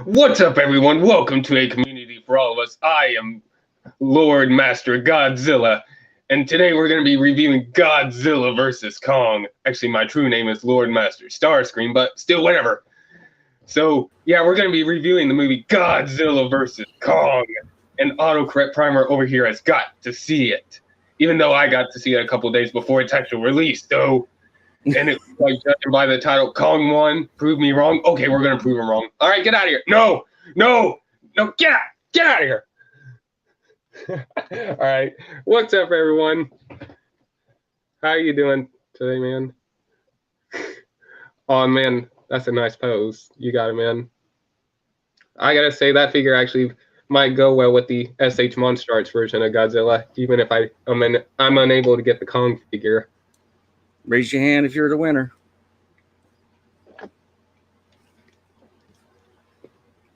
What's up, everyone? Welcome to a community for all of us. I am Lord Master Godzilla, and today we're going to be reviewing Godzilla vs. Kong. Actually, my true name is Lord Master Starscream, but still, whatever. So, yeah, we're going to be reviewing the movie Godzilla vs. Kong, and autocorrect primer over here has got to see it, even though I got to see it a couple days before its actual release, though. And it's like, judging by the title, Kong won, prove me wrong. Okay, we're gonna prove him wrong. All right, get out of here. No, get out of here. All right, what's up, everyone? How are you doing today, man? Oh man, that's a nice pose. You got it, man. I gotta say that figure actually might go well with the SH Monster Arts version of Godzilla, even if I'm unable to get the Kong figure. Raise your hand if you're the winner.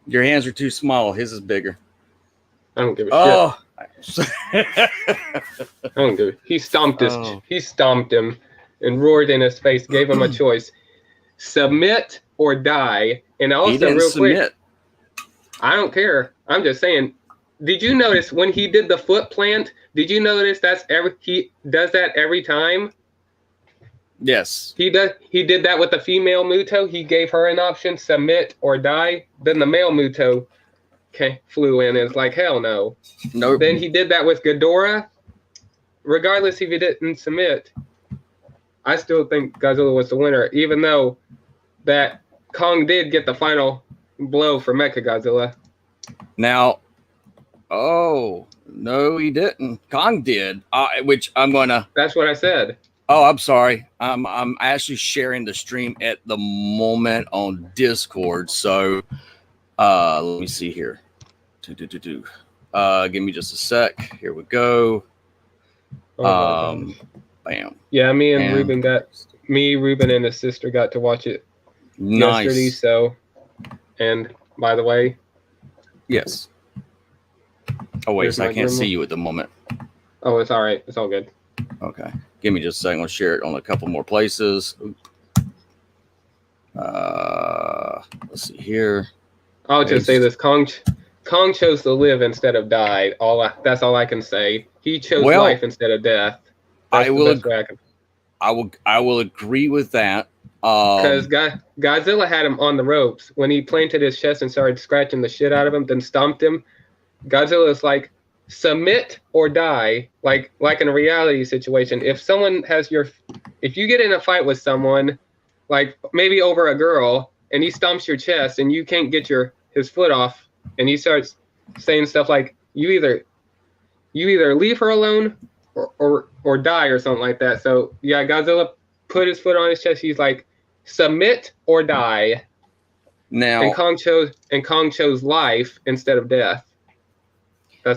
Your hands are too small. His is bigger. I don't give a shit. I don't give a. He stomped him and roared in his face, gave him a choice: submit or die. And also, he didn't real submit. quick, I don't care. I'm just saying. Did you notice when he did the foot plant? Did you notice he does that every time? Yes. He did that with the female Muto. He gave her an option: submit or die. Then the male Muto flew in and was like, hell no. Nope. Then he did that with Ghidorah. Regardless if he didn't submit, I still think Godzilla was the winner, even though that Kong did get the final blow for Mechagodzilla. Now, oh, no, he didn't. Kong did, which I'm going to... That's what I said. Oh, I'm sorry. I'm actually sharing the stream at the moment on Discord. So let me see here. Give me just a sec. Here we go. Bam. Yeah, Ruben and his sister got to watch it yesterday. So, and by the way, yes. Oh wait, so I can't see you at the moment. Oh, it's all right. It's all good. Okay. Give me just a second. I'll share it on a couple more places. Let's see here. I'll just say this: Kong chose to live instead of die. That's all I can say. He chose life instead of death. I will agree with that. Because Godzilla had him on the ropes when he planted his chest and started scratching the shit out of him, then stomped him. Godzilla's like, submit or die, like in a reality situation. If you get in a fight with someone, like maybe over a girl, and he stomps your chest and you can't get his foot off, and he starts saying stuff like, you either leave her alone or die or something like that. So yeah, Godzilla put his foot on his chest. He's like, submit or die. Now, and Kong chose life instead of death. I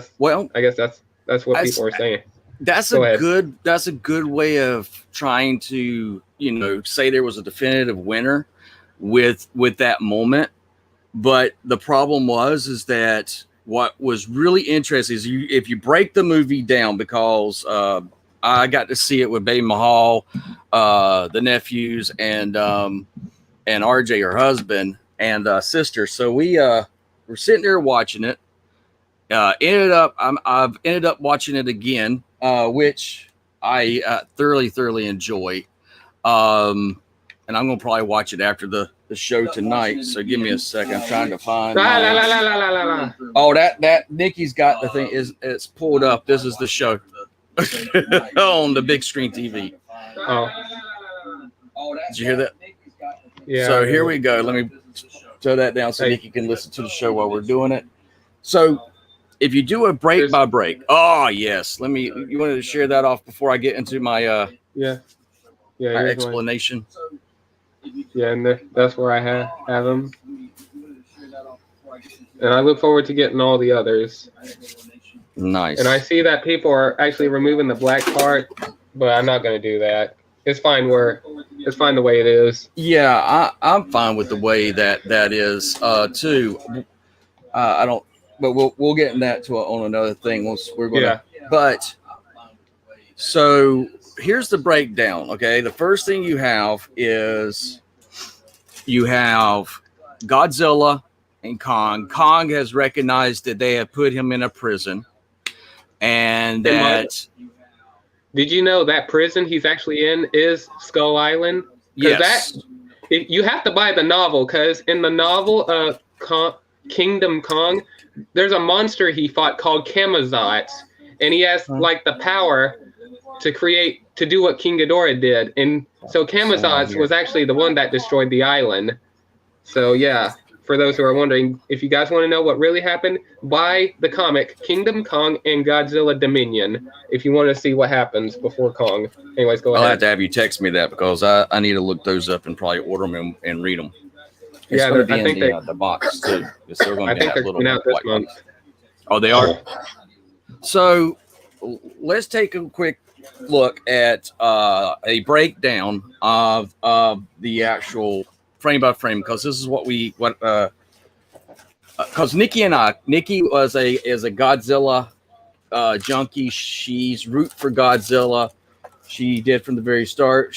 guess that's what people are saying. That's a good way of trying to, say there was a definitive winner with that moment. But the problem is that what was really interesting is if you break the movie down, because I got to see it with Baby Mahal, the nephews, and RJ, her husband, and sister. So we're sitting there watching it. I've ended up watching it again, which I thoroughly enjoy. And I'm gonna probably watch it after the show tonight. So give me a second. I'm trying to find. Oh, that Nikki's got the thing it's pulled up. This is the show on the big screen TV. Oh, did you hear that? Yeah. So here we go. Let me throw that down so Nikki can listen to the show while we're doing it. So if you do a break by break, oh yes, you wanted to share that off before I get into my my explanation. Yeah, and that's where I have them, and I look forward to getting all the others. Nice. And I see that people are actually removing the black part, but I'm not going to do that. It's fine the way it is. Yeah, I'm fine with the way that is too. I don't. But we'll get in that on another thing once we're going to. Yeah. But so here's the breakdown. Okay, the first thing you have is Godzilla and Kong. Kong has recognized that they have put him in a prison, and that. Did you know that prison he's actually in is Skull Island? Yes. You have to buy the novel, because in the novel, Kingdom Kong, there's a monster he fought called Camazotz, and he has like the power to do what King Ghidorah did, and so Camazotz was actually the one that destroyed the island. So yeah, for those who are wondering, if you guys want to know what really happened, buy the comic Kingdom Kong and Godzilla Dominion if you want to see what happens before Kong. Anyways, go ahead. I'll have to have you text me that, because I need to look those up and probably order them and read them. It's going to be in the box too. It's still going to be that little out this month. Oh, they are. So let's take a quick look at a breakdown of the actual frame by frame, because this is because Nikki is a Godzilla junkie. She's root for Godzilla. She did from the very start.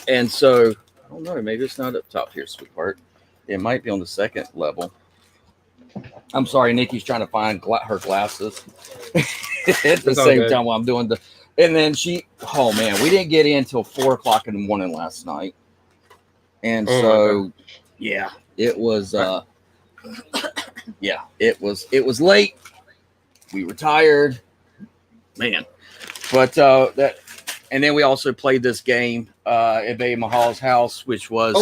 And so I don't know, maybe it's not up top here, sweetheart. It might be on the second level. I'm sorry, Nikki's trying to find her glasses at the same time while I'm doing the. And then oh man, we didn't get in until 4:00 in the morning last night, and yeah, it was it was late. We were tired, man. But and then we also played this game at Bay Mahal's house, which was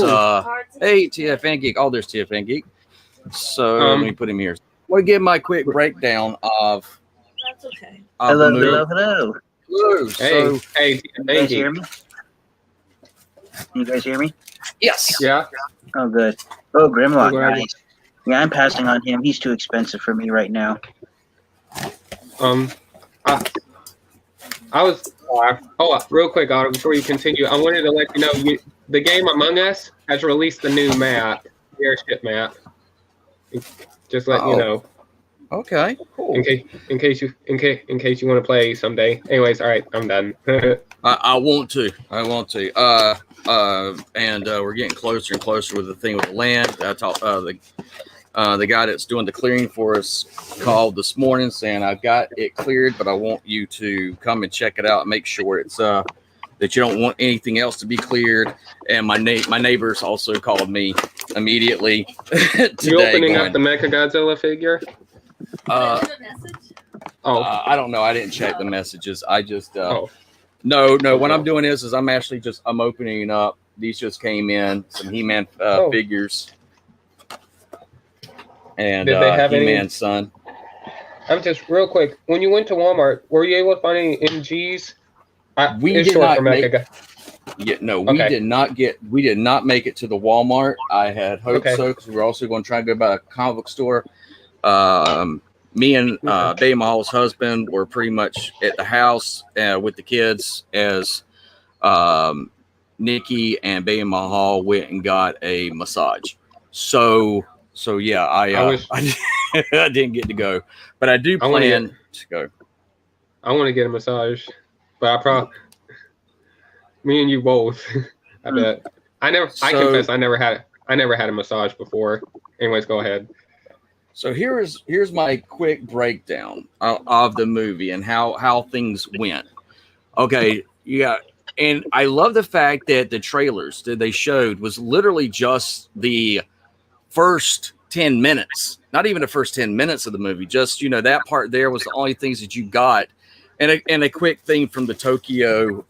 hey, TFN Geek. Oh, there's TFN Geek. So let me put him here. I want to give my quick breakdown of. That's okay. Hello. Hey, you guys hear me? You guys hear me? Yes. Yeah. Oh, good. Oh, Grimlock, nice. Yeah, I'm passing on him. He's too expensive for me right now. I was real quick, Otto, before you continue, I wanted to let you know the game Among Us has released the new map, the airship map. Just let you know. Okay. Cool. In case you want to play someday. Anyways, all right, I'm done. I want to. And we're getting closer and closer with the thing with the land. I talked the guy that's doing the clearing for us called this morning saying I've got it cleared, but I want you to come and check it out and make sure it's that you don't want anything else to be cleared. And my neighbors also called me immediately today. You opening up the Mechagodzilla figure? I don't know. I didn't check the messages. I just no. What I'm doing is I'm actually I'm opening up. These just came in, some He-Man figures. And did they have He-Man's son. I'm just real quick. When you went to Walmart, were you able to find any MGs? We did not make. Yeah, no, we did not make it to the Walmart. I had hoped so, because we were also going to try and go by a comic book store. Me and Bay Mahal's husband were pretty much at the house with the kids as Nikki and Bay Mahal went and got a massage. So yeah, I didn't get to go, but I do plan to go. I want to get a massage, but me and you both. I bet. I confess I never had a massage before. Anyways, go ahead. So here's my quick breakdown of the movie and how things went. Okay, yeah, and I love the fact that the trailers that they showed was literally just the first 10 minutes, not even the first 10 minutes of the movie. Just that part there was the only things that you got, and a quick thing from the Tokyo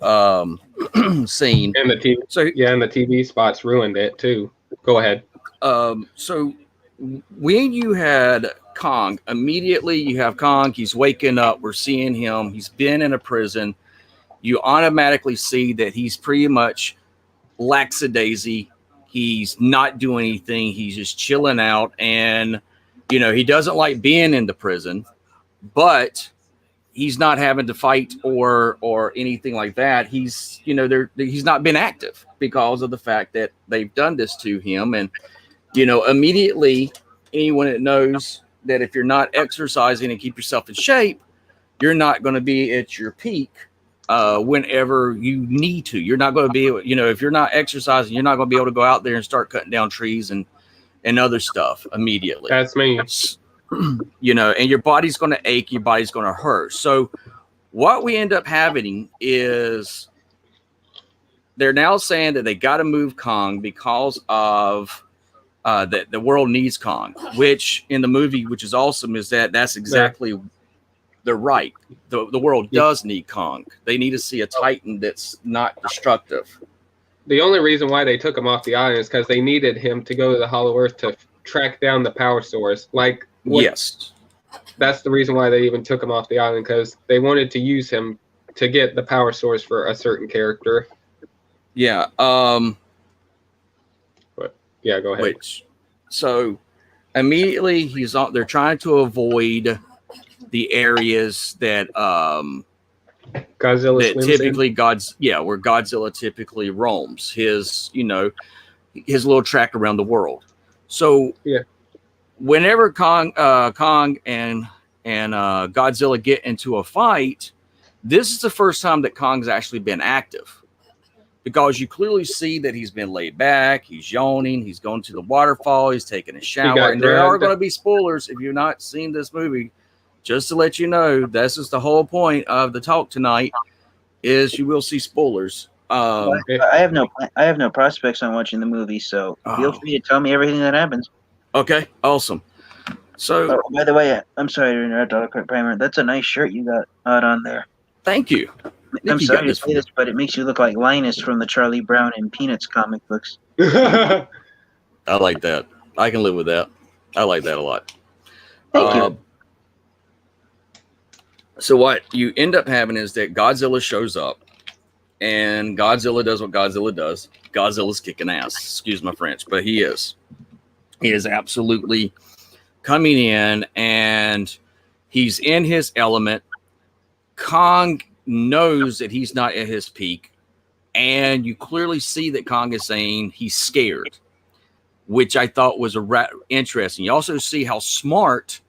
scene. And the TV. So yeah, and the TV spots ruined it too. Go ahead. So when you had Kong, immediately you have Kong. He's waking up. We're seeing him. He's been in a prison. You automatically see that he's pretty much lackadaisy. He's not doing anything. He's just chilling out. And, he doesn't like being in the prison, but he's not having to fight or anything like that. He's, he's not been active because of the fact that they've done this to him. And, immediately anyone that knows that if you're not exercising and keep yourself in shape, you're not going to be at your peak whenever you need to. You're not going to be able, if you're not exercising, you're not going to be able to go out there and start cutting down trees and and other stuff immediately. That's me. You know, and your body's going to ache, your body's going to hurt. So what we end up having is they're now saying that they got to move Kong because of that the world needs Kong, which in the movie, which is awesome, is that's exactly they're right. The world does need Kong. They need to see a Titan that's not destructive. The only reason why they took him off the island is because they needed him to go to the Hollow Earth to track down the power source. Yes. That's the reason why they even took him off the island, because they wanted to use him to get the power source for a certain character. Yeah. But yeah, go ahead. So immediately they're trying to avoid the areas that Godzilla that typically where Godzilla typically roams, his little track around the world. So whenever Kong and Godzilla get into a fight, this is the first time that Kong's actually been active, because you clearly see that he's been laid back, he's yawning, he's going to the waterfall, he's taking a shower, and there are going to be spoilers if you've not seen this movie. Just to let you know, this is the whole point of the talk tonight, is you will see spoilers. I have no prospects on watching the movie, so feel free to tell me everything that happens. Okay, awesome. So, by the way, I'm sorry to interrupt, Dr. Primer. That's a nice shirt you got out on there. Thank you. I'm sorry to say this, but it makes you look like Linus from the Charlie Brown and Peanuts comic books. I like that. I can live with that. I like that a lot. Thank you. So what you end up having is that Godzilla shows up, and Godzilla does what Godzilla does. Godzilla's kicking ass. Excuse my French, but he is. He is absolutely coming in, and he's in his element. Kong knows that he's not at his peak, and you clearly see that Kong is saying he's scared, which I thought was interesting. You also see how smart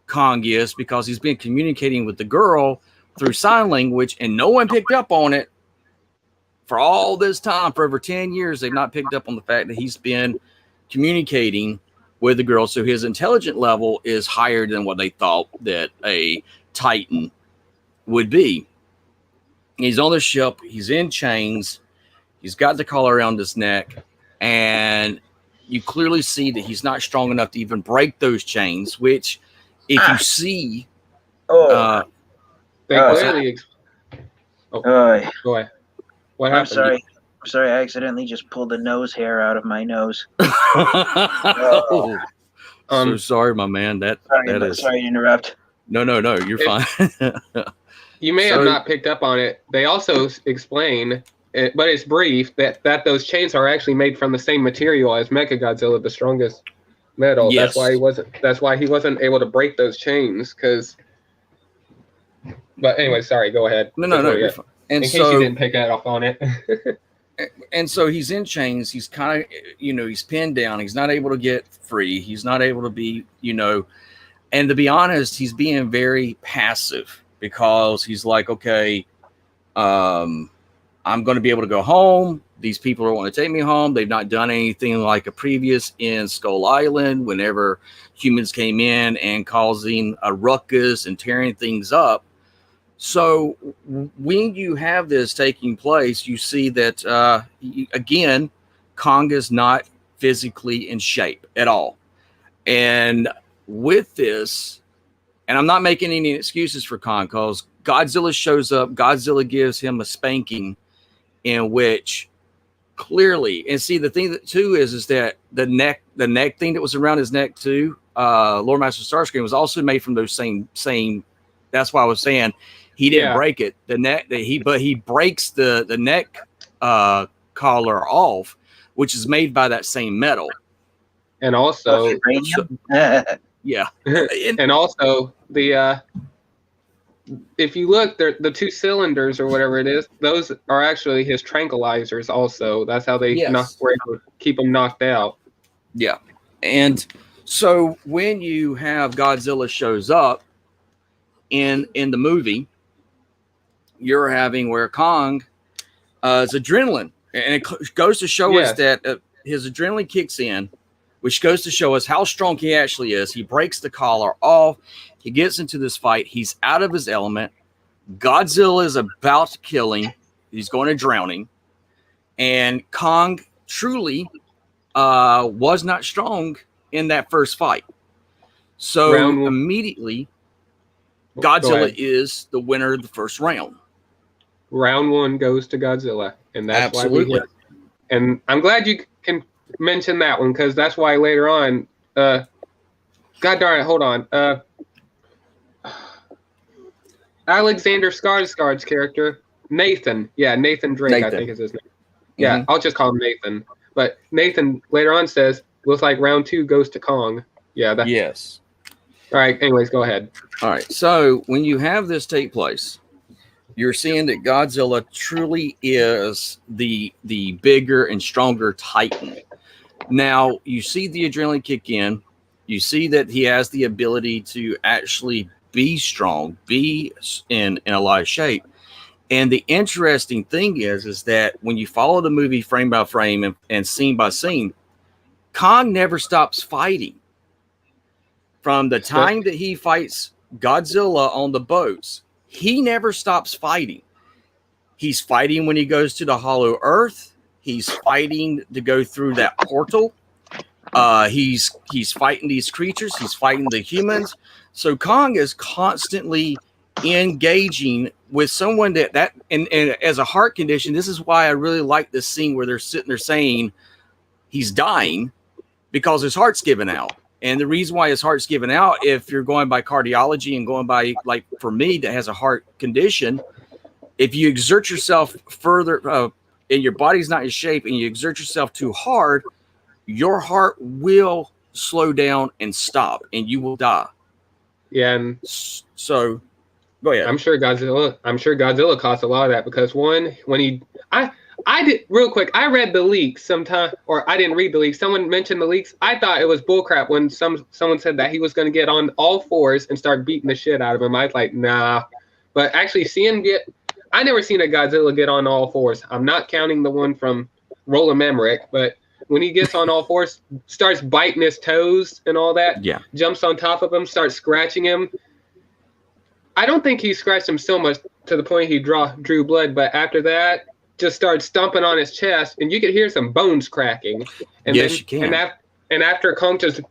Kong is, because he's been communicating with the girl through sign language, and no one picked up on it for all this time. For over 10 years, they've not picked up on the fact that he's been communicating with the girl. So his intelligence level is higher than what they thought that a Titan would be. He's on the ship. He's in chains. He's got the collar around his neck, and you clearly see that he's not strong enough to even break those chains, which if you see, they clearly. Go ahead. What happened? I'm sorry. I accidentally just pulled the nose hair out of my nose. So sorry, my man. Sorry to interrupt. No. You're fine. You may have not picked up on it. They also explain, but it's brief, that those chains are actually made from the same material as Mechagodzilla, the strongest metal. Yes. That's why he wasn't able to break those chains. But anyway, sorry. Go ahead. No. You're fine. In case you didn't pick that up on it. And so he's in chains. He's kind of, he's pinned down. He's not able to get free. He's not able to be, and to be honest, he's being very passive, because he's like, okay, I'm going to be able to go home. These people are wanting to take me home. They've not done anything like a previous in Skull Island, whenever humans came in and causing a ruckus and tearing things up. So when you have this taking place, you see that, again, Kong is not physically in shape at all. And with this, and I'm not making any excuses for Kong, because Godzilla shows up, Godzilla gives him a spanking, in which clearly, and see, the thing that too is that the neck thing that was around his neck too, Lord Master Starscream, was also made from those same. That's why I was saying he didn't break it. But he breaks the neck collar off, which is made by that same metal. And also, yeah, and also if you look, the two cylinders or whatever it is, those are actually his tranquilizers. Also, that's how they were able to keep him knocked out. Yeah, and so when you have Godzilla shows up in the movie, you're having where Kong is adrenaline, and it goes to show us that his adrenaline kicks in which goes to show us how strong he actually is. He breaks the collar off. He gets into this fight. He's out of his element. Godzilla is about to kill him. He's going to drown him. And Kong truly was not strong in that first fight. So immediately, Godzilla is the winner of the first round. Round 1 goes to Godzilla, and that's Absolutely. why we hit. And I'm glad you can mention that one, because that's why later on, God darn it, hold on. Alexander Skarsgård's character, Nathan. Yeah, Nathan Drake, I think is his name. Yeah, I'll just call him Nathan. But Nathan later on says, looks like round 2 goes to Kong. Yeah. Yes. All right, anyways, go ahead. All right, so when you have this take place, you're seeing that Godzilla truly is the bigger and stronger Titan. Now, you see the adrenaline kick in. You see that he has the ability to actually be strong, be in a lot of shape. And the interesting thing is that when you follow the movie frame by frame and scene by scene, Kong never stops fighting. From the time that he fights Godzilla on the boats, he never stops fighting. He's fighting when he goes to the Hollow Earth. He's fighting to go through that portal. He's fighting these creatures. He's fighting the humans. So Kong is constantly engaging with someone that and as a heart condition, this is why I really like this scene where they're sitting there saying he's dying because his heart's given out. And the reason why his heart's given out, if you're going by cardiology and going by, like for me that has a heart condition, if you exert yourself further and your body's not in shape and you exert yourself too hard, your heart will slow down and stop and you will die. Yeah, and so go ahead. I'm sure Godzilla caused a lot of that, because I did real quick. I read the leaks sometime, or I didn't read the leaks. Someone mentioned the leaks. I thought it was bullcrap when someone said that he was going to get on all fours and start beating the shit out of him. I was like, nah. But actually, I never seen a Godzilla get on all fours. I'm not counting the one from Roland Emmerich, but when he gets on all fours, starts biting his toes and all that, jumps on top of him, starts scratching him. I don't think he scratched him so much to the point he drew blood, but after that, just started stomping on his chest, and you could hear some bones cracking. And yes, you can. And after Kong just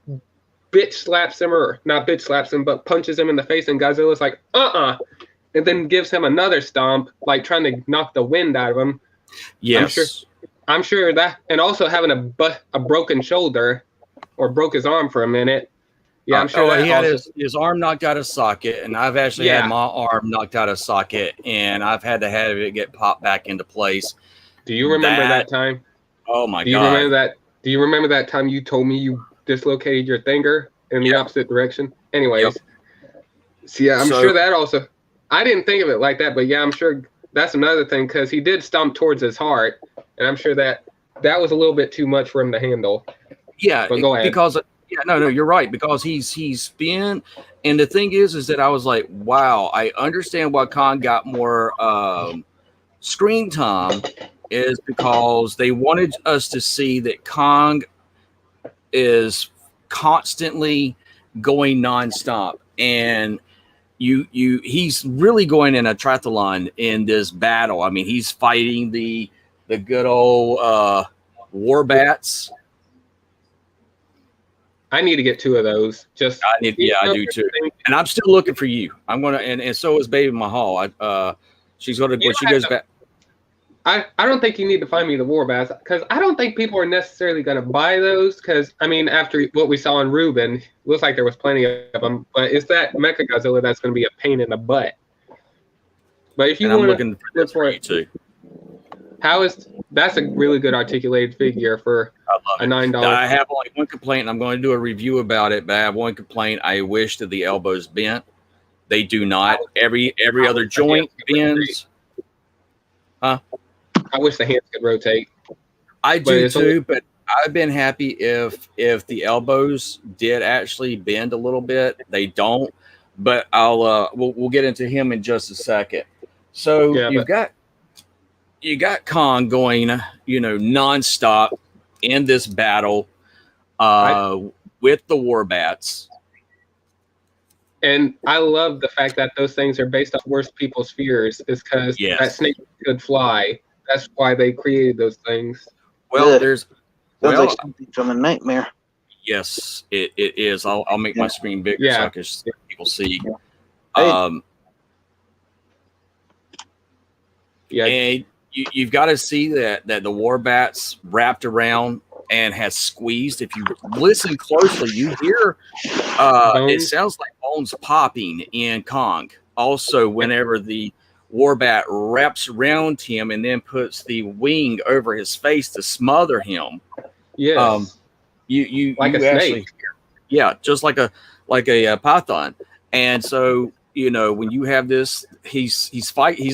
bitch slaps him, or not bitch slaps him, but punches him in the face, and Godzilla's like, and then gives him another stomp, like trying to knock the wind out of him. Yes. I'm sure that, and also having a broken shoulder, or broke his arm for a minute. Yeah, I'm sure he had his arm knocked out of socket, and I've actually had my arm knocked out of socket, and I've had to have it get popped back into place. Do you remember that time? Oh my God! Do you remember that time you told me you dislocated your finger in the opposite direction? Anyways, so yeah, I'm sure that also. I didn't think of it like that, but yeah, I'm sure that's another thing, because he did stomp towards his heart, and I'm sure that was a little bit too much for him to handle. Yeah, but go ahead. Because. Yeah, no, you're right, because he's been, and the thing is that I was like, wow, I understand why Kong got more screen time, is because they wanted us to see that Kong is constantly going nonstop, and he's really going in a triathlon in this battle. I mean, he's fighting the good old war bats. I need to get 2 of those. I do too. And I'm still looking for you. I'm gonna, and so is Baby Mahal. She's gonna when she goes back. I don't think you need to find me the war bats, because I don't think people are necessarily gonna buy those. Because I mean, after what we saw in Ruben, looks like there was plenty of them. But it's that Mecha Godzilla that's gonna be a pain in the butt. But if you want to look for it too. That's a really good articulated figure for a $9. I have only one complaint, and I'm going to do a review about it, but I have one complaint. I wish that the elbows bent. They do not. Every other joint bends. Huh? I wish the hands could rotate. I do too, but I've been happy if the elbows did actually bend a little bit. They don't, but we'll get into him in just a second. So you got Kong going, nonstop in this battle. with the war bats. And I love the fact that those things are based off worst people's fears, is because Yes. that snake could fly. That's why they created those things. Well, Good. there's Sounds well, like something from a nightmare. yes, it is. I'll make my screen bigger Yeah. so people see. Hey. Yeah, And you've got to see that the war bats wrapped around and has squeezed. If you listen closely, you hear it Bones. sounds like bones popping in Kong. Also, whenever the war bat wraps around him and then puts the wing over his face to smother him, yes, you like you a actually snake. yeah, just like a python. And so, you know, when you have this, he's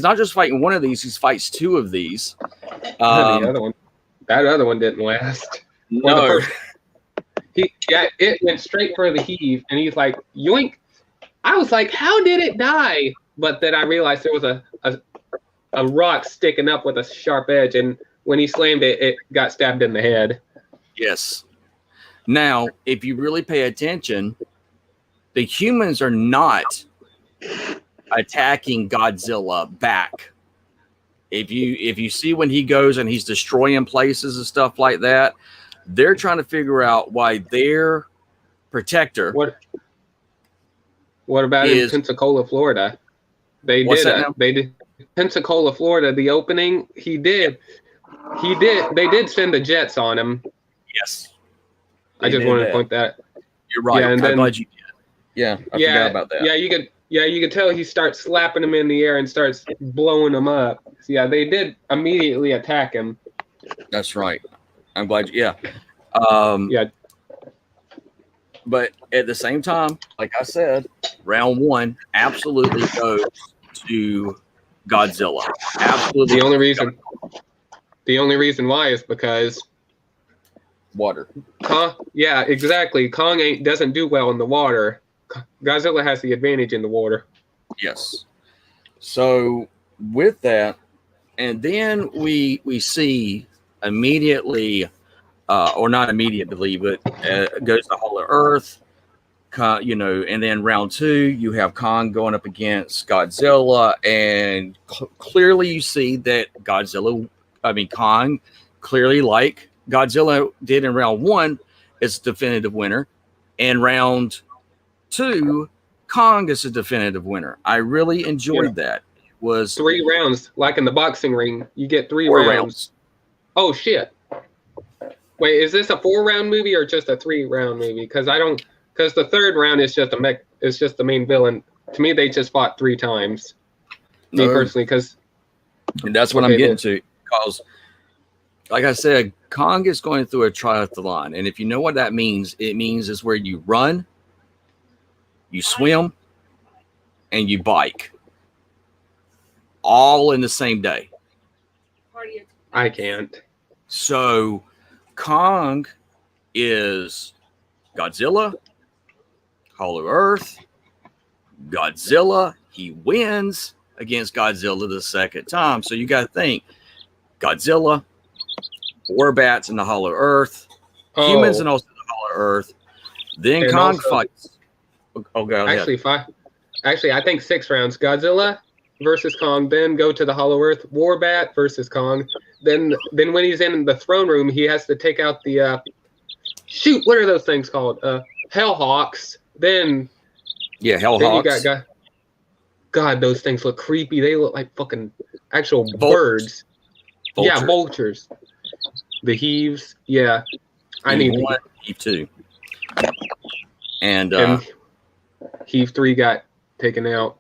not just fighting one of these, he fights two of these. The other one, that other one didn't last. Well, the No, first, it went straight for the heave, and he's like, yoink. I was like, how did it die? But then I realized there was a rock sticking up with a sharp edge, and when he slammed it, it got stabbed in the head. yes. Now, if you really pay attention, the humans are not attacking Godzilla back. If you see when he goes and he's destroying places and stuff like that, they're trying to figure out why their protector. What about in Pensacola, Florida? They did Pensacola, Florida. The opening they did send the jets on him. Yes, I just wanted to point that. You're right. Yeah, and I'm glad you did. Yeah, I forgot about that. Yeah, you could tell he starts slapping him in the air and starts blowing him up. So yeah, they did immediately attack him. That's right. I'm glad. Yeah. But at the same time, like I said, round one absolutely goes to Godzilla. Absolutely. The only reason why is because water. Yeah, exactly. Kong doesn't do well in the water. Godzilla has the advantage in the water. Yes. So with that, and then we see immediately, or not immediately, but goes to Hollow Earth, you know, and then round two, you have Kong going up against Godzilla, and clearly you see that Kong, clearly like Godzilla did in round one, is definitive winner, and round two, Kong is a definitive winner. I really enjoyed that. It was 3 rounds, like in the boxing ring. You get 3 rounds. Oh shit! Wait, is this a 4-round movie or just a 3-round movie? Because the third round is just it's just the main villain. To me, they just fought 3 times. Me personally, and that's what I'm getting to. Because, like I said, Kong is going through a triathlon, and if you know what that means, it means it's where you run, you swim, and you bike, all in the same day. I can't. So Kong is Godzilla, Hollow Earth, Godzilla. He wins against Godzilla the second time. So you got to think Godzilla, war bats in the Hollow Earth, humans and also the Hollow Earth. Then and Kong fights. Oh, go ahead. Actually, I think 6 rounds. Godzilla versus Kong, then go to the Hollow Earth, Warbat versus Kong. Then when he's in the throne room, he has to take out the what are those things called? Hellhawks. Then Hellhawks. God, those things look creepy. They look like fucking actual birds. Yeah, vultures. The heaves. Yeah, I need one. Heave 2. And Heave 3 got taken out.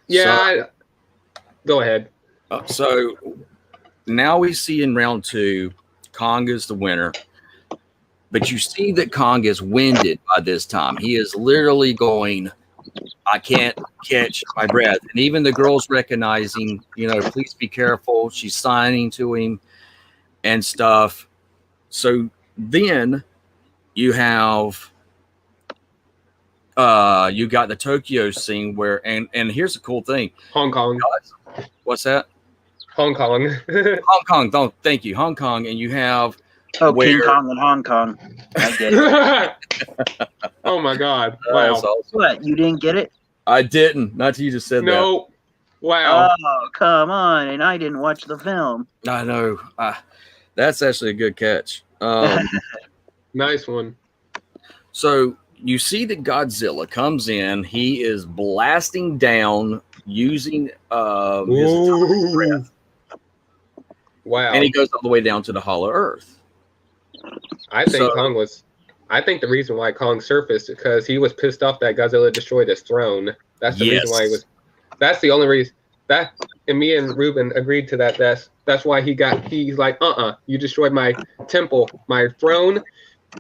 Yeah, go ahead. So now we see in round 2, Kong is the winner. But you see that Kong is winded by this time. He is literally going, I can't catch my breath. And even the girl's recognizing, please be careful. She's signing to him and stuff. So then you have you got the Tokyo scene where and here's the cool thing. Hong Kong. What's that? Hong Kong. Hong Kong. Thank you. Hong Kong. And you have Oh, Where- King Kong in Hong Kong. I get it. Oh my God! That's Wow. awesome. What? You didn't get it? I didn't. Not till you just said No. Wow. Oh, come on! And I didn't watch the film. that. I know. That's actually a good catch. Nice one. So you see that Godzilla comes in. He is blasting down using his atomic breath, Wow. and he goes all the way down to the Hollow Earth. I think So- I think the reason why Kong surfaced is because he was pissed off that Godzilla destroyed his throne. That's the reason why he was. That's the only reason. And me and Ruben agreed to that. That's why he's like, you destroyed my temple, my throne.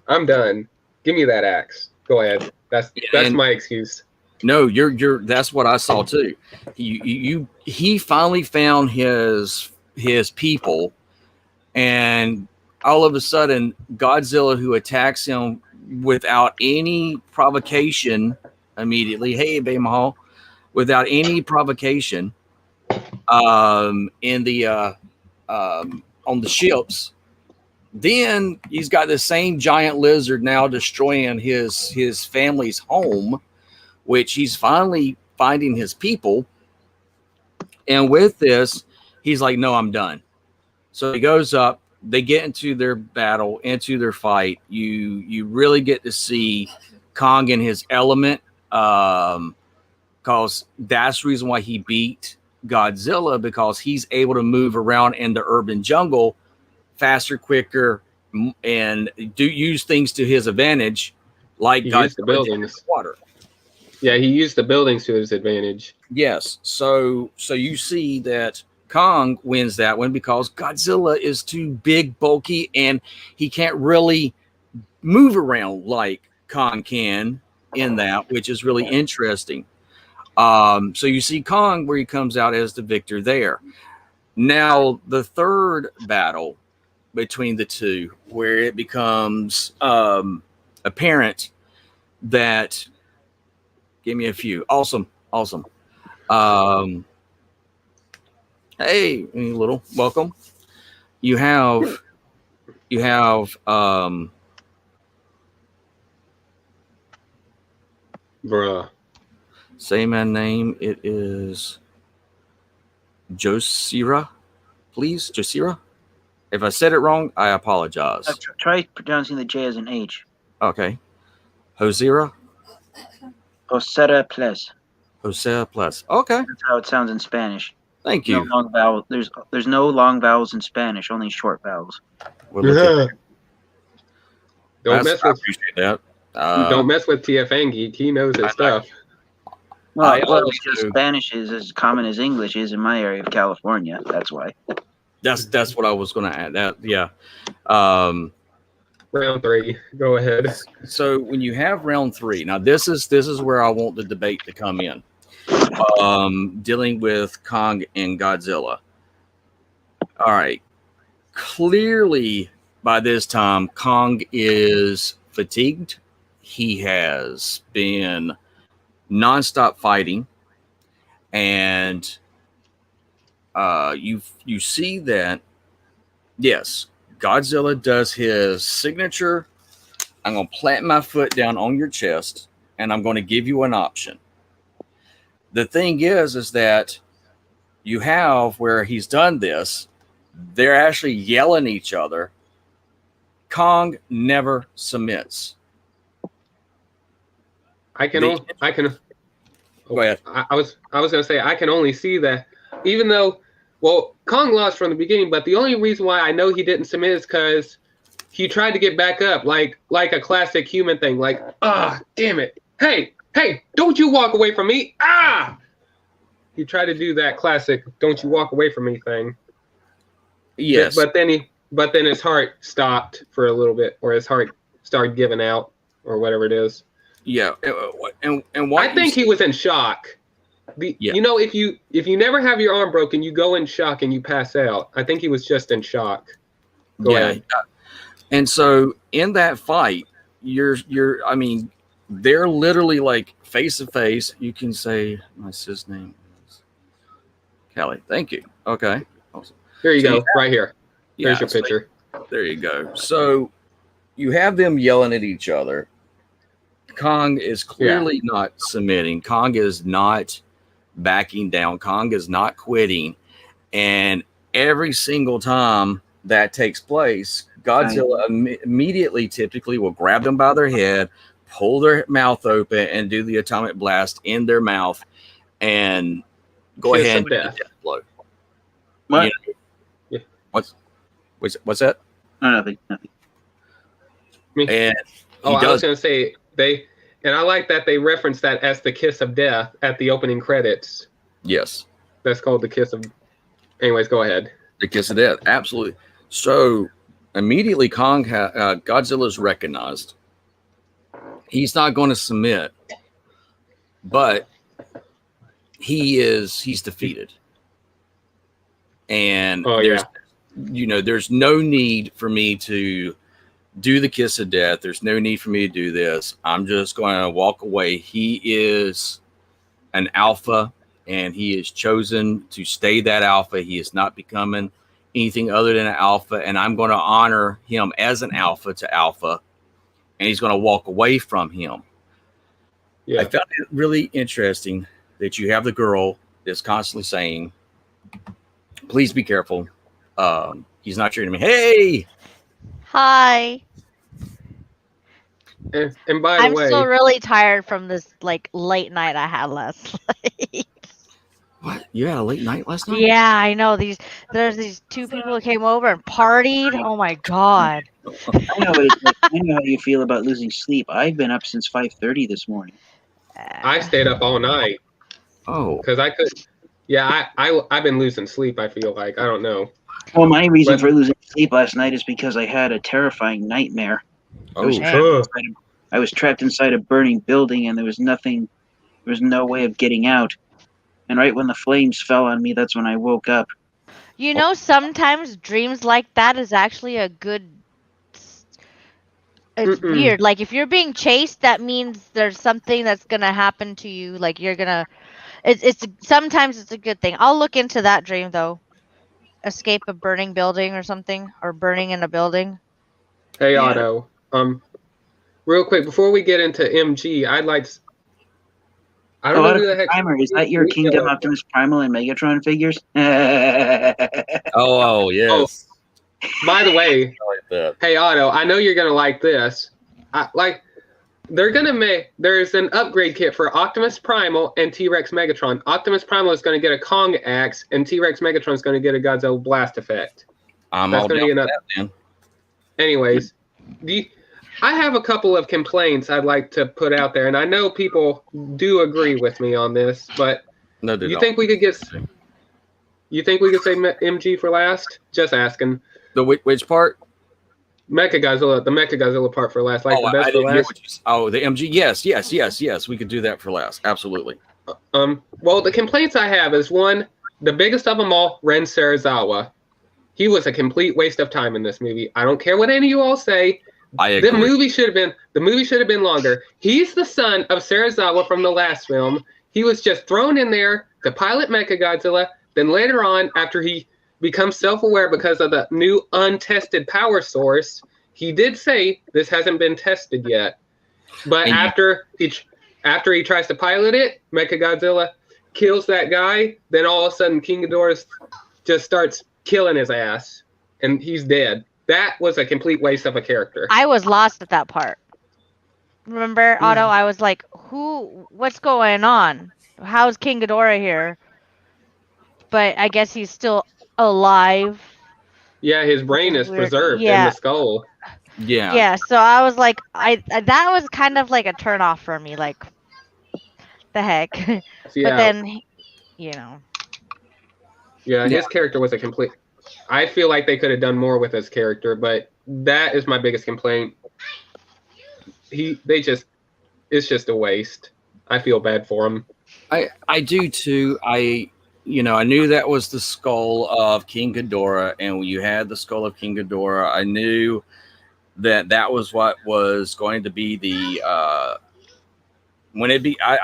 I'm done. Give me that axe. Go ahead. That's my excuse. No, you're. That's what I saw too. He finally found his people, and all of a sudden, Godzilla, who attacks him without any provocation, immediately. Hey, Bay Mahal, without any provocation, in the on the ships. Then he's got the same giant lizard now destroying his family's home, which he's finally finding his people. And with this, he's like, no, I'm done. So he goes up, they get into their battle, into their fight. You really get to see Kong in his element, because that's the reason why he beat Godzilla, because he's able to move around in the urban jungle faster, quicker, and use things to his advantage, like He used the Godzilla did buildings. with water. Yeah, he used the buildings to his advantage. Yes. So you see that Kong wins that one because Godzilla is too big, bulky, and he can't really move around like Kong can in that, which is really interesting. So you see Kong where he comes out as the victor there. Now, the third battle between the two, where it becomes apparent that, give me a few. Awesome. Hey, little welcome. You have Bruh. say my name. It is Josira, please, Josira. If I said it wrong, I apologize. Try pronouncing the J as an H. Okay, Hosira, Osera Ples. Hosea Plus. Okay, That's how it sounds in Spanish. thank No you. long vowel. There's no long vowels in Spanish, only short vowels. We'll look at Don't that. I appreciate that. don't mess with TFN Geek. He knows his stuff. Well, I because also- Spanish is as common as English is in my area of California. That's why. That's what I was going to add. That yeah. Round 3. Go ahead. So when you have round 3, now this is where I want the debate to come in. Dealing with Kong and Godzilla. All right. Clearly, by this time, Kong is fatigued. He has been nonstop fighting, and you see that, yes, Godzilla does his signature. I'm going to plant my foot down on your chest, and I'm going to give you an option. The thing is that you have where he's done this, they're actually yelling at each other. Kong never submits. Go ahead. I was gonna say I can only see that, even though, well, Kong lost from the beginning, but the only reason why I know he didn't submit is because he tried to get back up, like a classic human thing, like, damn it, hey, don't you walk away from me, He tried to do that classic "don't you walk away from me" thing. Yes, but then his heart stopped for a little bit, or his heart started giving out, or whatever it is. yeah, and what I think he was in shock. You know, if you never have your arm broken, you go in shock and you pass out. I think he was just in shock. Go ahead. And so in that fight, I mean, they're literally like face to face. You can say my sis name is Kelly. Thank you. Okay. Awesome. Here you So go, right here. Here's your so picture. There you go. So you have them yelling at each other. Kong is clearly not submitting. Kong is not backing down. Kong is not quitting. And every single time that takes place, Godzilla immediately typically will grab them by their head, pull their mouth open, and do the atomic blast in their mouth and go Kiss ahead of and do the death. death blow. What? You know, what's that? No, nothing. And I was going to say, and I like that they reference that as the kiss of death at the opening credits. Yes. That's called the kiss of... Anyways, go ahead. The kiss of death, absolutely. So immediately Godzilla's recognized. He's not going to submit, but he's defeated. And there's no need for me to do the kiss of death. There's no need for me to do this. I'm just going to walk away. He is an alpha, and he is chosen to stay that alpha. He is not becoming anything other than an alpha, and I'm going to honor him as an alpha to alpha, and he's going to walk away from him. Yeah. I found it really interesting that you have the girl that's constantly saying, please be careful. He's not treating me. Hey! Hi. And by the way, I'm still really tired from this late night I had last night. What? You had a late night last night? Yeah, I know. There's these two people who came over and partied. Oh my god. I know what it's like. I know how you feel about losing sleep. I've been up since 5:30 this morning. I stayed up all night. Oh. Because I could. Yeah, I've been losing sleep, I feel like. I don't know. Well, my reason for losing sleep last night is because I had a terrifying nightmare. I was trapped inside a burning building, and there was no way of getting out. And right when the flames fell on me, that's when I woke up. You know, sometimes dreams like that is actually a good... It's weird. Like, if you're being chased, that means there's something that's going to happen to you. Like, you're going to... Sometimes it's a good thing. I'll look into that dream, though. Escape a burning building or something, or burning in a building. Hey, Otto. Real quick, before we get into MG, I'd like to... I don't know who the heck... Primer, is that your Kingdom Optimus Primal and Megatron figures? Oh, yes. Oh, by the way, hey, Otto, I know you're going to like this. There's an upgrade kit for Optimus Primal and T-Rex Megatron. Optimus Primal is going to get a Kong axe, and T-Rex Megatron is going to get a Godzilla blast effect. I'm all down for that, man. Anyways, I have a couple of complaints I'd like to put out there, and I know people do agree with me on this, but you think we could say MG for last? Just asking. The which part? The Mechagodzilla part for last, the best for last. The MG. Yes. We could do that for last. Absolutely. Well, the complaints I have is one, the biggest of them all, Ren Serizawa. He was a complete waste of time in this movie. I don't care what any of you all say. I agree. The movie should have been longer. He's the son of Serizawa from the last film. He was just thrown in there to pilot Mechagodzilla. Then later on, after he becomes self-aware because of the new untested power source, he did say this hasn't been tested yet. But after he tries to pilot it, Mechagodzilla kills that guy. Then all of a sudden, King Ghidorah just starts killing his ass, and he's dead. That was a complete waste of a character. I was lost at that part. Remember, Otto? I was like, what's going on? How's King Ghidorah here? But I guess he's still alive. Yeah, his brain is preserved in the skull. Yeah. Yeah, so I was like, that was kind of like a turn off for me, like, the heck. Yeah. But then, you know. Yeah, his character was a complete... I feel like they could have done more with his character, but that is my biggest complaint. It's just a waste. I feel bad for him. I do too. I knew that was the skull of King Ghidorah, and when you had the skull of King Ghidorah, I knew that was what was going to be the I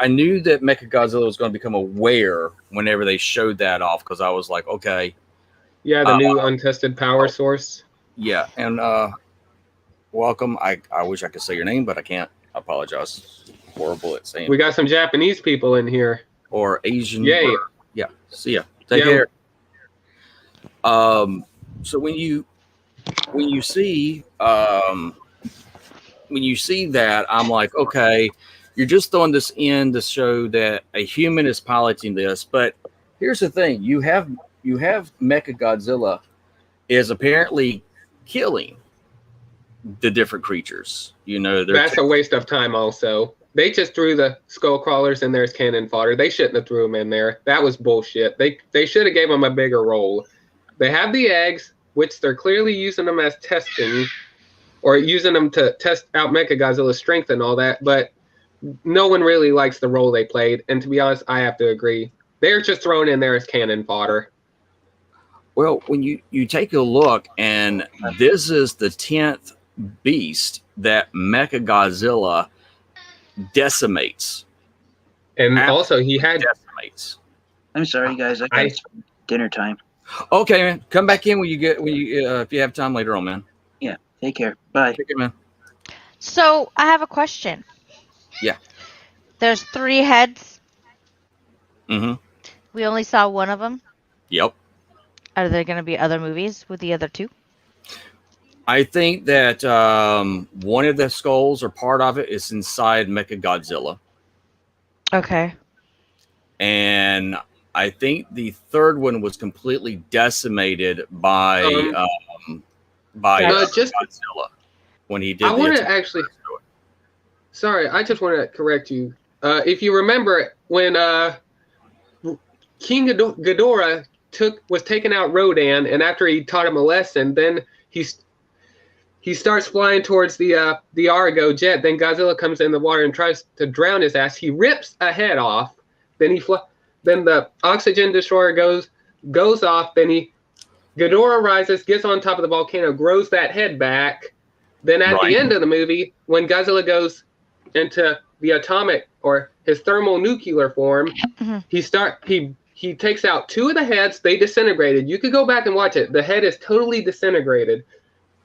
knew that Mechagodzilla was going to become aware whenever they showed that off, because I was like, okay. Yeah, the new untested power source. Yeah, and welcome. I wish I could say your name, but I can't. I apologize. Horrible at saying. We got some Japanese people in here. Or Asian. Yay. Or, yeah. See ya. Take Yeah. care. So when you see that, I'm like, okay, you're just throwing this in to show that a human is piloting this. But here's the thing: you have Mecha Godzilla is apparently killing the different creatures. You know, That's a waste of time. Also, they just threw the skull crawlers in there as cannon fodder. They shouldn't have threw them in there. That was bullshit. They should have gave them a bigger role. They have the eggs, which they're clearly using them as testing, or using them to test out Mechagodzilla's strength and all that. But no one really likes the role they played. And to be honest, I have to agree. They're just thrown in there as cannon fodder. Well, when you take a look, and this is the 10th beast that Mechagodzilla decimates. And also, he had decimates. I'm sorry, guys. I got dinner time. Okay, man. Come back in when you if you have time later on, man. Yeah. Take care. Bye. Take care, man. So I have a question. Yeah. There's 3 heads. Mm-hmm. We only saw one of them. Yep. Are there going to be other movies with the other 2? I think that one of the skulls or part of it is inside Mechagodzilla. Okay. And I think the third one was completely decimated by Godzilla when he did. I want to actually. Sorry, I just want to correct you. If you remember when King Ghidorah was taking out Rodan, and after he taught him a lesson, then he starts flying towards the Argo jet. Then Godzilla comes in the water and tries to drown his ass. He rips a head off. Then then the oxygen destroyer goes off. Then Ghidorah rises, gets on top of the volcano, grows that head back. Then at the end of the movie, when Godzilla goes into the atomic or his thermonuclear form, he takes out 2 of the heads. They disintegrated. You could go back and watch it. The head is totally disintegrated.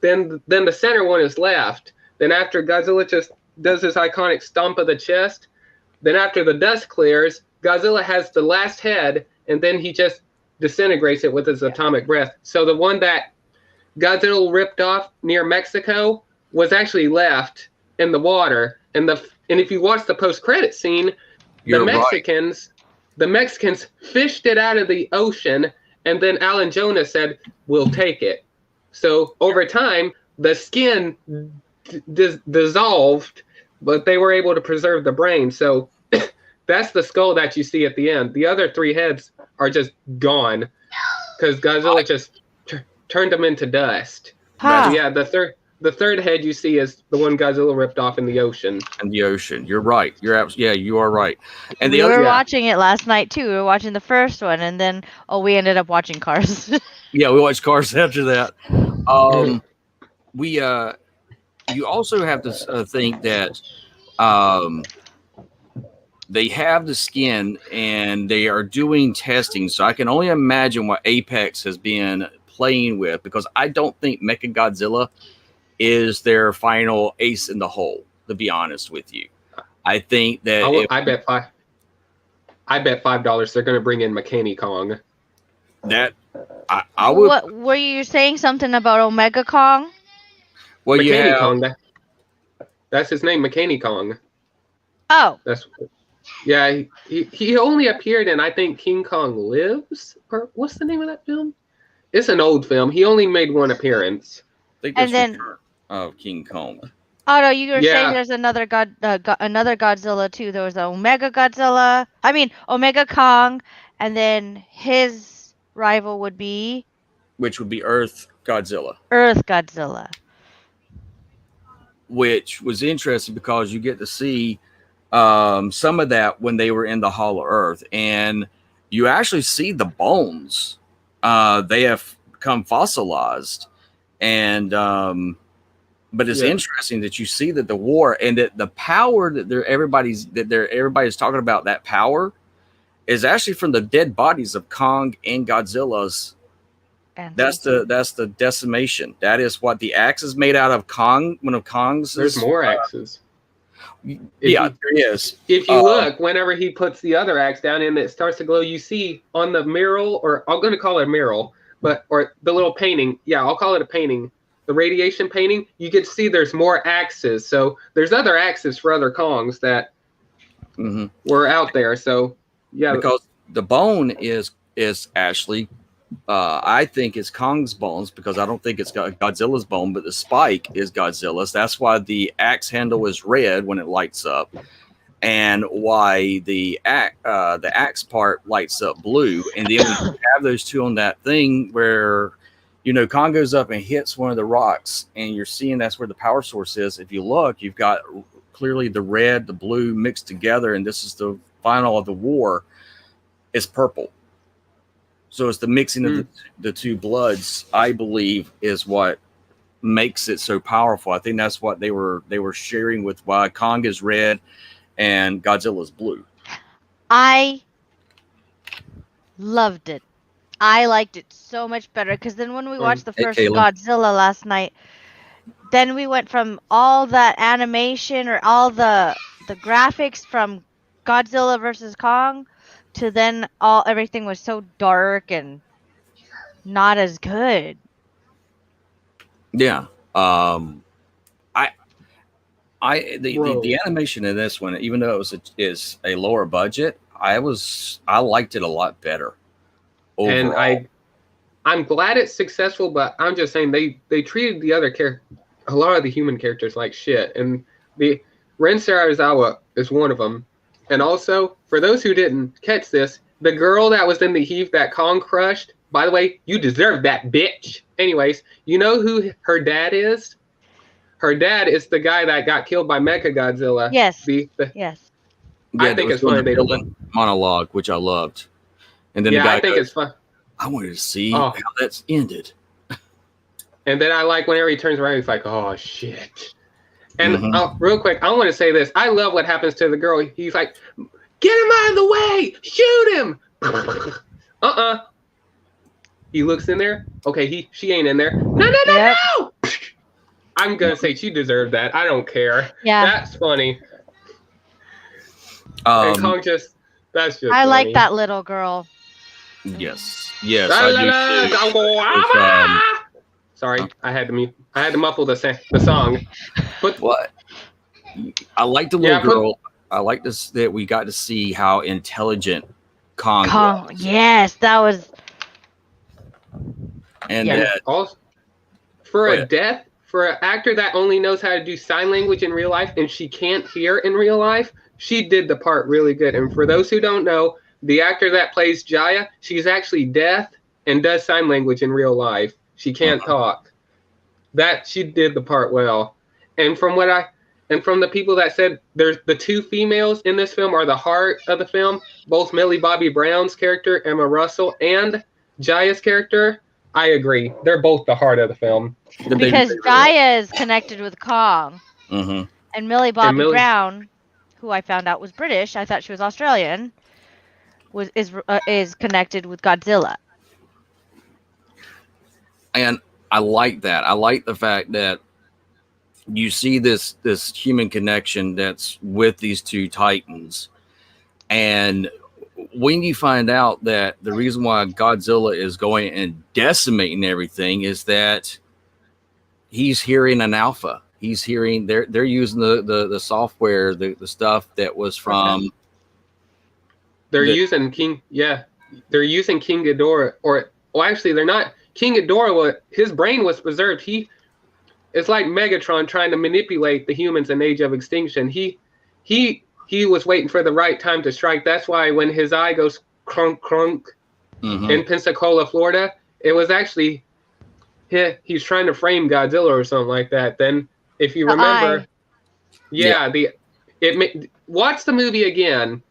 Then the center one is left. Then after Godzilla just does his iconic stomp of the chest, then after the dust clears, Godzilla has the last head, and then he just disintegrates it with his atomic breath. So the one that Godzilla ripped off near Mexico was actually left in the water. And if you watch the post-credit scene, the Mexicans fished it out of the ocean, and then Alan Jonas said, "We'll take it." So over time, the skin dissolved, but they were able to preserve the brain. So that's the skull that you see at the end. The other 3 heads are just gone because Godzilla just turned them into dust. Huh. Yeah, the third head you see is the one Godzilla ripped off in the ocean. In the ocean, you're right. You are right. And we were watching it last night too. We were watching the first one, and then we ended up watching Cars. Yeah, we watched Cars after that. You also have to think that they have the skin and they are doing testing. So I can only imagine what Apex has been playing with, because I don't think Mechagodzilla is their final ace in the hole, to be honest with you. I think that I bet $5 they're going to bring in McKinney Kong. That I would. What were you saying? Something about Omega Kong? Well, McKinney Kong. That's his name, McKinney Kong. Oh. He only appeared in, I think, King Kong Lives, or what's the name of that film? It's an old film. He only made one appearance. I think that's Return of King Kong. Oh no, you were saying there's another another Godzilla too. There was Omega Godzilla. I mean Omega Kong, and then his rival would be, which would be Earth Godzilla. Earth Godzilla. Which was interesting because you get to see some of that when they were in the Hollow Earth, and you actually see the bones. They have become fossilized, and but it's interesting that you see that the war and that the power that everybody's talking about, that power is actually from the dead bodies of Kong and Godzilla's answers. That's the decimation. That is what the axe is made out of. One of Kong's. There's more axes. There is. If you look, whenever he puts the other axe down and it starts to glow, you see on the mural, or I'm going to call it a mural, or the little painting. Yeah, I'll call it a painting. The radiation painting, you can see there's more axes. So there's other axes for other Kongs that were out there. So yeah, because the bone is actually, I think it's Kong's bones, because I don't think it's Godzilla's bone, but the spike is Godzilla's. That's why the axe handle is red when it lights up, and why the axe part lights up blue. And then we have those two on that thing where, Kong goes up and hits one of the rocks, and you're seeing that's where the power source is. If you look, you've got clearly the red, the blue mixed together, and this is the final of the war. It's purple. So it's the mixing of the two bloods, I believe, is what makes it so powerful. I think that's what they were sharing with why Kong is red and Godzilla's blue. I loved it. I liked it so much better, because then when we watched the first Godzilla last night, then we went from all that animation or all the graphics from Godzilla versus Kong to then everything was so dark and not as good. Yeah. The animation in this one, even though it is a lower budget, I liked it a lot better overall. And I'm glad it's successful, but I'm just saying they treated the other a lot of the human characters like shit, and the Ren Sarazawa is one of them. And also, for those who didn't catch this, the girl that was in the heave that Kong crushed, by the way, you deserve that, bitch. Anyways, you know who her dad is? Her dad is the guy that got killed by Mechagodzilla. Yes. Yes. Yeah, I think it's funny they did monologue, which I loved. And then I think it's fun. I wanted to see how that's ended. And then I like whenever he turns around, he's like, "Oh shit." And real quick, I want to say this. I love what happens to the girl. He's like, "Get him out of the way! Shoot him!" He looks in there. Okay, she ain't in there. No! I'm gonna say she deserved that. I don't care. Yeah, that's funny. And Kong that's just. I funny. Like that little girl. Yes, I do too. Sorry, I had to muffle the song. But what? I like the little girl. I like this that we got to see how intelligent Kong was. Yes, that was. And also, for an actor that only knows how to do sign language in real life and she can't hear in real life, she did the part really good. And for those who don't know, the actor that plays Jaya, she's actually deaf and does sign language in real life. She can't talk. She did the part well. And from the people that said there's the two females in this film are the heart of the film, both Millie Bobby Brown's character, Emma Russell, and Jaya's character, I agree. They're both the heart of the film. Because Jaya is connected with Kong. And Millie Bobby Brown, who I found out was British, I thought she was Australian, is connected with Godzilla. And I like that. I like the fact that you see this human connection that's with these two titans. And when you find out that the reason why Godzilla is going and decimating everything is that he's hearing an alpha. He's hearing they're using the software, the stuff that was from. They're using King Ghidorah, actually they're not. King Ghidorah, his brain was preserved. It's like Megatron trying to manipulate the humans in Age of Extinction. He was waiting for the right time to strike. That's why when his eye goes crunk crunk in Pensacola, Florida, it was actually he's trying to frame Godzilla or something like that. Then if you remember, watch the movie again.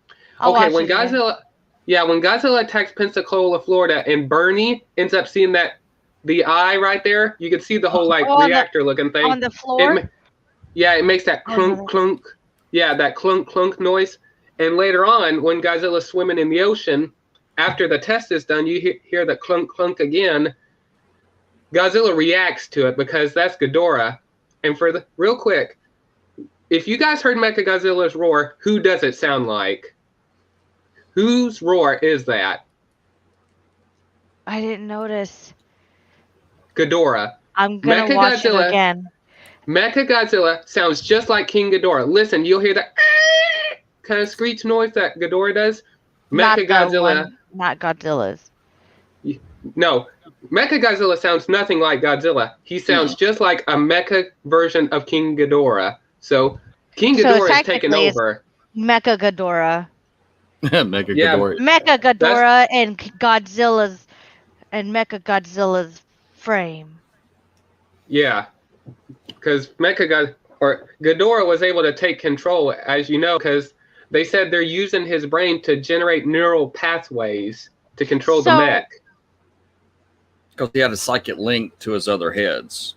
When Godzilla attacks Pensacola, Florida, and Bernie ends up seeing the eye right there, you can see the whole reactor looking thing on the floor. It makes that clunk clunk. Yeah, that clunk clunk noise. And later on, when Godzilla's swimming in the ocean, after the test is done, you hear the clunk clunk again. Godzilla reacts to it because that's Ghidorah. And for the real quick, if you guys heard Mechagodzilla's roar, who does it sound like? Whose roar is that? I didn't notice. Ghidorah. I'm gonna watch it again. Mechagodzilla sounds just like King Ghidorah. Listen, you'll hear that kind of screech noise that Ghidorah does. Mechagodzilla. Not Godzilla's. No, Mechagodzilla sounds nothing like Godzilla. He sounds just like a mecha version of King Ghidorah. So King Ghidorah is taking over. Mecha Ghidorah. Mecha Yeah. Ghidorah. Mecha Ghidorah and Mecha Godzilla's frame. Yeah, because Ghidorah was able to take control, as you know, because they said they're using his brain to generate neural pathways to control the mech. Because he had a psychic link to his other heads.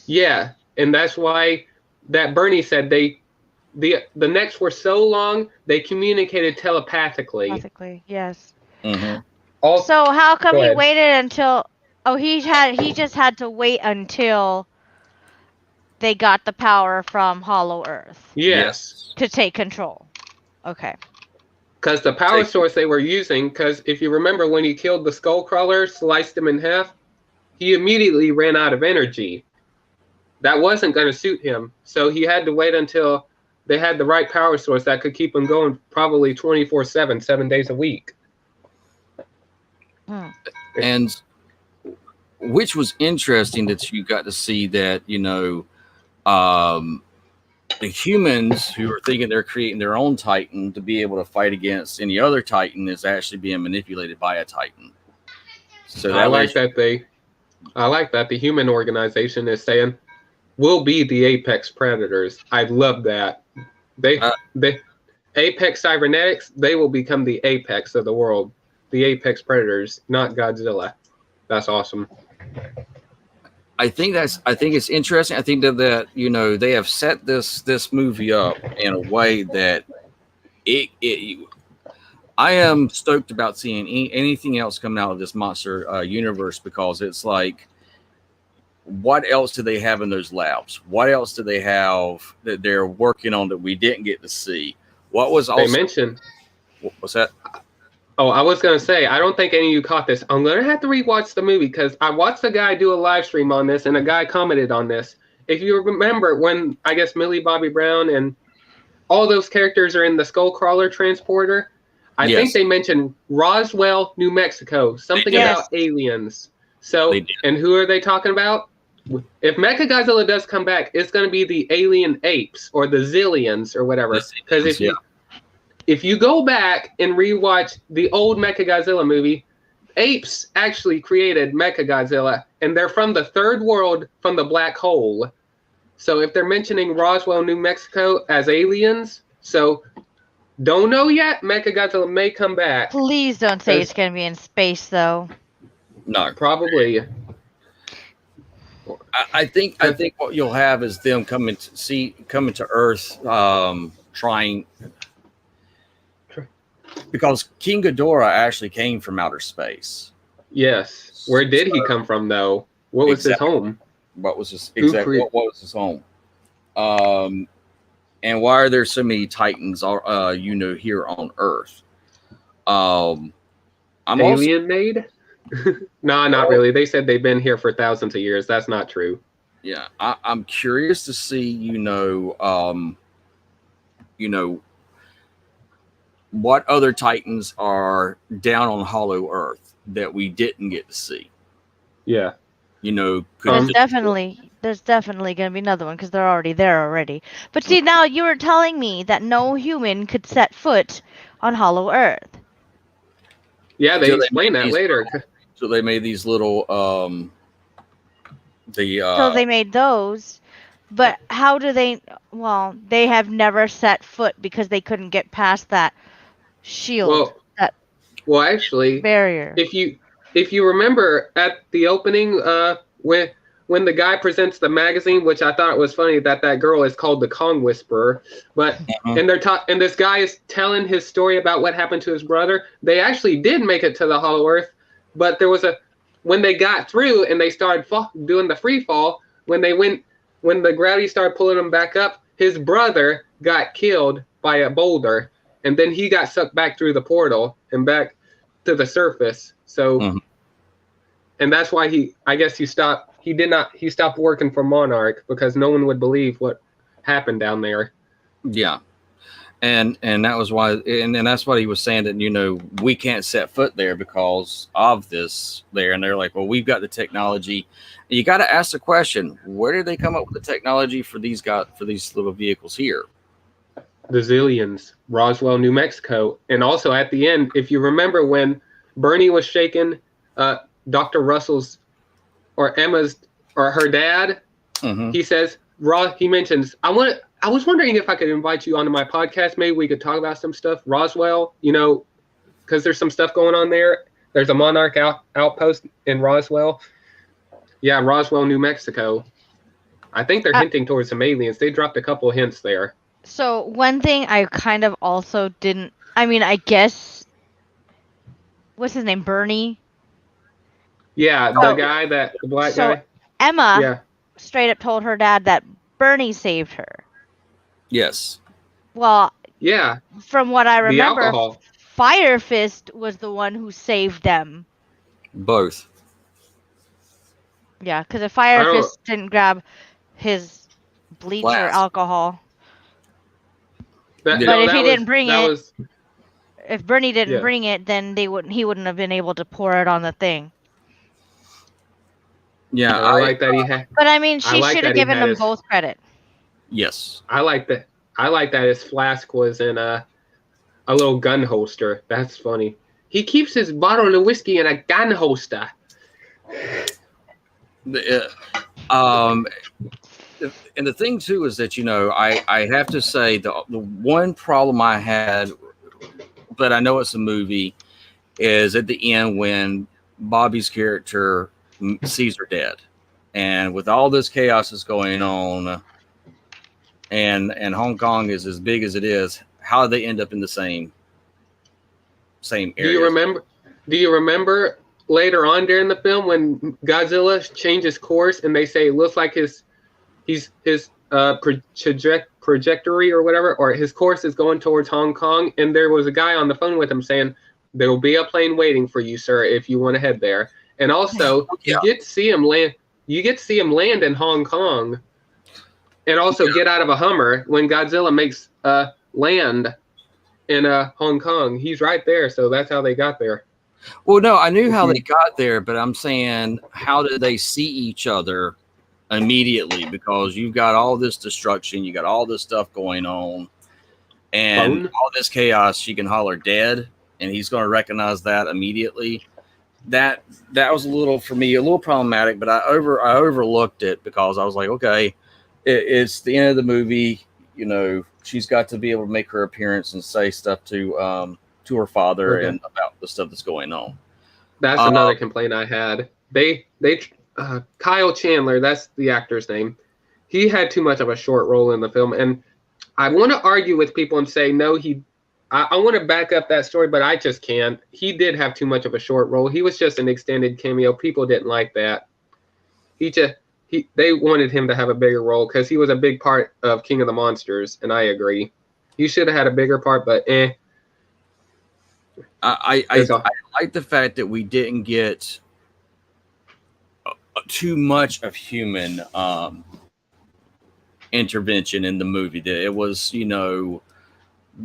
Yeah, and that's why that Bernie said the necks were so long they communicated telepathically. Telepathically, yes. Mm-hmm. So how come he waited until? Oh, he just had to wait until they got the power from Hollow Earth. Yes. To take control. Okay. Because the power source they were using, because if you remember when he killed the Skullcrawler, sliced him in half, he immediately ran out of energy. That wasn't going to suit him. So he had to wait until they had the right power source that could keep him going probably 24/7, 7 days a week. And which was interesting that you got to see that, the humans who are thinking they're creating their own Titan to be able to fight against any other Titan is actually being manipulated by a Titan. So I like that the human organization is saying we'll be the apex predators. I love that. They Apex Cybernetics, they will become the apex of the world. The apex predators, not Godzilla. That's awesome. I think it's interesting. I think that they have set this movie up in a way that I am stoked about seeing anything else coming out of this monster universe, because it's like, what else do they have in those labs? What else do they have that they're working on that we didn't get to see? What was also they mentioned? What's that? Oh, I was going to say, I don't think any of you caught this. I'm going to have to rewatch the movie because I watched a guy do a live stream on this and a guy commented on this. If you remember when, I guess, Millie Bobby Brown and all those characters are in the Skullcrawler transporter, I think they mentioned Roswell, New Mexico, something about aliens. So, and who are they talking about? If Mechagodzilla does come back, it's going to be the alien apes or the Zillions or whatever. Because if you go back and rewatch the old Mechagodzilla movie, apes actually created Mechagodzilla, and they're from the third world, from the black hole. So if they're mentioning Roswell, New Mexico as aliens, so don't know yet, Mechagodzilla may come back. Please don't say it's going to be in space, though. No, probably. I think what you'll have is them coming to Earth, trying. Because King Ghidorah actually came from outer space. Yes. Where did he come from, though? What was his home? What was his what was his home? And why are there so many Titans? Here on Earth. Alien made? No, not really. They said they've been here for thousands of years. That's not true. Yeah, I'm curious to see. What other Titans are down on Hollow Earth that we didn't get to see? Yeah. There's definitely going to be another one because they're already there already. But see, now you were telling me that no human could set foot on Hollow Earth. Yeah, they explain that later. So they made these little So they made those. But how do they? Well, they have never set foot because they couldn't get past that shield. Well, actually, barrier. If you remember at the opening, when the guy presents the magazine, which I thought was funny that girl is called the Kong Whisperer, but and this guy is telling his story about what happened to his brother. They actually did make it to the Hollow Earth, but there was when they got through and they started doing the free fall, when the gravity started pulling them back up, his brother got killed by a boulder, and then he got sucked back through the portal and back to the surface. So, and that's why he stopped working for Monarch, because no one would believe what happened down there. Yeah. And that was why, and that's what he was saying, that, we can't set foot there because of this there. And they're like, well, we've got the technology. You got to ask the question, where did they come up with the technology for these little vehicles here? The Zillions, Roswell, New Mexico. And also at the end, if you remember when Bernie was shaking Dr. Russell's or Emma's or her dad, he says, he mentions, I was wondering if I could invite you onto my podcast. Maybe we could talk about some stuff. Roswell, because there's some stuff going on there. There's a Monarch outpost in Roswell. Yeah, Roswell, New Mexico. I think they're hinting towards some aliens. They dropped a couple of hints there. So one thing I kind of also didn't, I guess, what's his name, Bernie? Yeah, the black guy. Emma straight up told her dad that Bernie saved her. Yes. Well, yeah. From what I remember, Fire Fist was the one who saved them. Both. Yeah, because if Fire Fist didn't grab his bleach or alcohol, but if he didn't bring it, if Bernie didn't bring it, then he wouldn't have been able to pour it on the thing. Yeah, I like that he had. But she should have given them both credit. Yes, I like that. I like that his flask was in a little gun holster. That's funny. He keeps his bottle of whiskey in a gun holster. And the thing too is that I have to say the one problem I had, but I know it's a movie, is at the end when Bobby's character sees her dead, and with all this chaos is going on, and Hong Kong is as big as it is, how do they end up in the same area? Do you remember later on during the film when Godzilla changes course and they say it looks like his trajectory or whatever, or his course is going towards Hong Kong, and there was a guy on the phone with him saying there will be a plane waiting for you, sir, if you want to head there. And also you get to see him land. You get to see him land in Hong Kong, and also get out of a Hummer when Godzilla makes land in Hong Kong. He's right there, so that's how they got there. Well, no, I knew how they got there, but I'm saying, how did they see each other immediately? Because you've got all this destruction, you got all this stuff going on, and all this chaos. She can holler dead, and he's going to recognize that immediately. That was a little problematic, but I overlooked it because I was like, okay, it's the end of the movie. She's got to be able to make her appearance and say stuff to her father and about the stuff that's going on. That's another complaint I had. They Kyle Chandler, that's the actor's name. He had too much of a short role in the film, and I want to argue with people and say no. I want to back up that story, but I just can't. He did have too much of a short role. He was just an extended cameo. People didn't like that. They wanted him to have a bigger role because he was a big part of King of the Monsters, and I agree. He should have had a bigger part, but I like the fact that we didn't get too much of human intervention in the movie. That it was,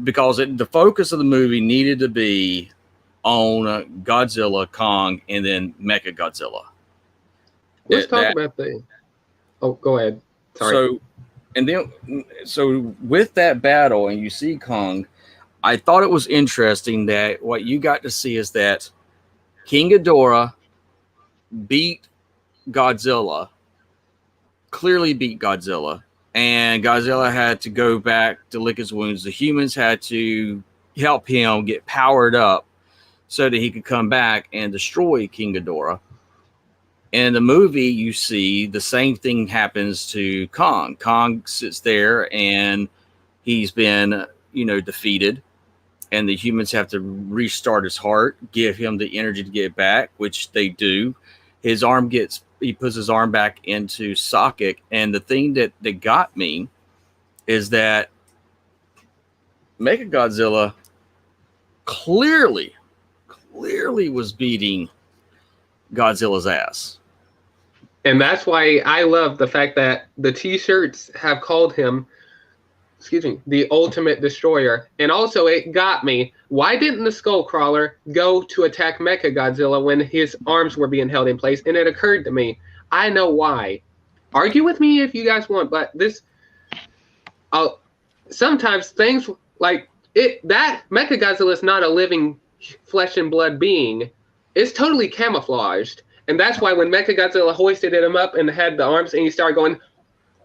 because the focus of the movie needed to be on Godzilla, Kong, and then Mecha Godzilla. Let's talk about the. Oh, go ahead. Sorry. So with that battle, and you see Kong, I thought it was interesting that what you got to see is that King Ghidorah clearly beat Godzilla, and Godzilla had to go back to lick his wounds. The humans had to help him get powered up so that he could come back and destroy King Ghidorah. In the movie, you see the same thing happens to Kong. Kong sits there and he's been, defeated, and the humans have to restart his heart, give him the energy to get back, which they do. he puts his arm back into socket. And the thing that got me is that Mechagodzilla clearly was beating Godzilla's ass. And that's why I love the fact that the t-shirts have called him, the Ultimate Destroyer. And also it got me, why didn't the Skullcrawler go to attack Mechagodzilla when his arms were being held in place? And it occurred to me, I know why. Argue with me if you guys want, but sometimes things like that Mechagodzilla is not a living flesh and blood being. It's totally camouflaged. And that's why when Mechagodzilla hoisted him up and had the arms and he started going,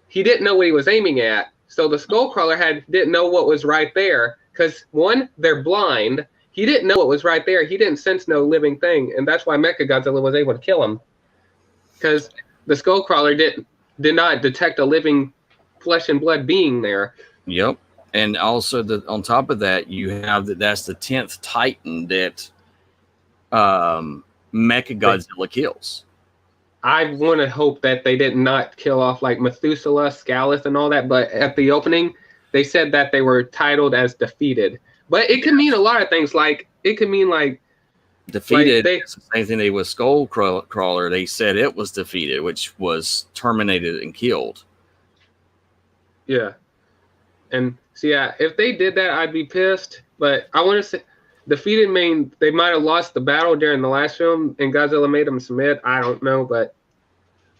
he didn't know what he was aiming at. So the Skullcrawler didn't know what was right there. Because, one, they're blind. He didn't know what was right there. He didn't sense no living thing. And that's why Mechagodzilla was able to kill him. Because the Skullcrawler did not detect a living flesh and blood being there. Yep. And also, on top of that, you have that's the 10th Titan that Mechagodzilla kills. I want to hope that they did not kill off like Methuselah, Scalus, and all that. But at the opening, they said that they were titled as defeated. But it could mean a lot of things. Like it could mean like defeated. It's the same thing they with Skullcrawler. They said it was defeated, which was terminated and killed. Yeah. And so yeah, if they did that, I'd be pissed. But I want to say defeated mean they might have lost the battle during the last film and Godzilla made them submit. I don't know, but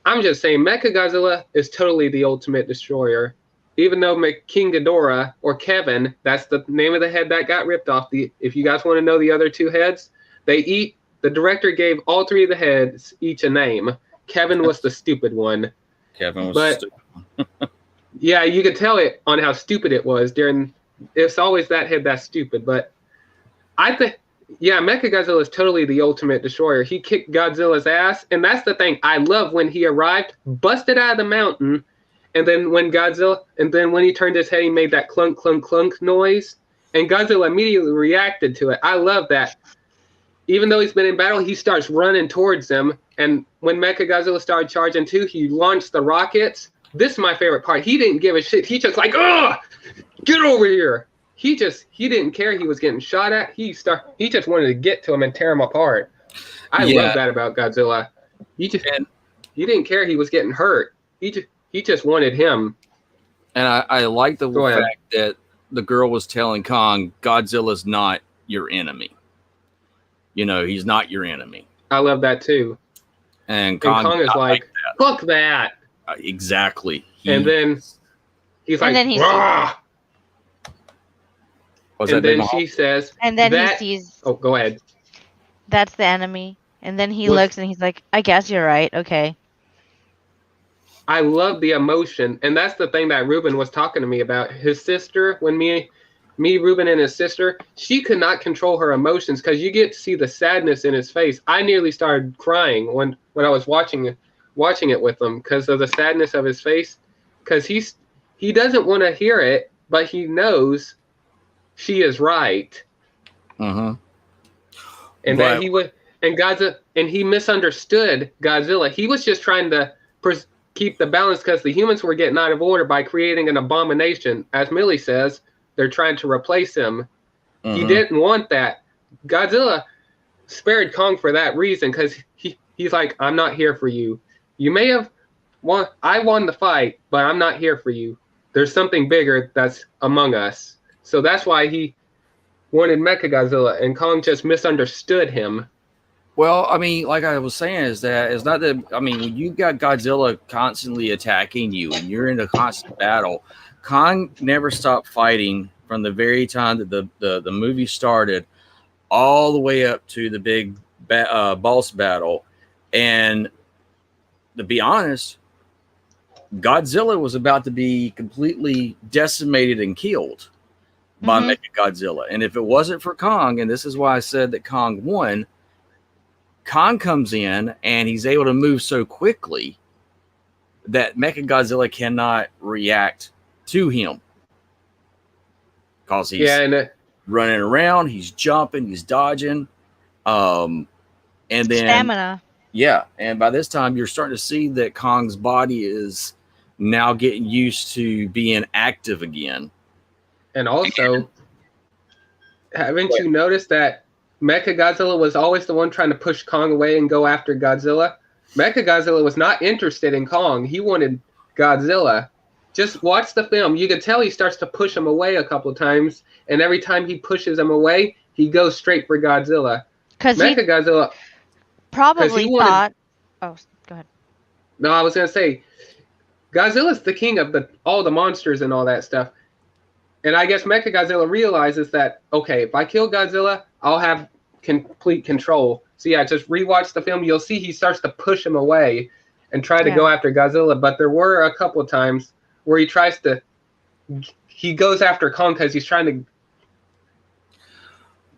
I'm just saying Mechagodzilla is totally the Ultimate Destroyer. Even though King Ghidorah or Kevin, that's the name of the head that got ripped off. If you guys want to know the other two heads, the director gave all three of the heads each a name. Kevin was the stupid one. Kevin was the stupid one. Yeah, you could tell it on how stupid it was it's always that head that's stupid, but I think, yeah, Mechagodzilla is totally the Ultimate Destroyer. He kicked Godzilla's ass, and that's the thing. I love when he arrived, busted out of the mountain, and then when he turned his head, he made that clunk, clunk, clunk noise, and Godzilla immediately reacted to it. I love that. Even though he's been in battle, he starts running towards them, and when Mechagodzilla started charging too, he launched the rockets. This is my favorite part. He didn't give a shit. He just like, ugh, get over here. He didn't care he was getting shot at. He just wanted to get to him and tear him apart. I love that about Godzilla. He didn't care he was getting hurt. He just wanted him. And I like the fact that the girl was telling Kong, Godzilla's not your enemy. You know, he's not your enemy. I love that too. And Kong is like, fuck that. Exactly. And then he's like, Rah! And then she says, and then he sees. Oh, go ahead. That's the enemy. And then he looks and he's like, I guess you're right. Okay. I love the emotion. And that's the thing that Ruben was talking to me about. His sister, when me, Ruben, and his sister, she could not control her emotions because you get to see the sadness in his face. I nearly started crying when I was watching it with him because of the sadness of his face. Because he doesn't want to hear it, but he knows she is right. Uh-huh. And that he misunderstood Godzilla. He was just trying to keep the balance because the humans were getting out of order by creating an abomination. As Millie says, they're trying to replace him. Uh-huh. He didn't want that. Godzilla spared Kong for that reason because he's like, I'm not here for you. You may have I won the fight, but I'm not here for you. There's something bigger that's among us. So that's why he wanted Mechagodzilla, and Kong just misunderstood him. Well, I mean, like I was saying, is that it's not that. I mean, when you got Godzilla constantly attacking you, and you're in a constant battle, Kong never stopped fighting from the very time that the movie started, all the way up to the big boss battle. And to be honest, Godzilla was about to be completely decimated and killed by Mechagodzilla. And if it wasn't for Kong, and this is why I said that Kong won, Kong comes in and he's able to move so quickly that Mechagodzilla cannot react to him. Because he's running around, he's jumping, he's dodging. And then stamina. Yeah, and by this time you're starting to see that Kong's body is now getting used to being active again. And also, haven't you noticed that Mechagodzilla was always the one trying to push Kong away and go after Godzilla? Mechagodzilla was not interested in Kong. He wanted Godzilla. Just watch the film. You can tell he starts to push him away a couple of times, and every time he pushes him away, he goes straight for Godzilla. Because he Mechagodzilla probably he wanted- thought. Oh, go ahead. No, I was gonna say, Godzilla's the king of all the monsters and all that stuff. And I guess Mechagodzilla realizes that, okay, if I kill Godzilla, I'll have complete control. So yeah, just rewatch the film. You'll see he starts to push him away and try to go after Godzilla. But there were a couple of times where he goes after Kong because he's trying to,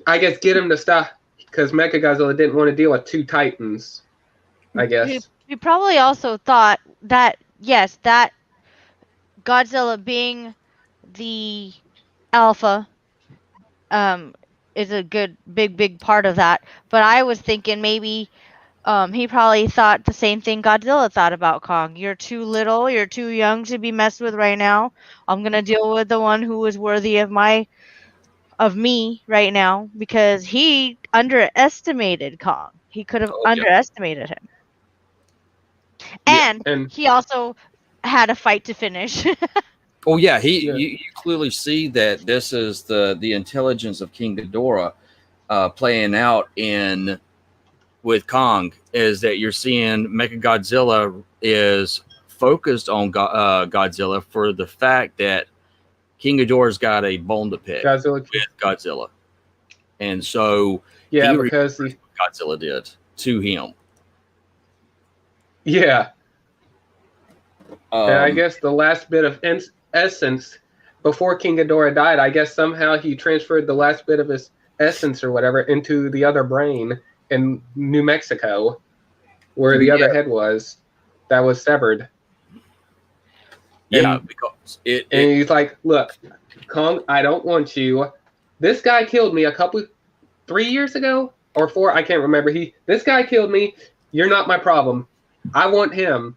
I guess, get him to stop, because Mechagodzilla didn't want to deal with two titans, I guess. He probably also thought that, yes, that Godzilla being the alpha is a good big part of that, but I was thinking maybe he probably thought the same thing Godzilla thought about Kong. You're too little, you're too young to be messed with right now. I'm gonna deal with the one who is worthy of me right now, because he underestimated Kong. He could have underestimated him. And he also had a fight to finish. Oh yeah, you clearly see that this is the intelligence of King Ghidorah playing out with Kong, is that you're seeing Mechagodzilla is focused on Godzilla for the fact that King Ghidorah's got a bone to pick with Godzilla, and so because Godzilla did to him. Yeah. And I guess the last bit of essence before King Ghidorah died, I guess somehow he transferred the last bit of his essence or whatever into the other brain in New Mexico, where the other head was, that was severed. Yeah, because and he's like, look, Kong, I don't want you. This guy killed me 3 years ago or 4, I can't remember. This guy killed me. You're not my problem. I want him.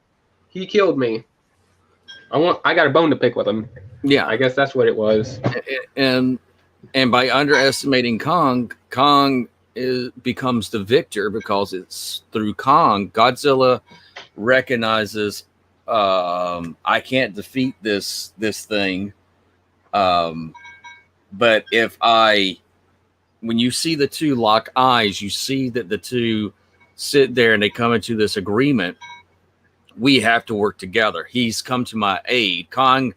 He killed me. I got a bone to pick with him. Yeah, I guess that's what it was. And by underestimating Kong, becomes the victor, because it's through Kong Godzilla recognizes, I can't defeat this thing. But when you see the two lock eyes, you see that the two sit there and they come into this agreement. We have to work together. He's come to my aid. Kong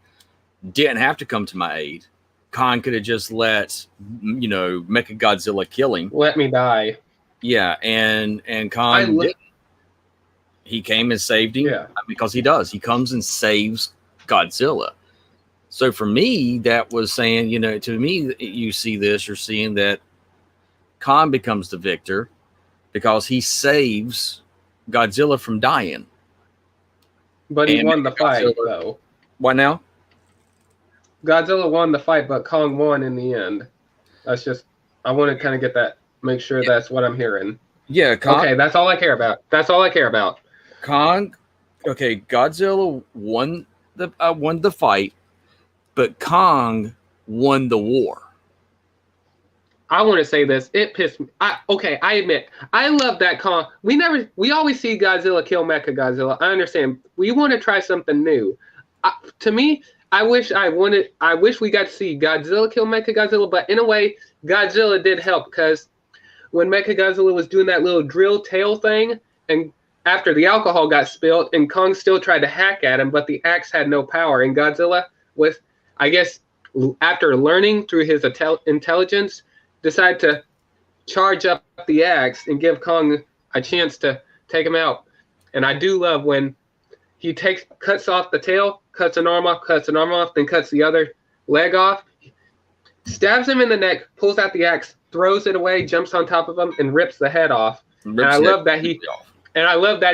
didn't have to come to my aid. Kong could have just let Mechagodzilla kill him. Let me die. Yeah, and Kong didn't. He came and saved him. Yeah. Because he does. He comes and saves Godzilla. So for me, that was saying, to me, you see this, you're seeing that Kong becomes the victor because he saves Godzilla from dying. But he won the fight, though. What now? Godzilla won the fight, but Kong won in the end. I want to kind of get that, make sure that's what I'm hearing. Yeah. Okay, that's all I care about. Godzilla won the fight, but Kong won the war. I want to say this. It pissed me. I admit, I love that Kong. We always see Godzilla kill Mechagodzilla. I understand. We want to try something new. To me, I wish we got to see Godzilla kill Mechagodzilla, but in a way, Godzilla did help, because when Mechagodzilla was doing that little drill tail thing, and after the alcohol got spilled, and Kong still tried to hack at him, but the axe had no power, and Godzilla was, I guess, after learning through his intelligence, decide to charge up the axe and give Kong a chance to take him out. And I do love when he cuts off the tail, cuts an arm off, then cuts the other leg off, stabs him in the neck, pulls out the axe, throws it away, jumps on top of him, and rips the head off. And I love that he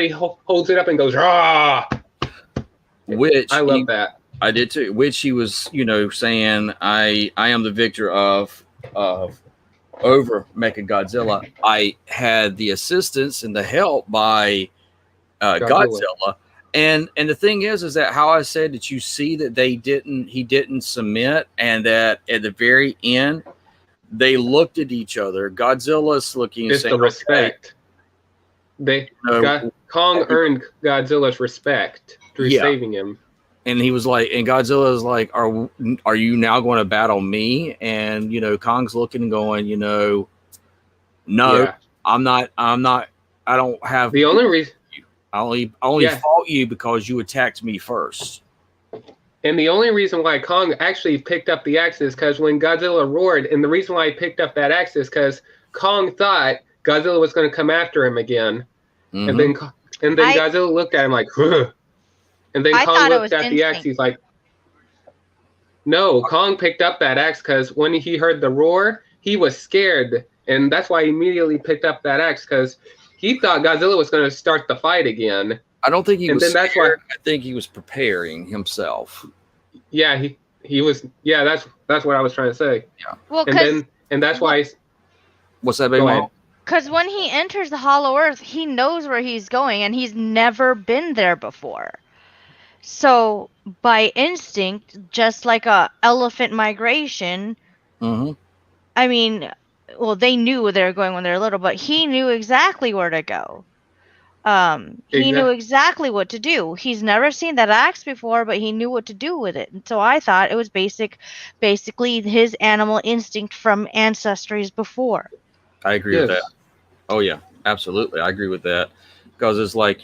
holds it up and goes, "Rah!" I love that. I did too. Which he was, saying, I am the victor of over Mechagodzilla. I had the assistance and the help by Godzilla. And the thing is that how I said that you see that he didn't submit, and that at the very end they looked at each other. Godzilla's looking and It's saying, the respect. Kong earned Godzilla's respect through saving him. And he was like, and Godzilla is like, are you now going to battle me? And Kong's looking and going, no, I'm not. I don't have the only reason. I only fought you because you attacked me first. And the only reason why Kong actually picked up the axe is because when Godzilla roared, and the reason why he picked up that axe is because Kong thought Godzilla was going to come after him again. Mm-hmm. And then Godzilla looked at him like, huh. And then Kong looked at the axe. He's like, no, Kong picked up that axe because when he heard the roar, he was scared. And that's why he immediately picked up that axe, because he thought Godzilla was going to start the fight again. I don't think he was scared. That's why, I think he was preparing himself. Yeah, he was. Yeah, that's what I was trying to say. Yeah. Well, and that's why. What's that, baby? Because when he enters the Hollow Earth, he knows where he's going, and he's never been there before. So by instinct, just like a elephant migration, I mean, well, they knew where they were going when they were little, but he knew exactly where to go. He knew exactly what to do. He's never seen that axe before, but he knew what to do with it. And so I thought it was basically his animal instinct from ancestries before. I agree with that. Oh yeah, absolutely. I agree with that, because it's like,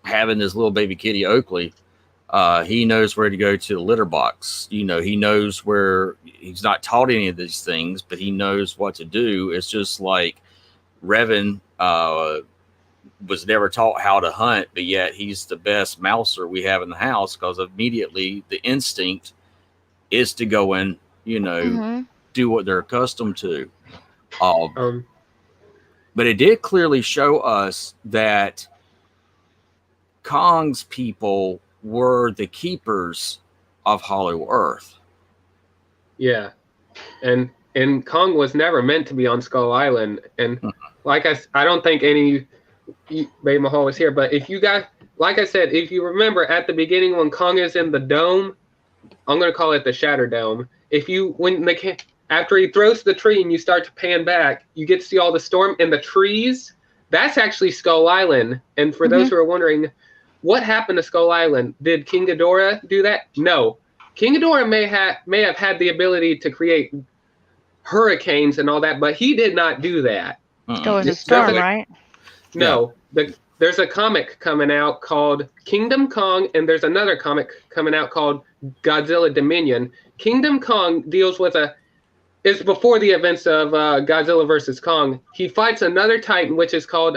having this little baby kitty Oakley, he knows where to go to the litter box. He knows where. He's not taught any of these things, but he knows what to do. It's just like Revan was never taught how to hunt, but yet he's the best mouser we have in the house, because immediately the instinct is to go and do what they're accustomed to. But it did clearly show us that Kong's people were the keepers of Hollow Earth. Yeah, and Kong was never meant to be on Skull Island. And like I don't think any Baby Mahal was here, but if you guys, like I said, if you remember at the beginning when Kong is in the dome, I'm gonna call it the Shatter Dome. After he throws the tree and you start to pan back, you get to see all the storm and the trees. That's actually Skull Island. And for those who are wondering, what happened to Skull Island? Did King Ghidorah do that? No. King Ghidorah may have had the ability to create hurricanes and all that, but he did not do that. There was a storm, right? No. There's a comic coming out called Kingdom Kong, and there's another comic coming out called Godzilla Dominion. Kingdom Kong deals with it's before the events of Godzilla versus Kong. He fights another Titan, which is called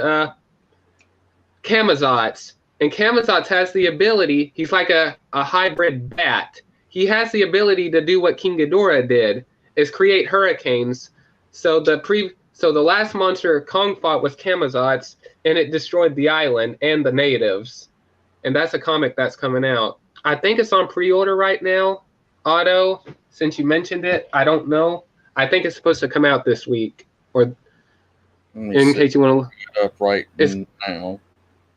Camazotz. And Camazotz has the ability, he's like a hybrid bat. He has the ability to do what King Ghidorah did, is create hurricanes. So the last monster Kong fought was Camazotz, and it destroyed the island and the natives. And that's a comic that's coming out. I think it's on pre-order right now. Otto, since you mentioned it, I don't know. I think it's supposed to come out this week, or in case you want to look it up right.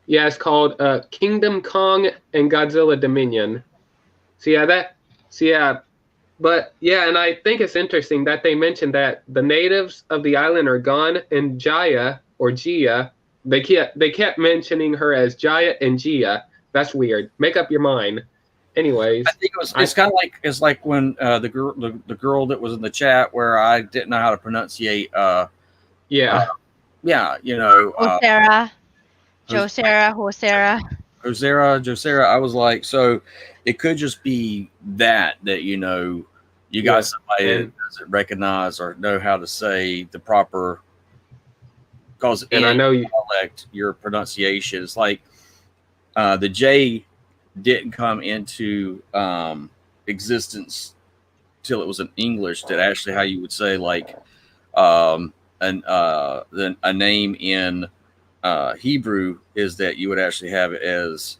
Yeah, it's called Kingdom Kong and Godzilla Dominion. But yeah, and I think it's interesting that they mentioned that the natives of the island are gone, and Jaya or Gia, they kept mentioning her as Jaya and Gia. That's weird. Make up your mind. Anyways, I think it's kind of like when the girl that was in the chat where I didn't know how to pronunciate. Josera. I was like, so it could just be that you got somebody that doesn't recognize or know how to say the proper. Because I know you dialect, your pronunciation is like the J didn't come into existence till it was in English. That actually how you would say like a name in Hebrew is that you would actually have it as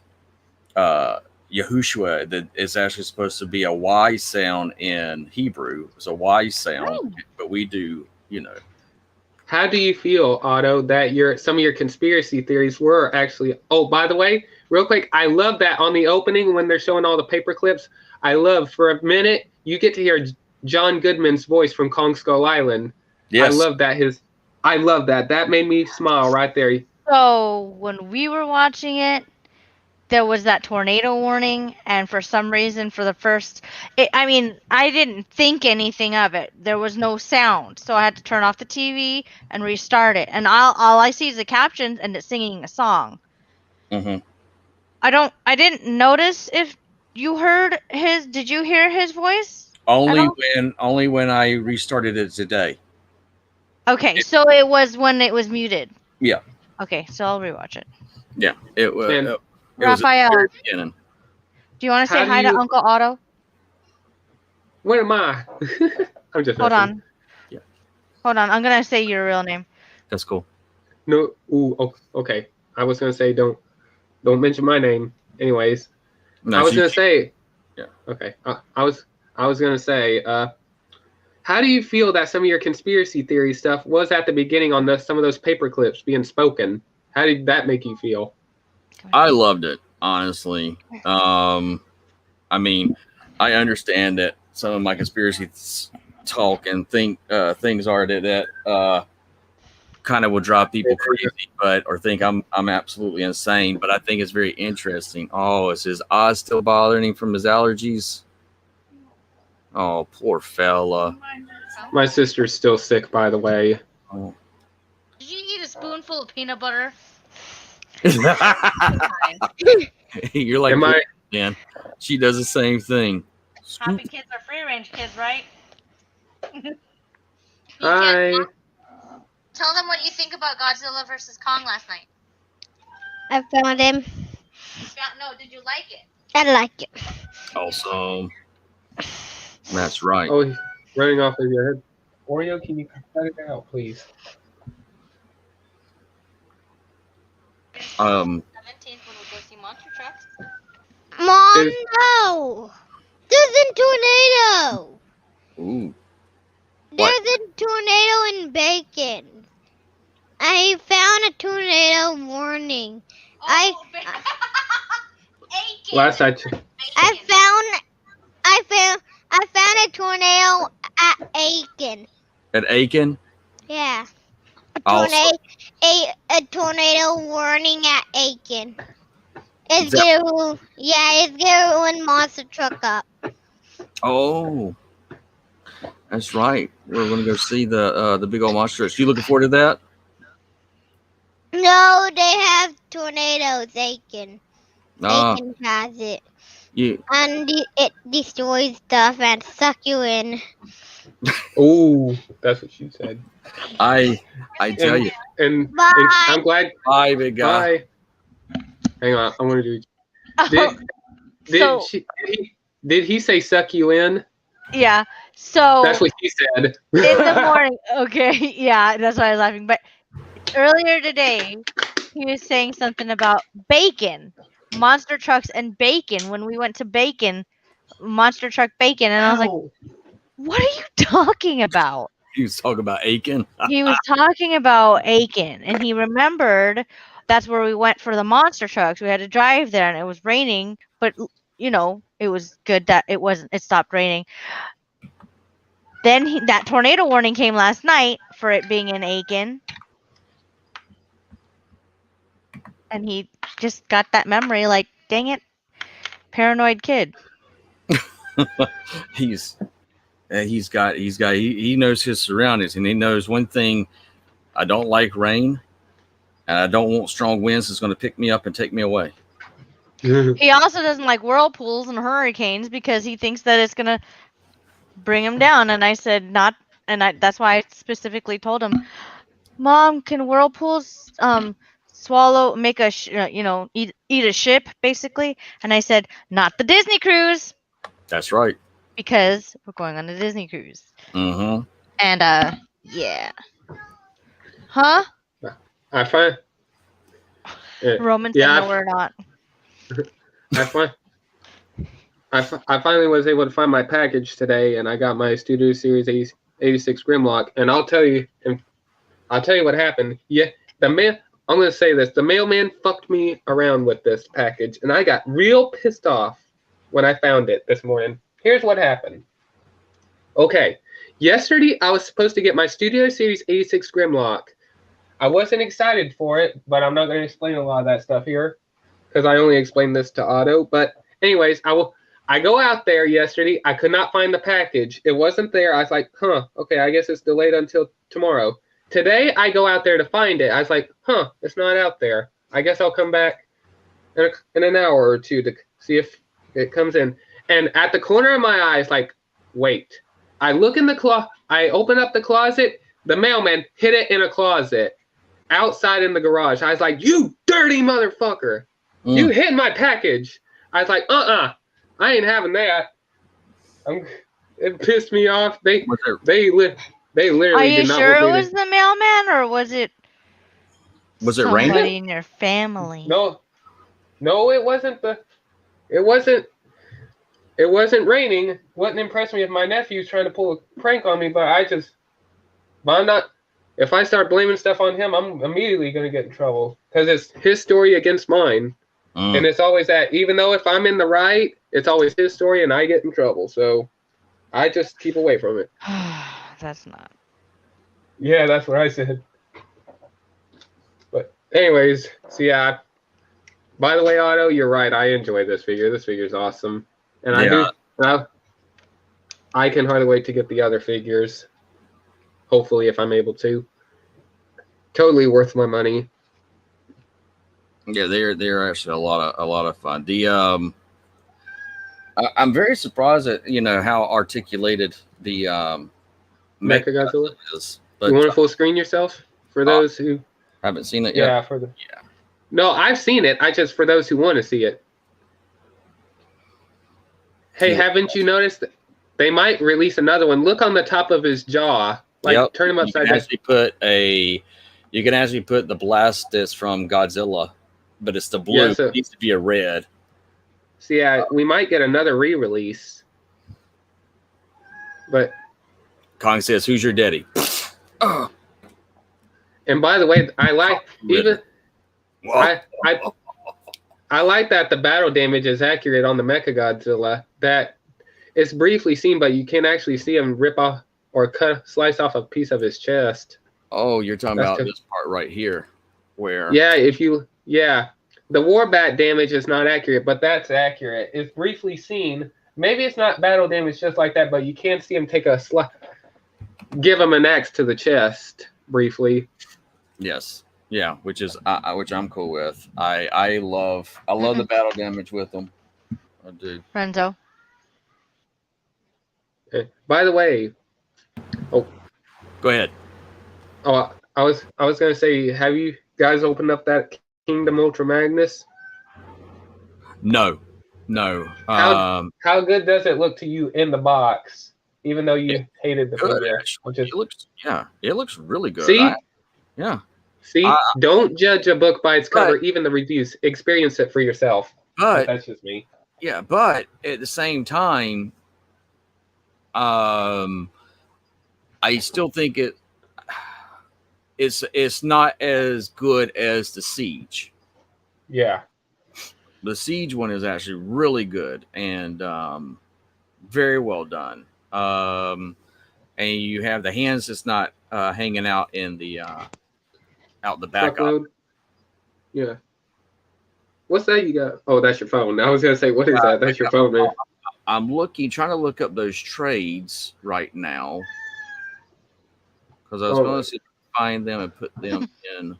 Yahushua that is actually supposed to be a Y sound in Hebrew. It's a Y sound, but we do, How do you feel, Otto, that some of your conspiracy theories were actually? Oh, by the way, real quick, I love that on the opening when they're showing all the paper clips. I love for a minute you get to hear John Goodman's voice from Kong Skull Island. Yes. I love that. I love that. That made me smile right there. So when we were watching it, there was that tornado warning, and for some reason, for the first, I didn't think anything of it. There was no sound, so I had to turn off the TV and restart it. And all I see is the captions, and it's singing a song. Mm-hmm. I didn't notice if you heard his. Did you hear his voice? Only when I restarted it today. Okay, so it was when it was muted. Yeah. Okay, so I'll rewatch it. Yeah, it was. Raphael, beginning. do you want to say hi to Uncle Otto? What am I? I'm just Hold messing. on. Yeah. Hold on. I'm gonna say your real name. That's cool. No. Ooh. Oh, okay. I was gonna say don't mention my name. Anyways, no, I was gonna say. Yeah. Okay. I was gonna say. How do you feel that some of your conspiracy theory stuff was at the beginning on some of those paper clips being spoken? How did that make you feel? I loved it, honestly. I mean, I understand that some of my conspiracy talk and things are that kind of will drive people crazy, or think I'm absolutely insane. But I think it's very interesting. Oh, is his eyes still bothering him from his allergies? Oh, poor fella. My sister's still sick, by the way. Oh. Did you eat a spoonful of peanut butter? You're like, man. She does the same thing. Happy kids are free range kids, right? Hi. Tell them what you think about Godzilla versus Kong last night. I found him. No, did you like it? I like it. Awesome. That's right. Oh, he's running off of your head. Oreo, can you cut it out, please? 17th when we go see Monster Trucks. Mom, no! There's a tornado! Ooh. There's a tornado in Bacon. I found a tornado warning. Oh, Last I found a tornado at Aiken. At Aiken? Yeah. Awesome. A tornado warning at Aiken. It's gonna ruin Monster Truck up. Oh, that's right. We're going to go see the big old monster. You looking forward to that? No, they have tornadoes. Aiken has it. And it destroys stuff and suck you in. Oh, that's what she said. I tell you. And I'm glad. Bye, big guy. Bye. Hang on, I want to do. Did he say suck you in? Yeah. So that's what he said. In the morning. Okay. Yeah, that's why I was laughing. But earlier today, he was saying something about bacon, monster trucks, and bacon. When we went to Bacon, monster truck bacon, and I was like, "What are you talking about?" He was talking about Aiken. He was talking about Aiken, and he remembered that's where we went for the monster trucks. We had to drive there, and it was raining, but it was good that it stopped raining. Then that tornado warning came last night for it being in Aiken. And he just got that memory like, dang it, paranoid kid. He knows his surroundings, and he knows one thing: I don't like rain, and I don't want strong winds that's going to pick me up and take me away. He also doesn't like whirlpools and hurricanes because he thinks that it's going to bring him down. And I said not, and that's why I specifically told him, Mom, can whirlpools make eat a ship basically? And I said, not the Disney cruise. That's right. Because we're going on a Disney cruise. Mm-hmm. And yeah. Huh? I find Roman said no, we're not. I I finally was able to find my package today, and I got my Studio Series 86 Grimlock. And I'll tell you what happened. Yeah, I'm gonna say this: the mailman fucked me around with this package, and I got real pissed off when I found it this morning. Here's what happened. Okay, yesterday I was supposed to get my Studio Series 86 Grimlock. I wasn't excited for it, but I'm not going to explain a lot of that stuff here because I only explained this to Otto. But anyways, I go out there yesterday. I could not find the package. It wasn't there. I was like, okay, I guess it's delayed until tomorrow. Today, I go out there to find it. I was like, it's not out there. I guess I'll come back in an hour or two to see if it comes in. And at the corner of my eye, it's like, wait. I look in the closet. I open up the closet. The mailman hid it in a closet outside in the garage. I was like, you dirty motherfucker. You hid my package. I was like, I ain't having that. It pissed me off. They literally Are you did not sure want it me was the mailman, or was it raining? somebody in your family? No, it wasn't it wasn't raining. Wouldn't impress me if my nephew's trying to pull a prank on me, but I'm not. If I start blaming stuff on him, I'm immediately going to get in trouble because it's his story against mine. And it's always that, even though if I'm in the right, it's always his story and I get in trouble. So I just keep away from it. That's not. Yeah, that's what I said. But anyways, so yeah. By the way, Otto, you're right. I enjoy this figure. This figure's awesome. And I can hardly wait to get the other figures. Hopefully, if I'm able to. Totally worth my money. Yeah, they're actually a lot of fun. I'm very surprised at how articulated the Mechagodzilla is. But, you want to full screen yourself for those who haven't seen it yet? Yeah, No, I've seen it. For those who want to see it. Hey, haven't you noticed that they might release another one? Look on the top of his jaw. Turn him upside down. You can actually put the Blastus from Godzilla, but it's the blue. Yeah, it needs to be a red. So yeah, we might get another re-release. But Kong says, "Who's your daddy?" And by the way, I like I like that the battle damage is accurate on the Mechagodzilla. That it's briefly seen, but you can actually see him rip off or slice off a piece of his chest. Oh, you're talking about this part right here, where the Warbat damage is not accurate, but that's accurate. It's briefly seen. Maybe it's not battle damage just like that, but you can see him take give him an axe to the chest briefly. Yes. Yeah, which I'm cool with. I love the battle damage with them. I do. Renzo. By the way, go ahead. Oh, I was gonna say, have you guys opened up that Kingdom Ultra Magnus? No. How good does it look to you in the box? Even though you hated the figure, it looks really good. See, don't judge a book by its cover, even the reviews. Experience it for yourself. But that's just me. Yeah, but at the same time, I still think it's not as good as the Siege. Yeah, the Siege one is actually really good and very well done. And you have the hands that's not hanging out in the out the back of it. Yeah. What's that you got? Oh, that's your phone. I was gonna say, what is that? That's your phone, man. I'm trying to look up those trades right now because I was going to find them and put them in.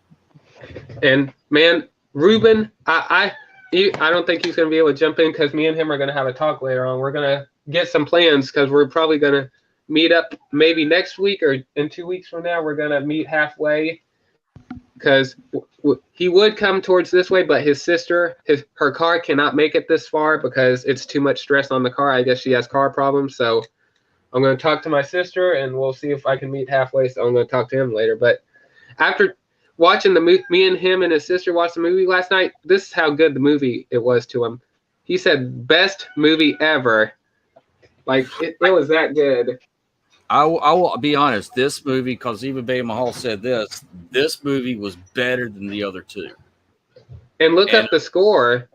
And man, Ruben, I don't think he's gonna be able to jump in because me and him are gonna have a talk later on. We're gonna get some plans because we're probably gonna meet up maybe next week or in 2 weeks from now. We're gonna meet halfway. Because he would come towards this way, but his sister, her car cannot make it this far because it's too much stress on the car. I guess she has car problems. So I'm going to talk to my sister, and we'll see if I can meet halfway. So I'm going to talk to him later. But after watching the movie, me and him and his sister watched the movie last night, this is how good the movie it was to him. he said best movie ever. Like it was that good. I will be honest. This movie, because even Bay Mahal said this movie was better than the other two. And look up the score.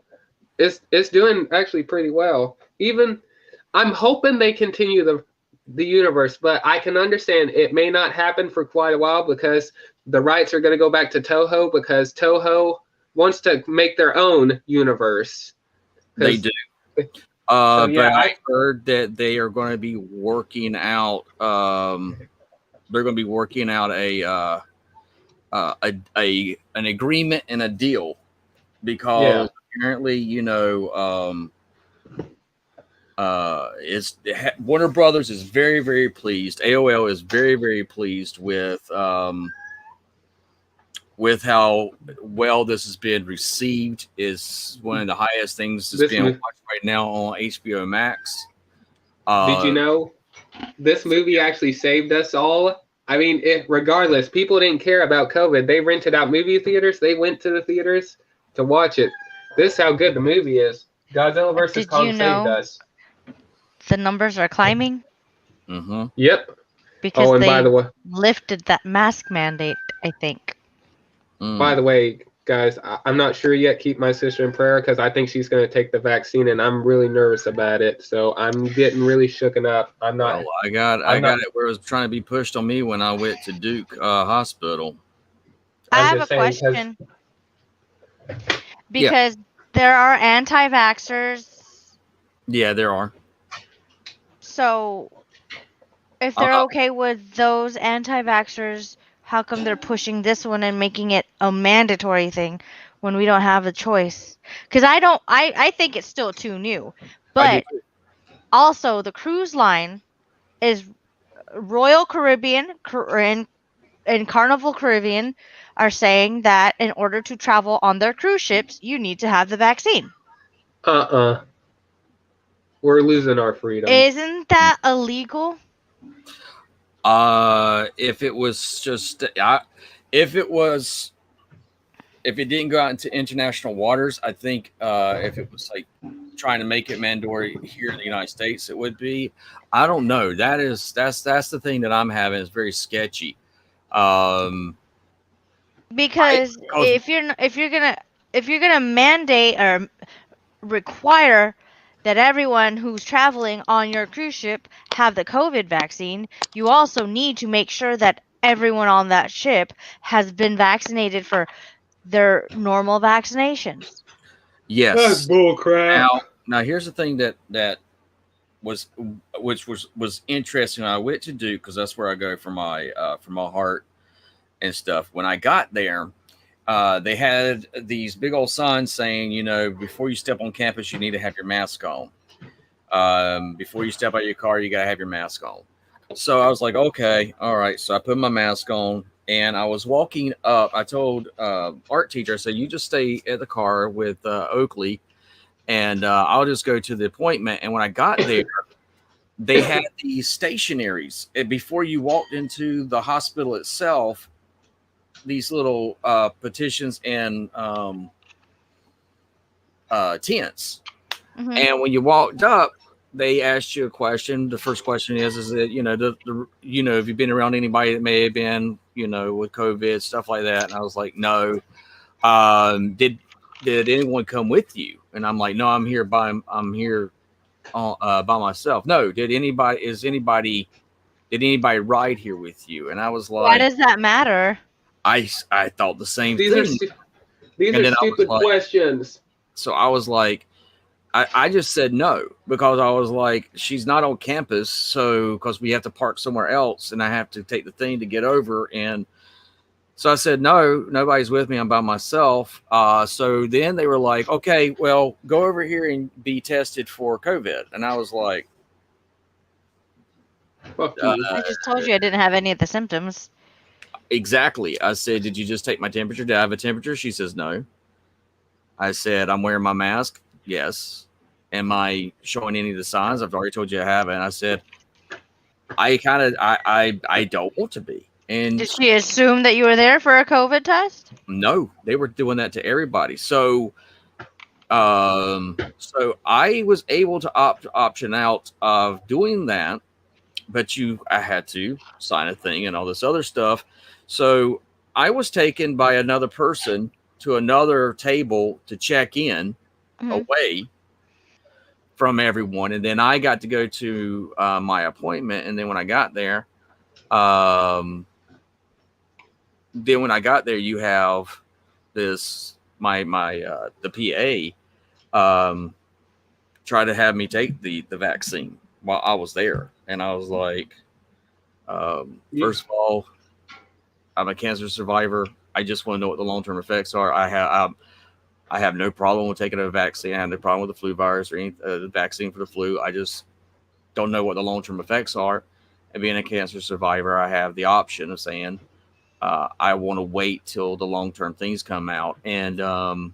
It's doing actually pretty well. Even I'm hoping they continue the universe, but I can understand it may not happen for quite a while because the rights are going to go back to Toho because Toho wants to make their own universe. They do. So, yeah, but I heard that they are going to be working out. They're going to be working out an agreement and a deal because apparently, Warner Brothers is very, very pleased. AOL is very, very pleased with how well this has been received. Is one of the highest things that's being watched right now on HBO Max. Did you know this movie actually saved us all? I mean, regardless, people didn't care about COVID. They rented out movie theaters. They went to the theaters to watch it. This is how good the movie is. Godzilla vs. Kong saved us. The numbers are climbing? Mm-hmm. Yep. Because and by the way, lifted that mask mandate, I think. By the way, guys, I'm not sure yet. Keep my sister in prayer because I think she's going to take the vaccine, and I'm really nervous about it. So I'm getting really shooken up. I'm not. Well, I got it where it was trying to be pushed on me when I went to Duke Hospital. I have a question. Because there are anti-vaxxers. Yeah, there are. So if they're okay with those anti-vaxxers, how come they're pushing this one and making it a mandatory thing when we don't have a choice? Because I think it's still too new. But also the cruise line is Royal Caribbean and Carnival Caribbean are saying that in order to travel on their cruise ships, you need to have the vaccine. We're losing our freedom. Isn't that illegal? If it was just, if it didn't go out into international waters, I think if it was like trying to make it mandatory here in the United States, it would be. I don't know. That's the thing that I'm having is very sketchy. Because if you're gonna mandate or require that everyone who's traveling on your cruise ship have the COVID vaccine, you also need to make sure that everyone on that ship has been vaccinated for their normal vaccinations. Yes. That's bull crap. Now here's the thing that was interesting. I went to Duke because that's where I go for my heart and stuff. When I got there, they had these big old signs saying, before you step on campus, you need to have your mask on. Before you step out of your car, you got to have your mask on. So I was like, okay, all right. So I put my mask on and I was walking up. I told art teacher, I said, you just stay at the car with Oakley and I'll just go to the appointment. And when I got there, they had these stationaries. And before you walked into the hospital itself, these little petitions and tents. Mm-hmm. And when you walked up, they asked you a question. The first question is that, have you been around anybody that may have been, with COVID, stuff like that? And I was like, no. Did anyone come with you? And I'm like, no, I'm here by myself. No. Did anybody ride here with you? And I was like, why does that matter? I thought the same thing. These are stupid questions. So I was like, I just said no because I was like, she's not on campus. So because we have to park somewhere else and I have to take the thing to get over. And so I said, no, nobody's with me. I'm by myself. So then they were like, okay, well, go over here and be tested for COVID. And I was like, I just told you I didn't have any of the symptoms. Exactly. I said, did you just take my temperature? Did I have a temperature? She says, no. I said, I'm wearing my mask. Yes. Am I showing any of the signs? I've already told you I haven't. I said, I don't want to be. And did she assume that you were there for a COVID test? No, they were doing that to everybody. So So I was able to option out of doing that, but I had to sign a thing and all this other stuff. So I was taken by another person to another table to check in away from everyone, and then I got to go to my appointment. And then when I got there, you have this the PA try to have me take the vaccine while I was there, and I was like, first of all, I'm a cancer survivor. I just want to know what the long-term effects are. I have no problem with taking a vaccine. I have no problem with the flu virus or any vaccine for the flu. I just don't know what the long-term effects are. And being a cancer survivor, I have the option of saying I want to wait till the long-term things come out. And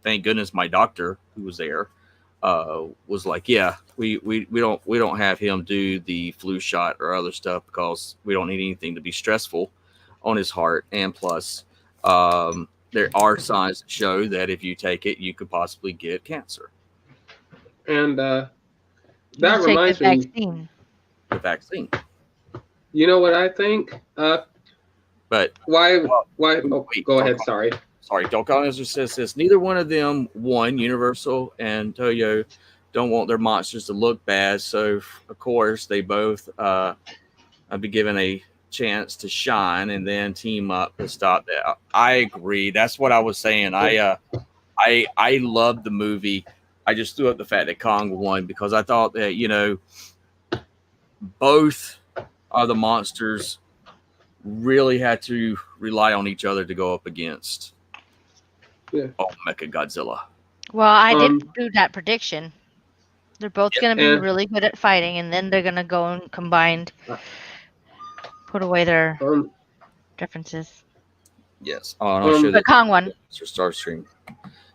thank goodness my doctor, who was there, was like, yeah, we don't have him do the flu shot or other stuff because we don't need anything to be stressful on his heart. And plus, there are signs that show that if you take it, you could possibly get cancer. And that reminds me, the vaccine. You know what I think? But why? Oh, go ahead. Sorry, Doc Honest says this. Neither one of them, Universal and Toyo, don't want their monsters to look bad. So of course they both be given a chance to shine and then team up to stop that. I agree. That's what I was saying. I loved the movie. I just threw up the fact that Kong won because I thought that both of the monsters really had to rely on each other to go up against Mecha Godzilla. Well, I did do that prediction. They're both going to be really good at fighting, and then they're going to go and combined put away their differences. Yes. I'll show the Kong one. Star Stream.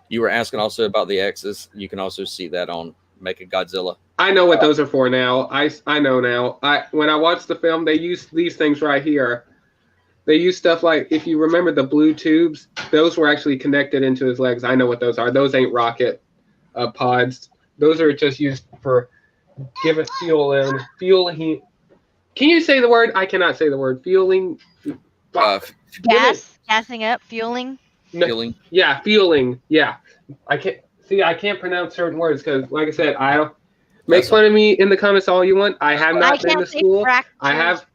You were asking also about the X's. You can also see that on Mecha Godzilla. I know what those are for now. I know now. When I watched the film, they used these things right here. They use stuff like, if you remember the blue tubes, those were actually connected into his legs. I know what those are. Those ain't rocket pods. Those are just used for giving fueling. Can you say the word? I cannot say the word. Fueling. Gassing up, fueling. No, fueling. Yeah, fueling. Yeah. I can't pronounce certain words because, like I said, make fun of me in the comments all you want. I have not been to school. I have.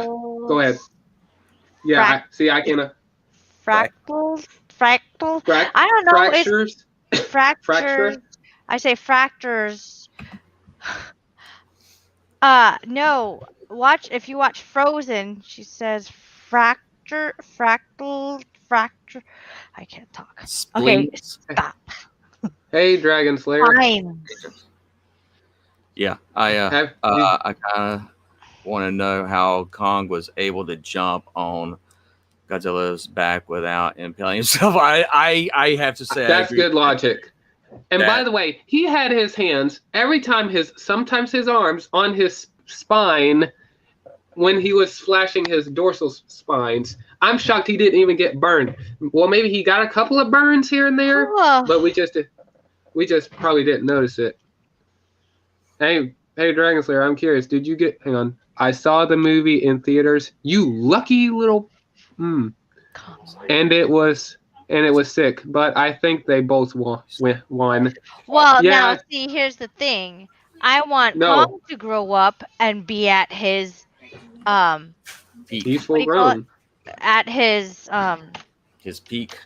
Go ahead. Yeah. I can. Fractals. I don't know. Fractures. Fractures. I say fractures. No. If you watch Frozen, she says fracture. I can't talk. Okay, stop. Hey, Dragon Slayer. Fine. Yeah, I kind of want to know how Kong was able to jump on Godzilla's back without impaling himself. I have to say that's good logic. And by the way, he had his hands sometimes his arms on his spine when he was flashing his dorsal spines. I'm shocked he didn't even get burned. Well, maybe he got a couple of burns here and there, but we just probably didn't notice it. Hey, Dragon Slayer, I'm curious. Did you get? Hang on. I saw the movie in theaters. You lucky little. And it was sick, but I think they both won. Well, now see, here's the thing. I want Kong to grow up and be at his peaceful grown. At his peak.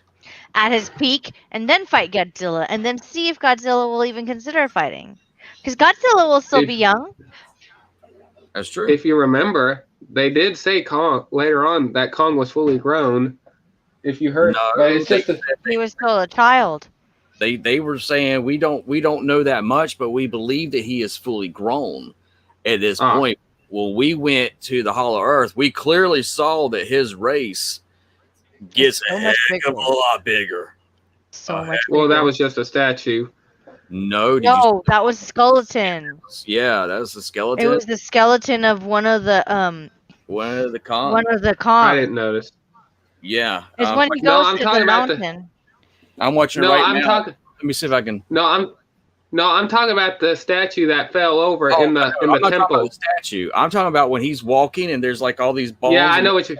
At his peak, and then fight Godzilla, and then see if Godzilla will even consider fighting. Because Godzilla will still be young. That's true. If you remember, they did say Kong later on that Kong was fully grown. If you heard, he was still a child. They were saying we don't know that much, but we believe that he is fully grown at this point. Well, we went to the Hollow Earth. We clearly saw that his race gets a heck of a lot bigger. So much bigger. Well, that was just a statue. No, that was a skeleton. Yeah, that was the skeleton. It was the skeleton of one of the Kongs. One of the Kongs. I didn't notice. Yeah. It's when he goes to the mountain. I'm watching it right now. Let me see if I can. No, I'm talking about the statue that fell over in the I'm not temple. talking about the statue. I'm talking about when he's walking and there's like all these balls. Yeah, I know what you.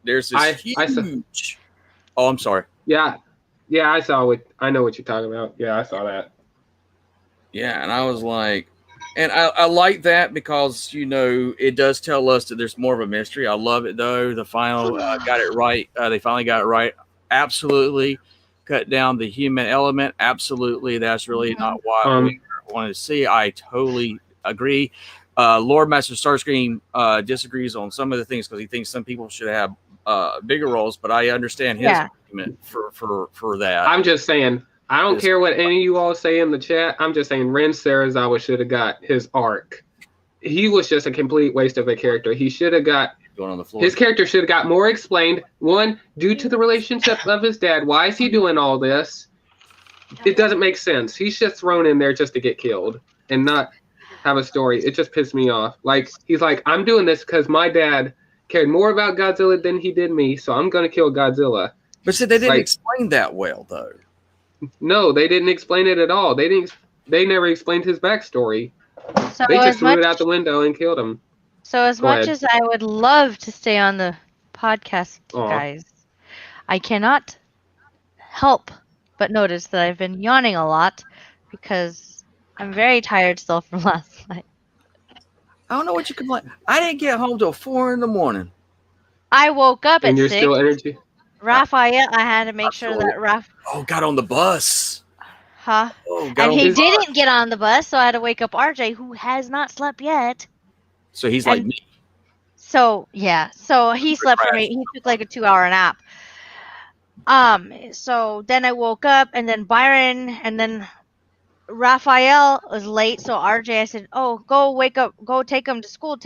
There's this huge. Oh, I'm sorry. Yeah, I saw what. I know what you're talking about. Yeah, I saw that. Yeah, and I was like, and I like that because it does tell us that there's more of a mystery. I love it though. The final got it right. They finally got it right. Absolutely, cut down the human element. Absolutely, that's really not what we wanted to see. I totally agree. Lord Master Starscream disagrees on some of the things because he thinks some people should have bigger roles, but I understand his argument for that. I'm just saying. I don't care what any of you all say in the chat. I'm just saying Ren Sarazawa should have got his arc. He was just a complete waste of a character. He should have got going on the floor. His character should have got more explained. One, due to the relationship of his dad. Why is he doing all this? It doesn't make sense. He's just thrown in there just to get killed and not have a story. It just pissed me off. Like, he's like, I'm doing this because my dad cared more about Godzilla than he did me, so I'm going to kill Godzilla. But see, they didn't explain that well, though. No, they didn't explain it at all. They never explained his backstory. So they just threw it out the window and killed him. So as much as I would love to stay on the podcast, guys, I cannot help but notice that I've been yawning a lot because I'm very tired still from last night. I don't know what you complain. I didn't get home till 4 a.m. I woke up and at you're 6. Still energy. Raphael, I had to make sure that got on the bus. Huh? And he didn't get on the bus, so I had to wake up RJ, who has not slept yet. So he's like me. So yeah, so he slept for me. He took like a 2-hour nap. So then I woke up, and then Byron, and then Raphael was late, so RJ, I said, "Oh, go wake up, go take him to school,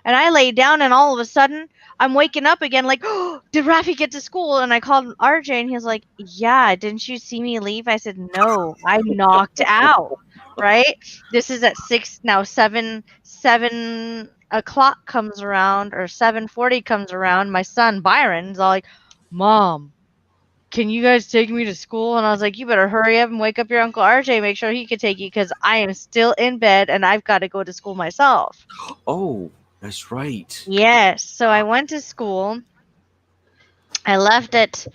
And I laid down, and all of a sudden, I'm waking up again, like, oh, did Rafi get to school? And I called RJ, and he was like, yeah, didn't you see me leave? I said, no, I knocked out, right? This is at 6, now 7 o'clock comes around, or 7:40 comes around, my son, Byron's all like, Mom, can you guys take me to school? And I was like, you better hurry up and wake up your Uncle RJ, make sure he can take you, because I am still in bed and I've got to go to school myself. Oh, that's right. Yes. So I went to school. I left at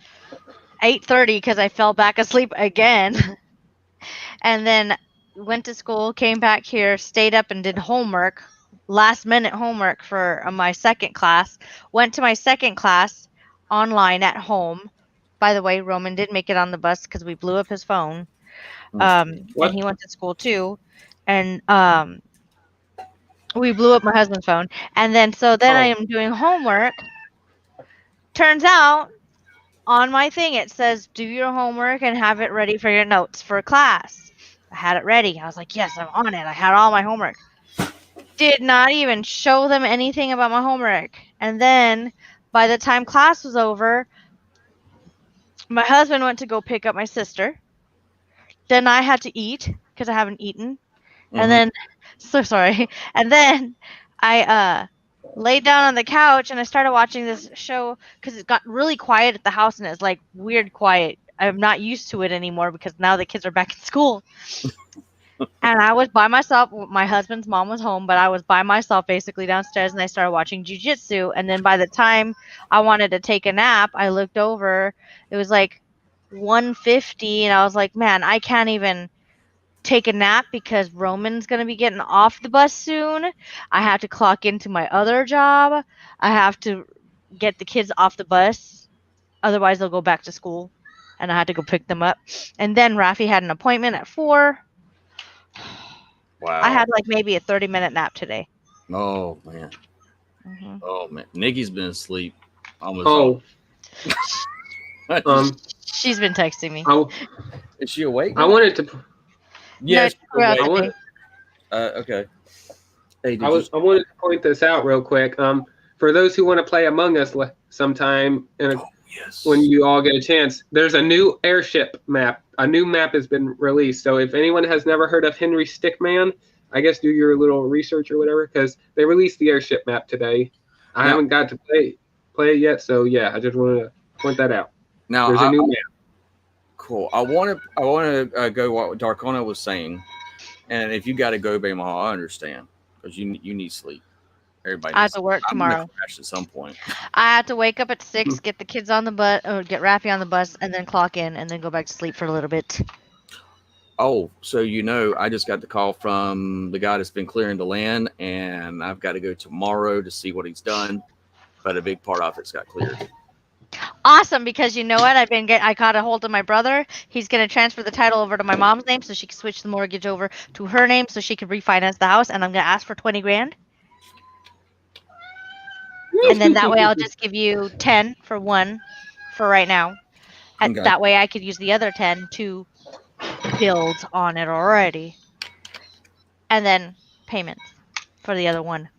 8:30 because I fell back asleep again. And then went to school, came back here, stayed up and did homework, last minute homework for my second class. Went to my second class online at home. By the way, Roman did make it on the bus because we blew up his phone. And he went to school too. And we blew up my husband's phone. And then I am doing homework. Turns out on my thing it says do your homework and have it ready for your notes for class. I had it ready. I was like, yes, I'm on it. I had all my homework. Did not even show them anything about my homework. And then by the time class was over, my husband went to go pick up my sister. Then I had to eat because I haven't eaten. And then, so sorry. And then I laid down on the couch and I started watching this show because it got really quiet at the house, and it's like weird quiet. I'm not used to it anymore because now the kids are back in school. And I was by myself. My husband's mom was home, but I was by myself basically downstairs, and I started watching jiu-jitsu. And then by the time I wanted to take a nap, I looked over. It was like 1:50, and I was like, man, I can't even take a nap because Roman's going to be getting off the bus soon. I have to clock into my other job. I have to get the kids off the bus. Otherwise, they'll go back to school, and I had to go pick them up. And then Rafi had an appointment at 4. Wow. I had like maybe a 30-minute nap today. Oh, man. Oh, man. Nikki's been asleep. She's been texting me. Is she awake? I wanted to... Yes. No, okay. Hey, I wanted to point this out real quick. For those who want to play Among Us sometime, when you all get a chance, there's a new airship map. A new map has been released. So if anyone has never heard of Henry Stickman, I guess do your little research or whatever, because they released the airship map today. I haven't got to play it yet, so yeah, I just wanted to point that out. Now, there's a new map. Cool. I want to go what Darkona was saying, and if you got to go, Baymaha, I understand because you need sleep. Everybody I have needs to sleep. work I'm gonna tomorrow. crash at some point. I have to wake up at 6, get the kids on the bus, or get Raffy on the bus, and then clock in, and then go back to sleep for a little bit. Oh, so I just got the call from the guy that's been clearing the land, and I've got to go tomorrow to see what he's done. But a big part of it's got cleared. Awesome, because you know what? I caught a hold of my brother. He's gonna transfer the title over to my mom's name so she can switch the mortgage over to her name so she can refinance the house, and I'm gonna ask for 20 grand. And then that way I'll just give you 10 for one for right now. Okay. That way I could use the other 10 to build on it already. And then payments for the other one.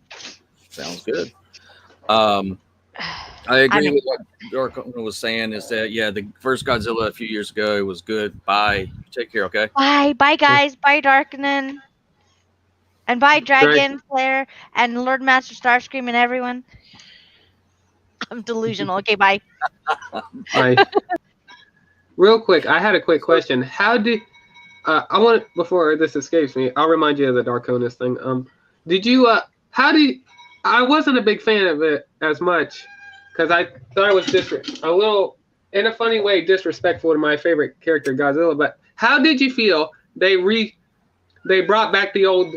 Sounds good. I agree with what Darkona was saying is that, yeah, the first Godzilla a few years ago was good. Bye. Take care, okay? Bye guys. Bye Darknan. And bye Dragon Slayer and Lord Master Starscream and everyone. I'm delusional. Okay, bye. Bye. Real quick, I had a quick question. How did I want before this escapes me? I'll remind you of the Darkonis thing. Did you I wasn't a big fan of it as much because I thought it was a little in a funny way disrespectful to my favorite character Godzilla. But how did you feel they brought back the old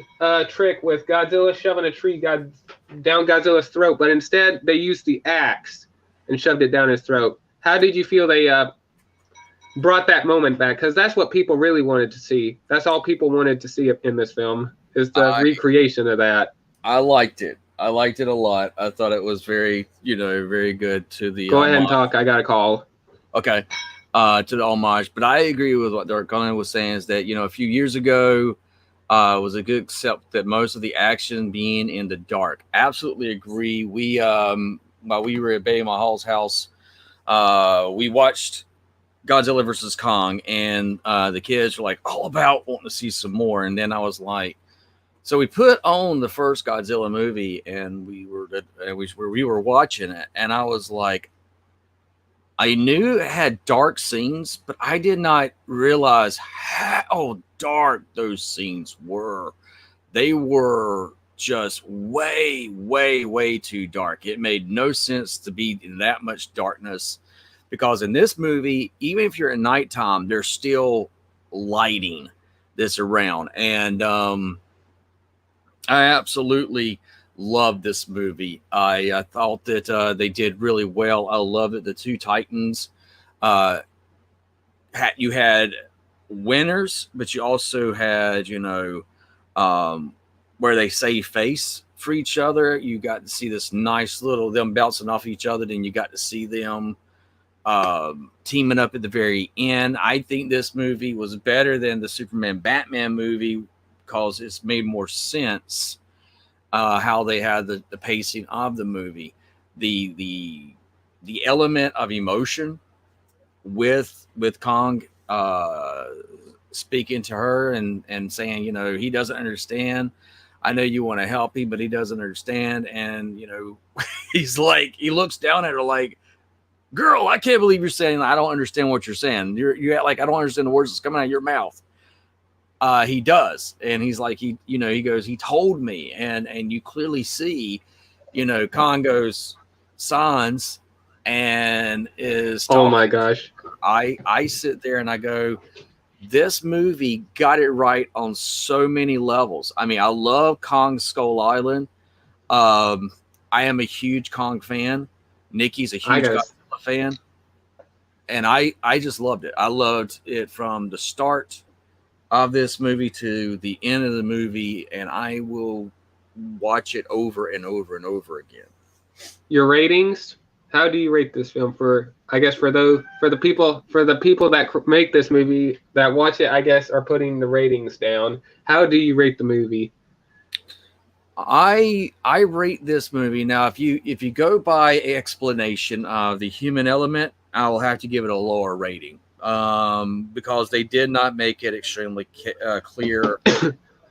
trick with Godzilla shoving a tree down Godzilla's throat, but instead they used the axe and shoved it down his throat? How did you feel they brought that moment back? Because that's what people really wanted to see. That's all people wanted to see in this film is the recreation of that. I liked it. I liked it a lot. I thought it was very, very good to the. Go ahead and talk. I got a call. Okay. To the homage, but I agree with what Darkona was saying is that a few years ago was a good concept that most of the action being in the dark. Absolutely agree. We while we were at Bay Mahal's house, we watched Godzilla versus Kong, and the kids were like all about wanting to see some more. And then I was like, so we put on the first Godzilla movie, and we were watching it, and I was like, I knew it had dark scenes, but I did not realize how dark those scenes were. They were just way, way, way too dark. It made no sense to be in that much darkness, because in this movie, even if you're at nighttime, there's still lighting that's around. And I absolutely loved this movie. I thought that they did really well. I love that the two Titans, you had winners, but you also had, where they save face for each other. You got to see this nice little them bouncing off each other. Then you got to see them teaming up at the very end. I think this movie was better than the Superman Batman movie because it's made more sense how they had the pacing of the movie. The element of emotion with Kong speaking to her and saying, he doesn't understand. I know you want to help him, but he doesn't understand. And, he's like, he looks down at her like, girl, I can't believe you're saying I don't understand what you're saying. You act like I don't understand the words that's coming out of your mouth. He does. And he's like, he goes, he told me. And you clearly see, Kong goes, Sans, and is talking. Oh my gosh. I sit there and I go, this movie got it right on so many levels. I mean, I love Kong Skull Island. I am a huge Kong fan. Nikki's a huge Godzilla fan. And I just loved it. I loved it from the start of this movie to the end of the movie, and I will watch it over and over and over again. Your ratings? How do you rate this film for the people that make this movie that watch it, I guess, are putting the ratings down? How do you rate the movie? I rate this movie now. If you go by explanation of the human element, I will have to give it a lower rating because they did not make it extremely clear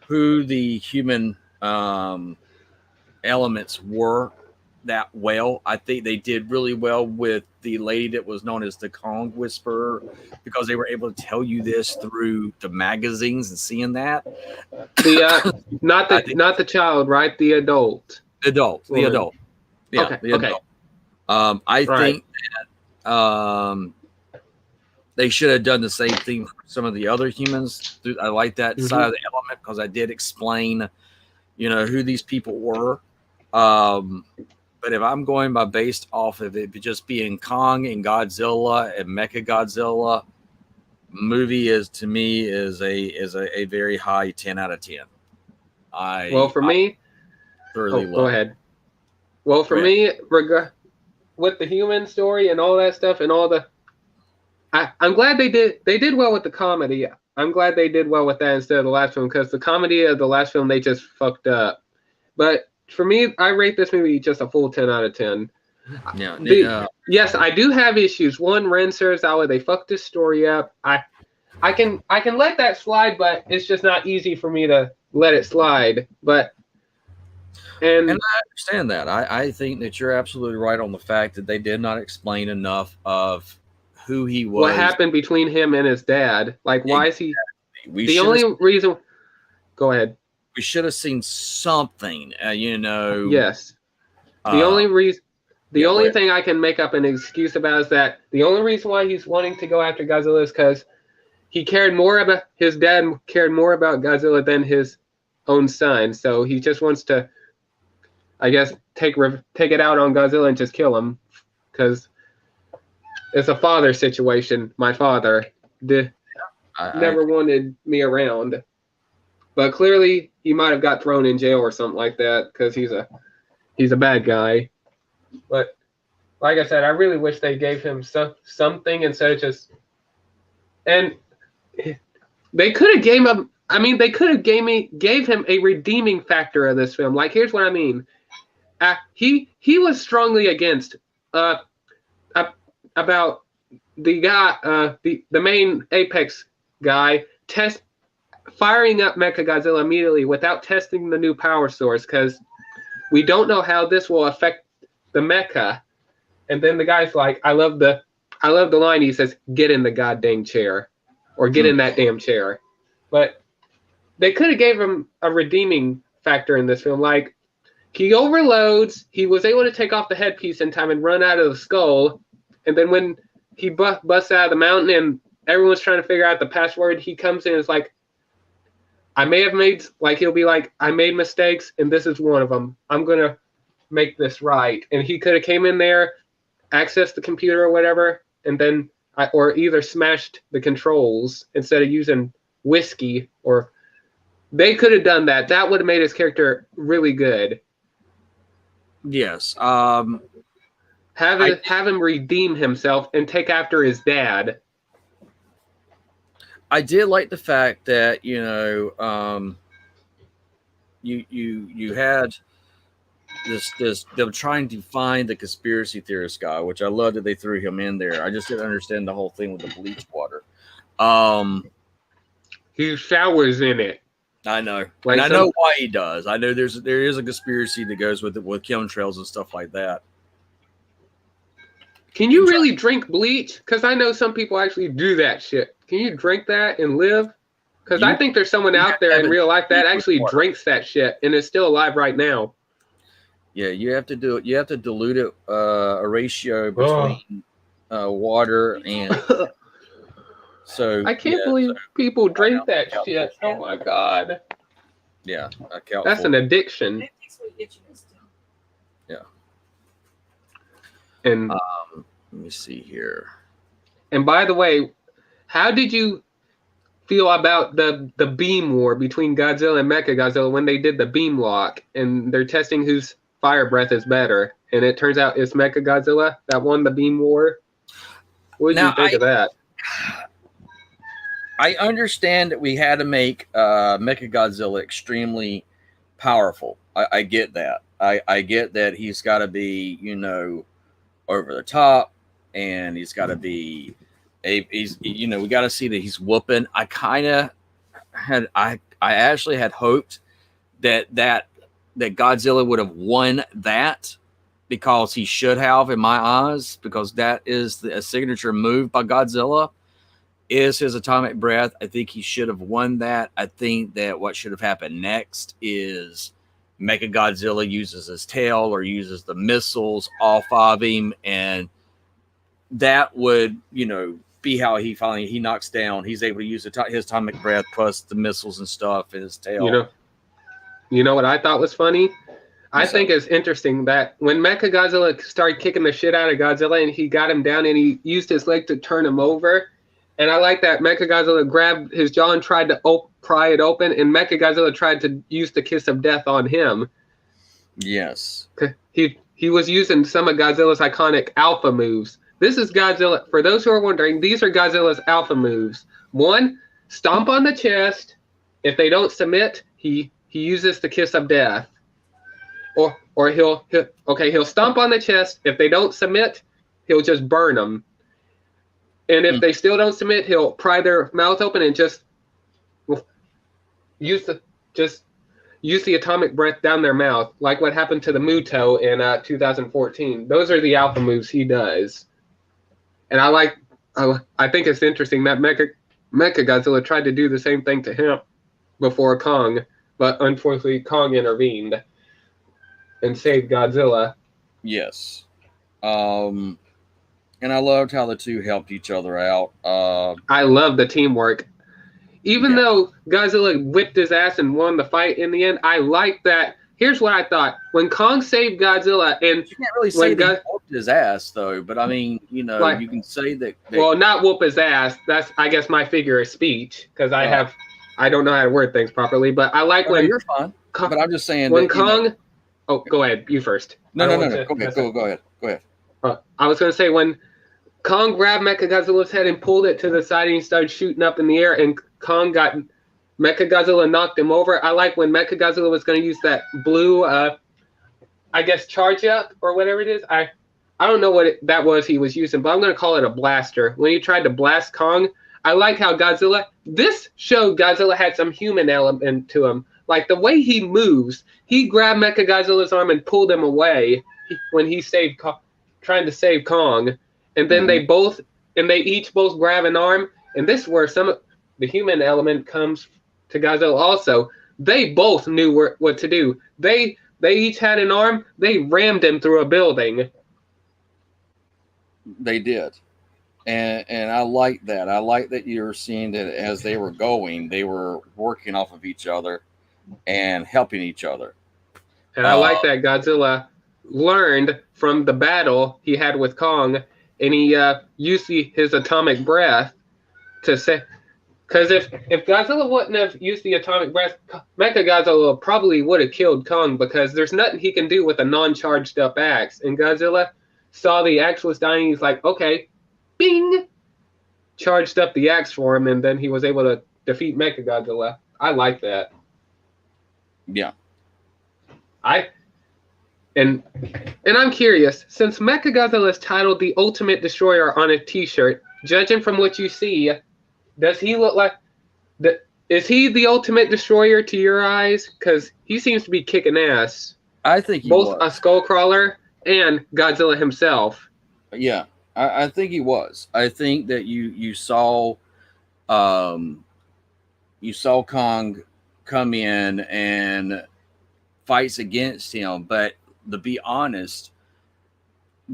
who the human elements were that well. I think they did really well with the lady that was known as the Kong Whisperer, because they were able to tell you this through the magazines and seeing that. The not the child, right? The adult. The adult. Yeah, okay. The adult. I think that they should have done the same thing for some of the other humans. I like that side of the element, because I did explain, who these people were. But if I'm going by based off of it just being Kong and Godzilla and Mechagodzilla, movie is to me is a very high 10 out of 10. For me, go ahead. Well, for me, with the human story and all that stuff and all the, I'm glad they did well with the comedy. I'm glad they did well with that instead of the last film, because the comedy of the last film, they just fucked up. But for me, I rate this movie just a full 10 out of 10. Yes, I do have issues. One, Ren Serizawa, they fucked this story up. I can let that slide, but it's just not easy for me to let it slide. And I understand that. I think that you're absolutely right on the fact that they did not explain enough of who he was. What happened between him and his dad? Like, why is he? The only reason. Go ahead. We should have seen something, Yes. The only thing I can make up an excuse about is that the only reason why he's wanting to go after Godzilla is because his dad cared more about Godzilla than his own son. So he just wants to, I guess, take it out on Godzilla and just kill him, because it's a father situation. My father never wanted me around. But clearly, he might have got thrown in jail or something like that, because he's a bad guy. But like I said, I really wish they gave him something instead of just. And they could have gave him. I mean, they could have gave him a redeeming factor of this film. Like, here's what I mean. He was strongly against about the guy, the main Apex guy, firing up Mechagodzilla immediately without testing the new power source, because we don't know how this will affect the mecha. And then the guy's like, I love the line. He says, "Get in the goddamn chair," or "Get in that damn chair." But they could have gave him a redeeming factor in this film. Like, he overloads. He was able to take off the headpiece in time and run out of the skull. And then when he busts out of the mountain and everyone's trying to figure out the password, he comes in and is like, he'll be like, I made mistakes, and this is one of them. I'm going to make this right. And he could have came in there, accessed the computer or whatever, and then, or either smashed the controls instead of using whiskey, or they could have done that. That would have made his character really good. Yes. Have him redeem himself and take after his dad. I did like the fact that you had this them trying to find the conspiracy theorist guy, which I love that they threw him in there. I just didn't understand the whole thing with the bleach water. He showers in it. I know, and I know why he does. I know there is a conspiracy that goes with it, with chemtrails and stuff like that. Can you really drink bleach? Because I know some people actually do that shit. Can you drink that and live? Because I think there's someone out there in real life that actually drinks that shit and is still alive right now. Yeah, you have to do it. You have to dilute it, a ratio between water and. So I can't believe people drink that shit. Oh my god. Yeah, that's an addiction. Yeah. And let me see here. And by the way, how did you feel about the beam war between Godzilla and Mechagodzilla when they did the beam lock and they're testing whose fire breath is better, and it turns out it's Mechagodzilla that won the beam war? What did you think of that? I understand that we had to make Mechagodzilla extremely powerful. I get that. I get that he's got to be, over the top, and he's got to be we got to see that he's whooping. I actually had hoped that Godzilla would have won that, because he should have, in my eyes, because that is a signature move by Godzilla, is his atomic breath. I think he should have won that. I think that what should have happened next is Mechagodzilla uses his tail or uses the missiles off of him, and that would, be how he knocks down. He's able to use his atomic breath plus the missiles and stuff in his tail. You know what I thought was funny? I think it's interesting that when Mechagodzilla started kicking the shit out of Godzilla and he got him down and he used his leg to turn him over, and I like that Mechagodzilla grabbed his jaw and tried to pry it open, and Mechagodzilla tried to use the kiss of death on him. Yes. He was using some of Godzilla's iconic alpha moves. This is Godzilla. For those who are wondering, these are Godzilla's alpha moves. 1, stomp on the chest. If they don't submit, he uses the kiss of death. Or he'll stomp on the chest. If they don't submit, he'll just burn them. And if they still don't submit, he'll pry their mouth open and just use the atomic breath down their mouth, like what happened to the Muto in 2014. Those are the alpha moves he does. And I think it's interesting that Mechagodzilla tried to do the same thing to him before Kong, but unfortunately Kong intervened and saved Godzilla. Yes. And I loved how the two helped each other out. I love the teamwork. Even though Godzilla whipped his ass and won the fight in the end, I like that. Here's what I thought. When Kong saved Godzilla, and you can't really say that he whooped his ass, though. But I mean, you can say that. Well, not whoop his ass. That's, I guess, my figure of speech, because I don't know how to word things properly. But I like when you're fine. But I'm just saying when Kong. Oh, go ahead. You first. No. Go ahead. I was going to say when Kong grabbed Mechagodzilla's head and pulled it to the side, and he started shooting up in the air, and Mechagodzilla knocked him over. I like when Mechagodzilla was going to use that blue, I guess, charge up or whatever it is. I don't know what that was he was using, but I'm going to call it a blaster. When he tried to blast Kong, I like how this showed Godzilla had some human element to him. Like the way he moves, he grabbed Mechagodzilla's arm and pulled him away when he trying to save Kong. And then they each both grab an arm. And this is where some of the human element comes to Godzilla also. They both knew what to do. They each had an arm. They rammed him through a building. They did. And I like that. I like that you're seeing that as they were going, they were working off of each other and helping each other. And I like that Godzilla learned from the battle he had with Kong, and he used his atomic breath to say, because if Godzilla wouldn't have used the atomic breath, Mechagodzilla probably would have killed Kong, because there's nothing he can do with a non-charged up axe. And Godzilla saw the axe was dying. He's like, okay, bing, charged up the axe for him, and then he was able to defeat Mechagodzilla. I like that. Yeah. And I'm curious, since Mechagodzilla is titled the Ultimate Destroyer on a t-shirt, judging from what you see, does he look like is he the Ultimate Destroyer to your eyes? Because he seems to be kicking ass. I think he both was. A Skullcrawler and Godzilla himself. Yeah, I think he was. I think that you saw Kong come in and fights against him, but to be honest,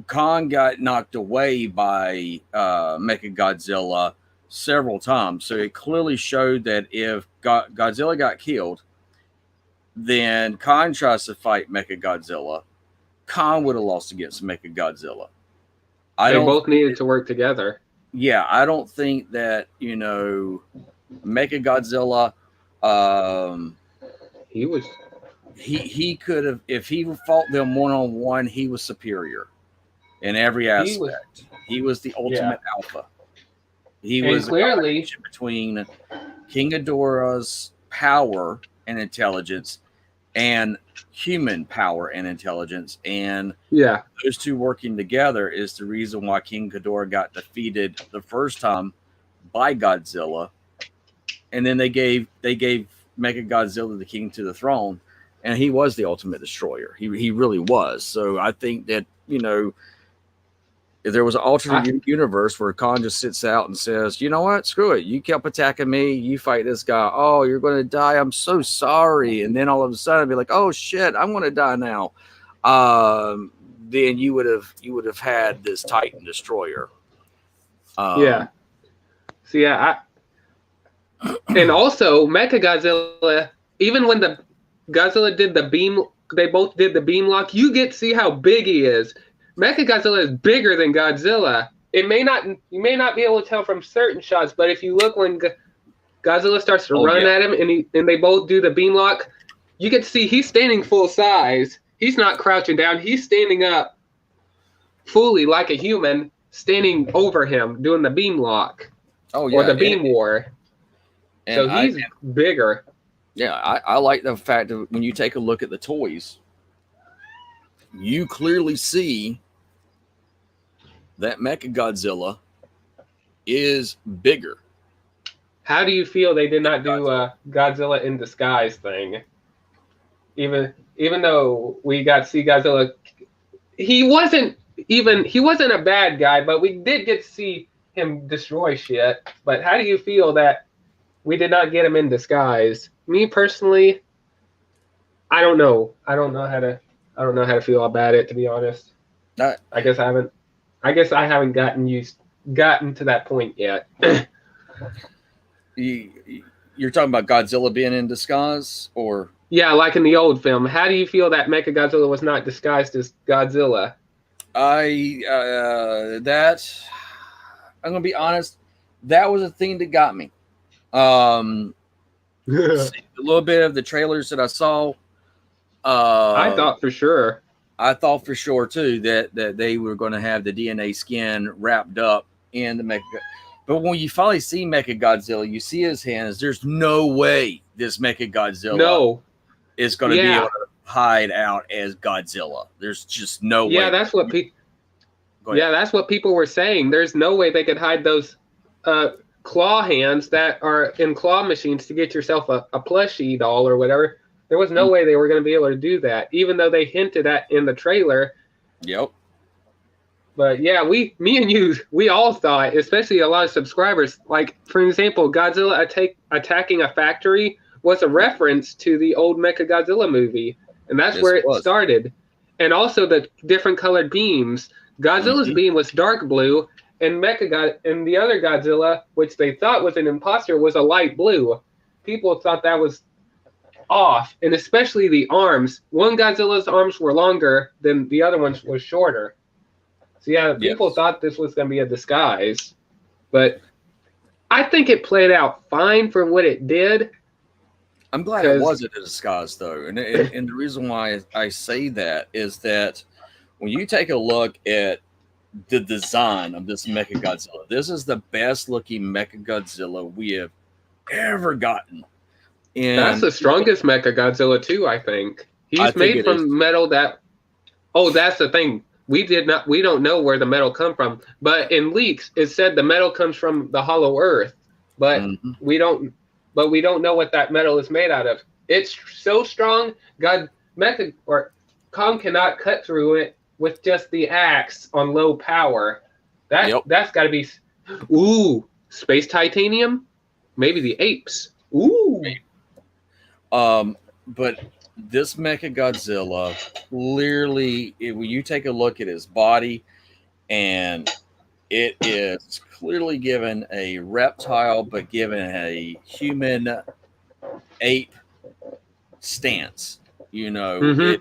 Kong got knocked away by Mechagodzilla several times. So it clearly showed that if Godzilla got killed, then Kong tries to fight Mechagodzilla. Kong would have lost against Mechagodzilla. They both needed to work together. Yeah, I don't think that, Mechagodzilla, he could have, if he fought them one-on-one, he was superior in every aspect. He was the ultimate alpha. He was clearly between King Ghidorah's power and intelligence and human power and intelligence. And those two working together is the reason why King Ghidorah got defeated the first time by Godzilla. And then they gave Mechagodzilla the king to the throne. and he was the ultimate destroyer. He really was. So I think that, you know, if there was an alternate universe where Khan just sits out and says, you know what, screw it, you kept attacking me, you fight this guy, oh, you're going to die, I'm so sorry, and then all of a sudden be like, oh shit, I'm going to die now, then you would have had this Titan destroyer. Yeah. So yeah, and also Mechagodzilla, even when the Godzilla did the beam, they both did the beam lock, you get to see how big he is. Mechagodzilla is bigger than Godzilla. You may not be able to tell from certain shots, but if you look when Godzilla starts to run at him and they both do the beam lock, you get to see he's standing full size. He's not crouching down. He's standing up fully like a human, standing over him, doing the beam lock. Oh, yeah. Or the beam war. So he's bigger. Yeah, I like the fact that when you take a look at the toys, you clearly see that Mechagodzilla is bigger. How do you feel they did not do a Godzilla in disguise thing? Even though we got to see Godzilla, he wasn't a bad guy, but we did get to see him destroy shit. But how do you feel that we did not get him in disguise? Me personally, I don't know. I don't know how to feel about it, to be honest. I guess I haven't gotten to that point yet. You're talking about Godzilla being in disguise, or? Yeah, like in the old film. How do you feel that Mechagodzilla was not disguised as Godzilla? I'm gonna be honest, that was a thing that got me. A little bit of the trailers that I saw. I thought for sure too that they were going to have the DNA skin wrapped up in the Mecha. But when you finally see Mechagodzilla, you see his hands. There's no way this Mechagodzilla is going to be able to hide out as Godzilla. There's just no way. Yeah, that's what people were saying. There's no way they could hide those claw hands that are in claw machines to get yourself a plushie doll or whatever. There was no way they were going to be able to do that, even though they hinted at in the trailer. Yep. But yeah, me and you, we all thought, especially a lot of subscribers, like, for example, Godzilla attacking a factory was a reference to the old Mechagodzilla movie. And that's where it started. And also the different colored beams. Godzilla's beam was dark blue, and and the other Godzilla, which they thought was an imposter, was a light blue. People thought that was off, and especially the arms. One Godzilla's arms were longer than the other ones was shorter. So yeah, people thought this was going to be a disguise, but I think it played out fine for what it did. I'm glad it wasn't a disguise though, and the reason why I say that is that when you take a look at the design of this Mechagodzilla, this is the best looking Mechagodzilla we have ever gotten. And that's the strongest Mechagodzilla too, I think. He's made from metal that. Oh, that's the thing. We don't know where the metal come from, but in leaks it said the metal comes from the Hollow Earth, but we don't know what that metal is made out of. It's so strong, Kong cannot cut through it with just the axe on low power. That's got to be, space titanium, maybe the apes. But this Mechagodzilla clearly, when you take a look at his body, and it is clearly given a reptile, but given a human ape stance. You know,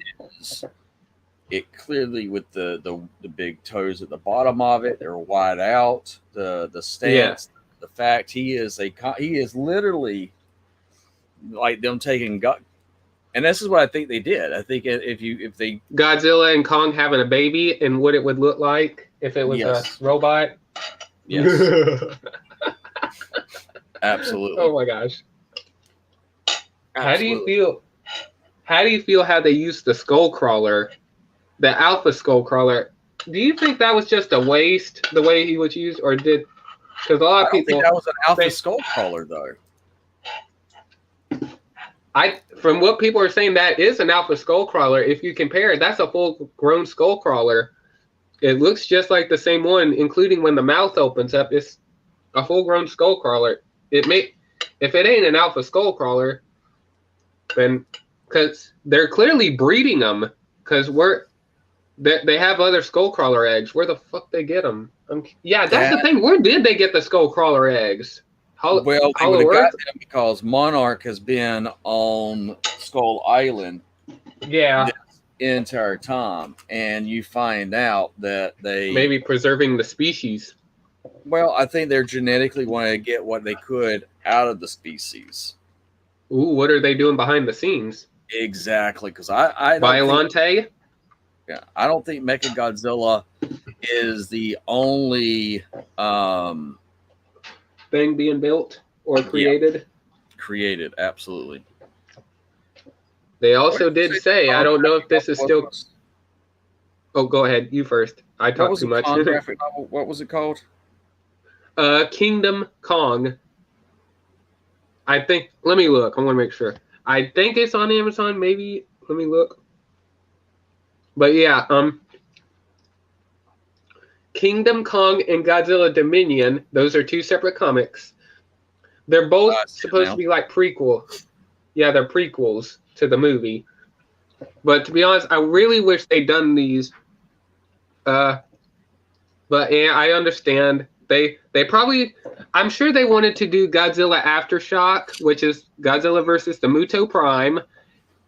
it clearly with the big toes at the bottom of it, they're wide out. The stance, the fact he is literally like them taking and this is what I think they did. I think if they Godzilla and Kong having a baby and what it would look like if it was a robot. Yes. Absolutely. Oh my gosh. Absolutely. How do you feel how they used the skull crawler, the alpha skull crawler? Do you think that was just a waste the way he was used, or because a lot of people think that was an alpha skull crawler though. from what people are saying, that is an alpha skull crawler. If you compare it, that's a full-grown skull crawler. It looks just like the same one, including when the mouth opens up. It's a full-grown skull crawler. If it ain't an alpha skull crawler, then because they're clearly breeding them, because they have other skull crawler eggs. Where the fuck they get them? Yeah, that's the thing. Where did they get the skull crawler eggs? Well, they would have got them because Monarch has been on Skull Island. Yeah. The entire time, and you find out that they maybe preserving the species. Well, I think they're genetically wanting to get what they could out of the species. Ooh, what are they doing behind the scenes? Exactly, because I Violante? I don't think Mechagodzilla is the only thing being built or created. Yeah, created, absolutely. They also did say, I don't know if this is still. Oh, go ahead. You first. I talked too much. What was it called? Kingdom Kong. I think. Let me look. I want to make sure. I think it's on Amazon. Maybe. Let me look. But yeah, Kingdom Kong and Godzilla Dominion. Those are two separate comics. They're both supposed to be like prequel. Yeah, they're prequels to the movie. But to be honest, I really wish they'd done these. But yeah, I understand. They probably, I'm sure they wanted to do Godzilla Aftershock, which is Godzilla versus the Muto Prime,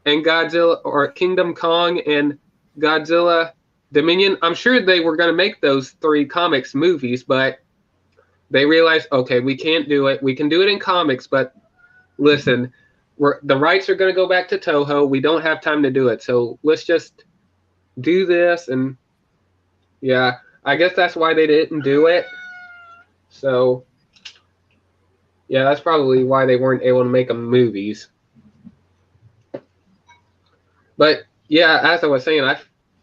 and Godzilla or Kingdom Kong and Godzilla Dominion. I'm sure they were going to make those three comics movies, but they realized, okay, we can't do it. We can do it in comics, but listen, the rights are going to go back to Toho. We don't have time to do it, so let's just do this. And yeah, I guess that's why they didn't do it. So yeah, that's probably why they weren't able to make them movies. But yeah, as I was saying,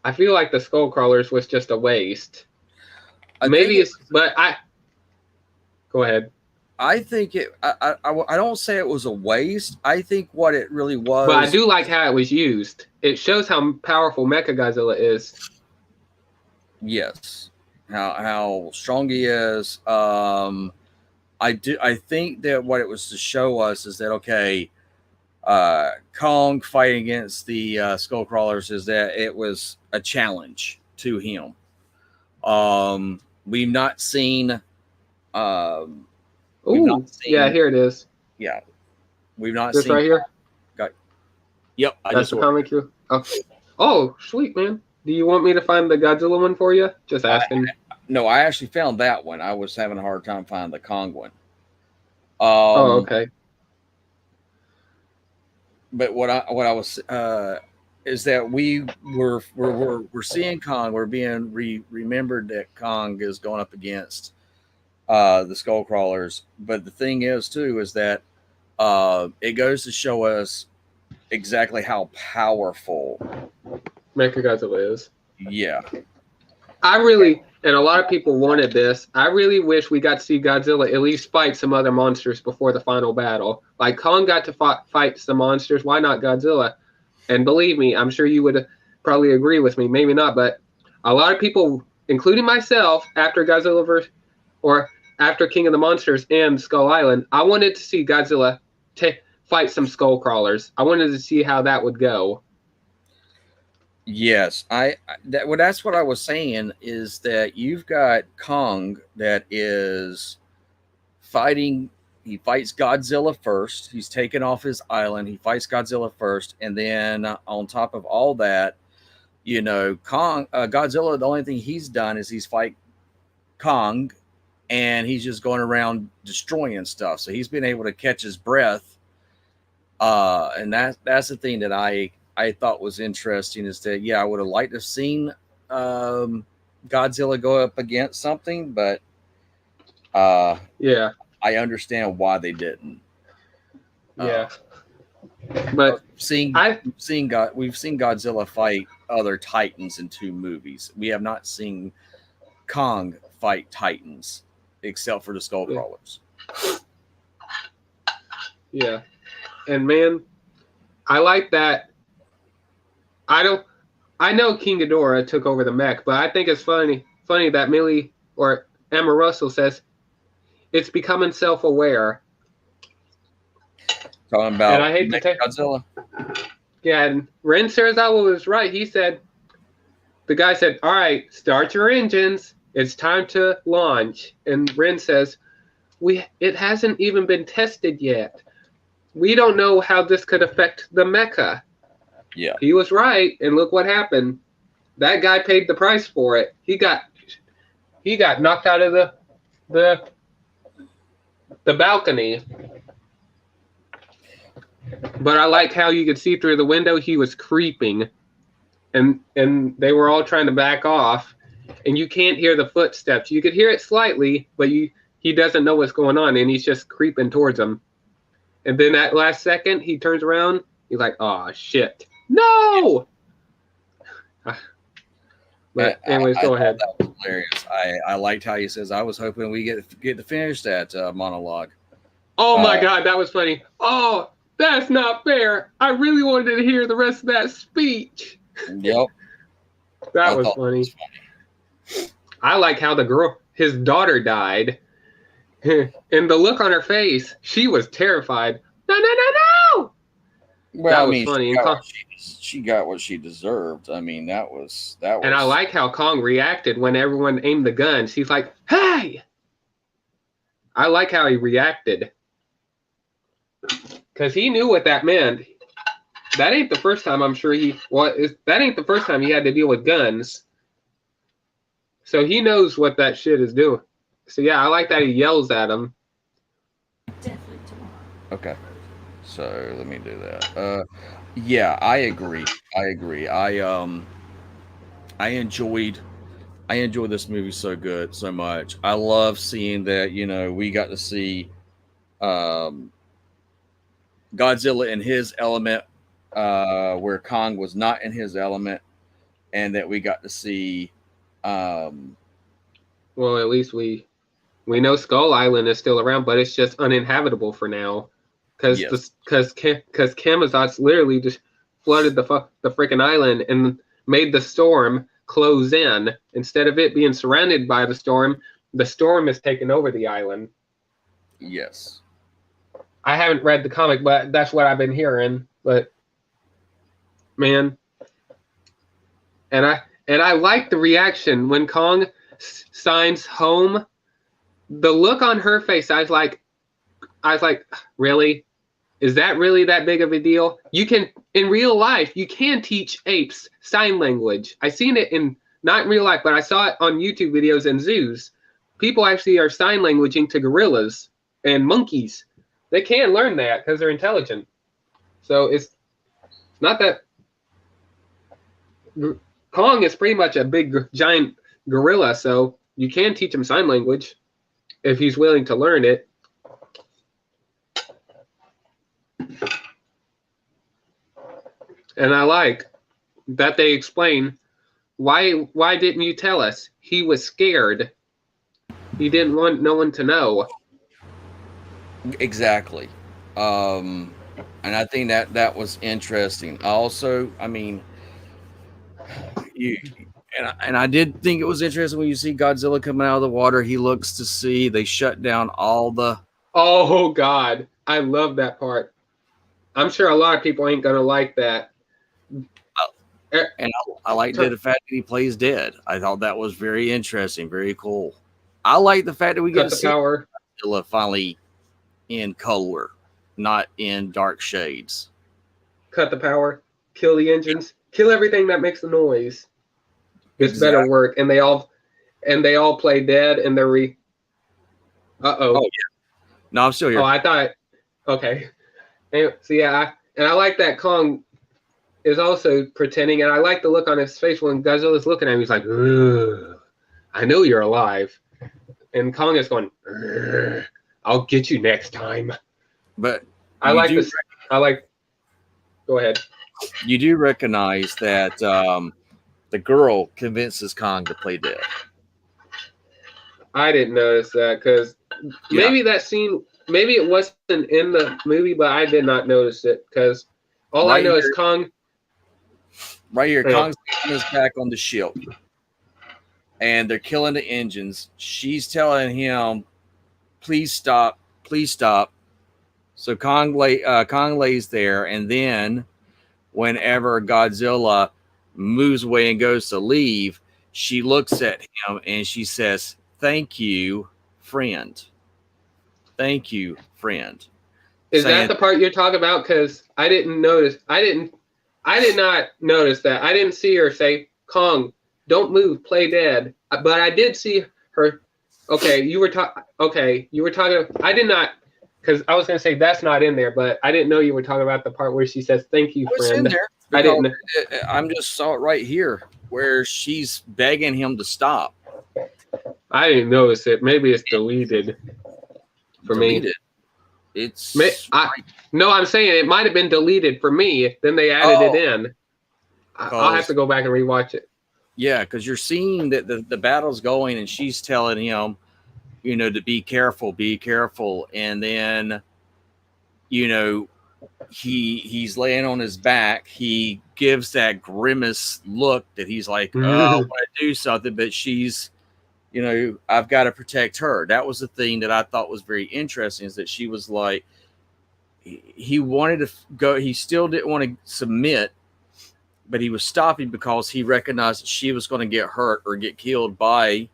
I feel like the Skullcrawlers was just a waste. Go ahead. I think I don't say it was a waste. I think what it really was. But I do like how it was used. It shows how powerful Mechagodzilla is. Yes, how strong he is. I think that what it was to show us is that okay, Kong fighting against the Skullcrawlers is that it was a challenge to him. We've not seen. Ooh, yeah, here it is. Yeah, we've not this seen right here. Yep, that's the comic you. Oh, sweet man. Do you want me to find the Godzilla one for you? Just asking. No, I actually found that one. I was having a hard time finding the Kong one. Oh, okay. But what I was is that we're seeing Kong. We're being remembered that Kong is going up against the Skullcrawlers. But the thing is too is that it goes to show us exactly how powerful Mechagodzilla is. Yeah. I really, and a lot of people wanted this, I really wish we got to see Godzilla at least fight some other monsters before the final battle. Like Kong got to fight some monsters, why not Godzilla? And believe me, I'm sure you would probably agree with me, maybe not, but a lot of people, including myself, after Godzilla after King of the Monsters and Skull Island, I wanted to see Godzilla fight some skull crawlers. I wanted to see how that would go. Yes, that's what I was saying is that you've got Kong that is fighting. He fights Godzilla first. He's taken off his island. He fights Godzilla first, and then on top of all that, you know, Godzilla. The only thing he's done is he's fight Kong, and he's just going around destroying stuff. So he's been able to catch his breath, and that's the thing that I thought was interesting is that, yeah, I would have liked to have seen Godzilla go up against something, but yeah, I understand why they didn't. Yeah, but we've seen Godzilla fight other Titans in 2 movies. We have not seen Kong fight Titans except for the Skullcrawlers. Yeah, and man, I like that. I know King Ghidorah took over the mech, but I think it's funny that Millie or Emma Russell says it's becoming self-aware. Talking about and I hate to take Godzilla. Yeah, and Ren Sarazawa was right. He said, the guy said, "All right, start your engines. It's time to launch." And Ren says, it hasn't even been tested yet. We don't know how this could affect the mecha." Yeah. He was right, and look what happened. That guy paid the price for it. He got knocked out of the balcony. But I like how you could see through the window he was creeping, and they were all trying to back off, and you can't hear the footsteps. You could hear it slightly, but he doesn't know what's going on, and he's just creeping towards them. And then that last second, he turns around. He's like, "Oh shit, no!" But anyways, go ahead. That was hilarious. I liked how he says, "I was hoping we get to finish that monologue." Oh my god, that was funny. "Oh, that's not fair. I really wanted to hear the rest of that speech." Yep. That was funny. I like how his daughter died. And the look on her face, she was terrified. No. Well, that I was mean, funny. She got what she deserved. I mean, that was. And I like how Kong reacted when everyone aimed the gun. She's like, "Hey!" I like how he reacted. Because he knew what that meant. That ain't the first time that ain't the first time he had to deal with guns. So he knows what that shit is doing. So yeah, I like that he yells at him. Definitely tomorrow. Okay. So let me do that. Yeah, I agree. I enjoyed this movie so much. I love seeing that, we got to see Godzilla in his element, where Kong was not in his element, and that we got to see well, at least we know Skull Island is still around, but it's just uninhabitable for now. Because Camazotz literally just flooded the freaking island and made the storm close in. Instead of it being surrounded by the storm has taken over the island. Yes. I haven't read the comic, but that's what I've been hearing. But man, and I like the reaction when Kong signs home. The look on her face, I was like, really? Is that really that big of a deal? You can, in real life, you can teach apes sign language. I seen it not in real life, but I saw it on YouTube videos and zoos. People actually are sign languaging to gorillas and monkeys. They can learn that because they're intelligent. So it's not that Kong is pretty much a big giant gorilla, so you can teach him sign language if he's willing to learn it. And I like that they explain why didn't you tell us? He was scared. He didn't want no one to know. Exactly. And I think that was interesting. Also, I mean, I did think it was interesting when you see Godzilla coming out of the water. He looks to see they shut down all the. Oh God, I love that part. I'm sure a lot of people ain't gonna like that. And I like the fact that he plays dead. I thought that was very interesting, very cool. I like the fact that we get to see Godzilla finally in color, not in dark shades. Cut the power, kill the engines, kill everything that makes the noise. It's better work, and they all play dead, and they're Oh yeah. No, I'm still here. Oh, I thought. Okay. So yeah, and I like that Kong is also pretending, and I like the look on his face when Godzilla's looking at him. He's like, "Ugh, I know you're alive," and Kong is going, "Ugh, I'll get you next time." But I like this. Go ahead. You do recognize that the girl convinces Kong to play dead. I didn't notice that because maybe that scene, maybe it wasn't in the movie, but I did not notice it because All I know is Kong. Right here, Kong's on his back on the ship, and they're killing the engines. She's telling him, "Please stop, please stop." So Kong lays there, and then whenever Godzilla moves away and goes to leave, she looks at him and she says, "Thank you, friend. Thank you, friend." Is that the part you're talking about? Because I didn't notice. I did not notice that. I didn't see her say, "Kong, don't move, play dead." But I did see her. Okay, you were talking. Okay, you were talking. I did not, because I was gonna say that's not in there, but I didn't know you were talking about the part where she says, "Thank you, friend." In there. I didn't. I'm just saw it right here where she's begging him to stop. I didn't notice it. Maybe it's deleted for me. It's no, I'm saying it might have been deleted for me. Then they added it in. I'll have to go back and rewatch it. Yeah, because you're seeing that the battle's going, and she's telling him, to be careful, and then, he's laying on his back. He gives that grimace look that he's like, "Oh, I want to do something," but she's, I've got to protect her. That was the thing that I thought was very interesting, is that she was like, he wanted to go. He still didn't want to submit, but he was stopping because he recognized that she was going to get hurt or get killed by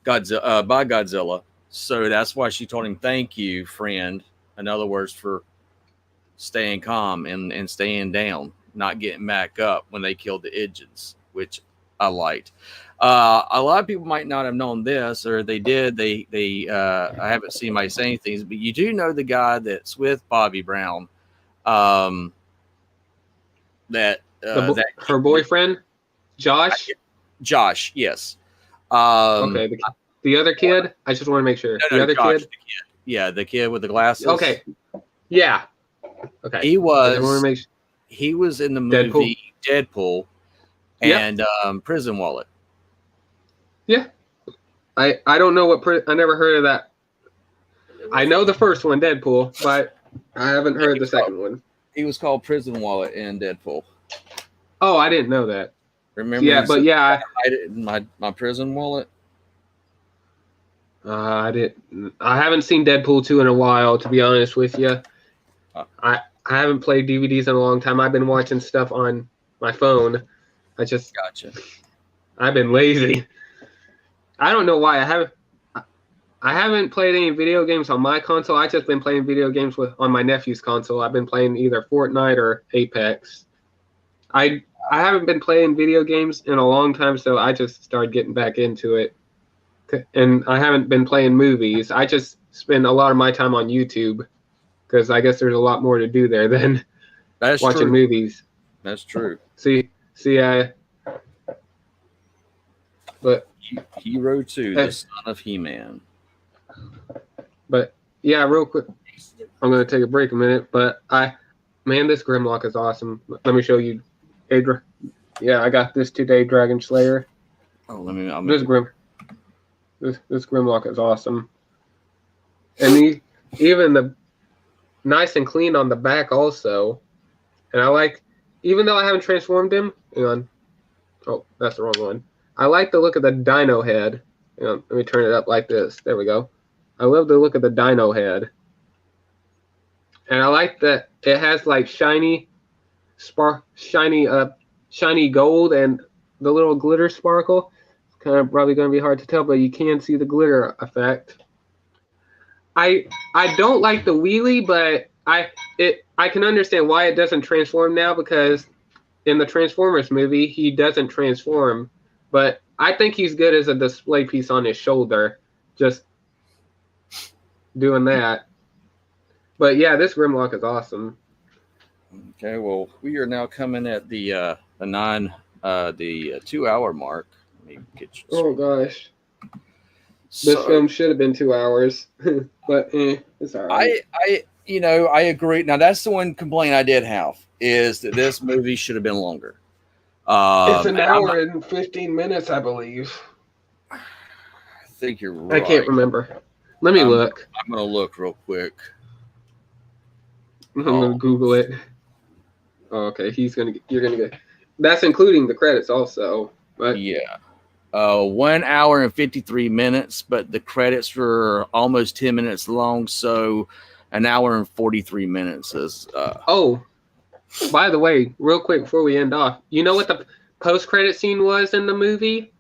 Godzilla. So that's why she told him, "Thank you, friend." In other words, for staying calm and staying down, not getting back up when they killed the engines, which I liked. A lot of people might not have known this, or they did. They I haven't seen anybody say anything, but you do know the guy that's with Bobby Brown. Her boyfriend, Josh. Josh, yes. Okay, the other kid. I just want to make sure. The other Josh, kid. Yeah, the kid with the glasses. Okay. Yeah. Okay. He was in the movie Deadpool and Prison Wallet. Yeah. I don't know I never heard of that. I know the first one, Deadpool, but I haven't heard the second one. He was called Prison Wallet in Deadpool. Oh, I didn't know that. Remember? Yeah, but yeah, I didn't my prison wallet. I haven't seen Deadpool 2 in a while, to be honest with you. I haven't played DVDs in a long time. I've been watching stuff on my phone. Gotcha. I've been lazy. I don't know why. I haven't played any video games on my console. I've just been playing video games on my nephew's console. I've been playing either Fortnite or Apex. I haven't been playing video games in a long time, so I just started getting back into it. And I haven't been playing movies. I just spend a lot of my time on YouTube, because I guess there's a lot more to do there than watching movies. That's true. But Hero 2, the son of He-Man. But yeah, real quick, I'm gonna take a break a minute. But this Grimlock is awesome. Let me show you, Adra. Yeah, I got this today, Dragon Slayer. Oh, This Grimlock is awesome, and even the nice and clean on the back also. And I like, even though I haven't transformed him. Hang on. Oh, that's the wrong one. I like the look of the dino head. Hang on, let me turn it up like this. There we go. I love the look of the dino head. And I like that it has like shiny gold and the little glitter sparkle. It's kind of probably going to be hard to tell, but you can see the glitter effect. I don't like the wheelie, but I can understand why it doesn't transform now, because in the Transformers movie he doesn't transform. But I think he's good as a display piece on his shoulder, just doing that. But yeah, this Grimlock is awesome. Okay, well, we are now coming at the 2 hour mark. Oh gosh, this film should have been 2 hours, but it's all right. I agree. Now that's the one complaint I did have, is that this movie should have been longer. It's an hour and 15 minutes, I believe. I think you're right. I can't remember. Let me look. I'm going to look real quick. I'm going to Google it. Oh, okay, you're gonna get. That's including the credits also. But Yeah. 1 hour and 53 minutes, but the credits were almost 10 minutes long, so an hour and 43 minutes is oh, by the way, real quick before we end off, you know what the post-credit scene was in the movie?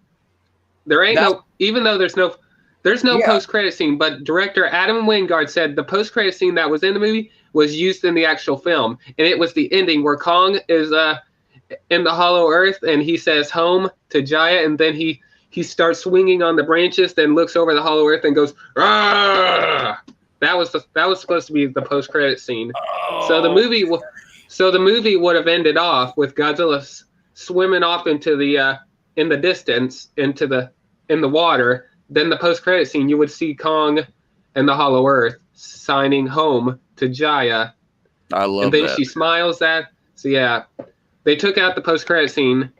There ain't no, even though there's no post-credit scene, but director Adam Wingard said the post-credit scene that was in the movie was used in the actual film, and it was the ending where Kong is in the Hollow Earth, and he says home to Jaya, and then he starts swinging on the branches, then looks over the Hollow Earth and goes, "Rah!" That was supposed to be the post-credit scene. So the movie would have ended off with Godzilla swimming off into the in the distance in the water. Then the post-credit scene, you would see Kong and the Hollow Earth signing home to Jaya. I love and then that. She smiles at. So yeah, they took out the post-credit scene,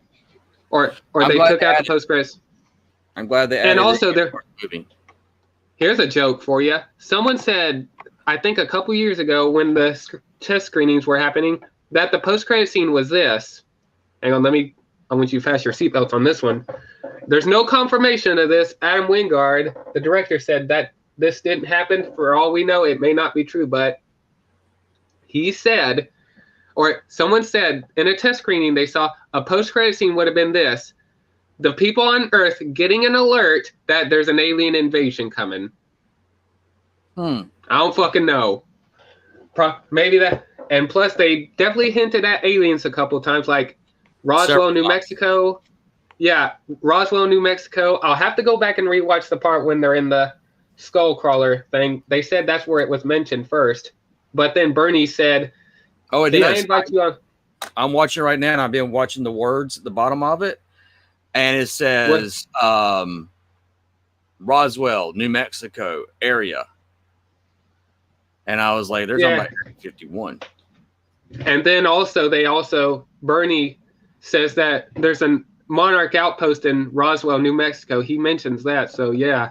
or they took out the post-credits. I'm glad they added. And also, movie. Here's a joke for you. Someone said, I think a couple years ago when the test screenings were happening, that the post-credit scene was this. Hang on, I want you to fasten your seatbelts on this one. There's no confirmation of this. Adam Wingard, the director, said that this didn't happen. For all we know, it may not be true, but he said, or someone said in a test screening, they saw a post-credit scene would have been this. The people on Earth getting an alert that there's an alien invasion coming. I don't fucking know. Maybe that. And plus, they definitely hinted at aliens a couple times, like Roswell, New Mexico. Yeah, Roswell, New Mexico. I'll have to go back and rewatch the part when they're in the skull crawler thing. They said that's where it was mentioned first. But then Bernie said, "Oh, it is. I invite you on." I'm watching right now, and I've been watching the words at the bottom of it. And it says Roswell, New Mexico area. And I was like, there's Area 51. And then Bernie says that there's a Monarch outpost in Roswell, New Mexico. He mentions that. So, yeah.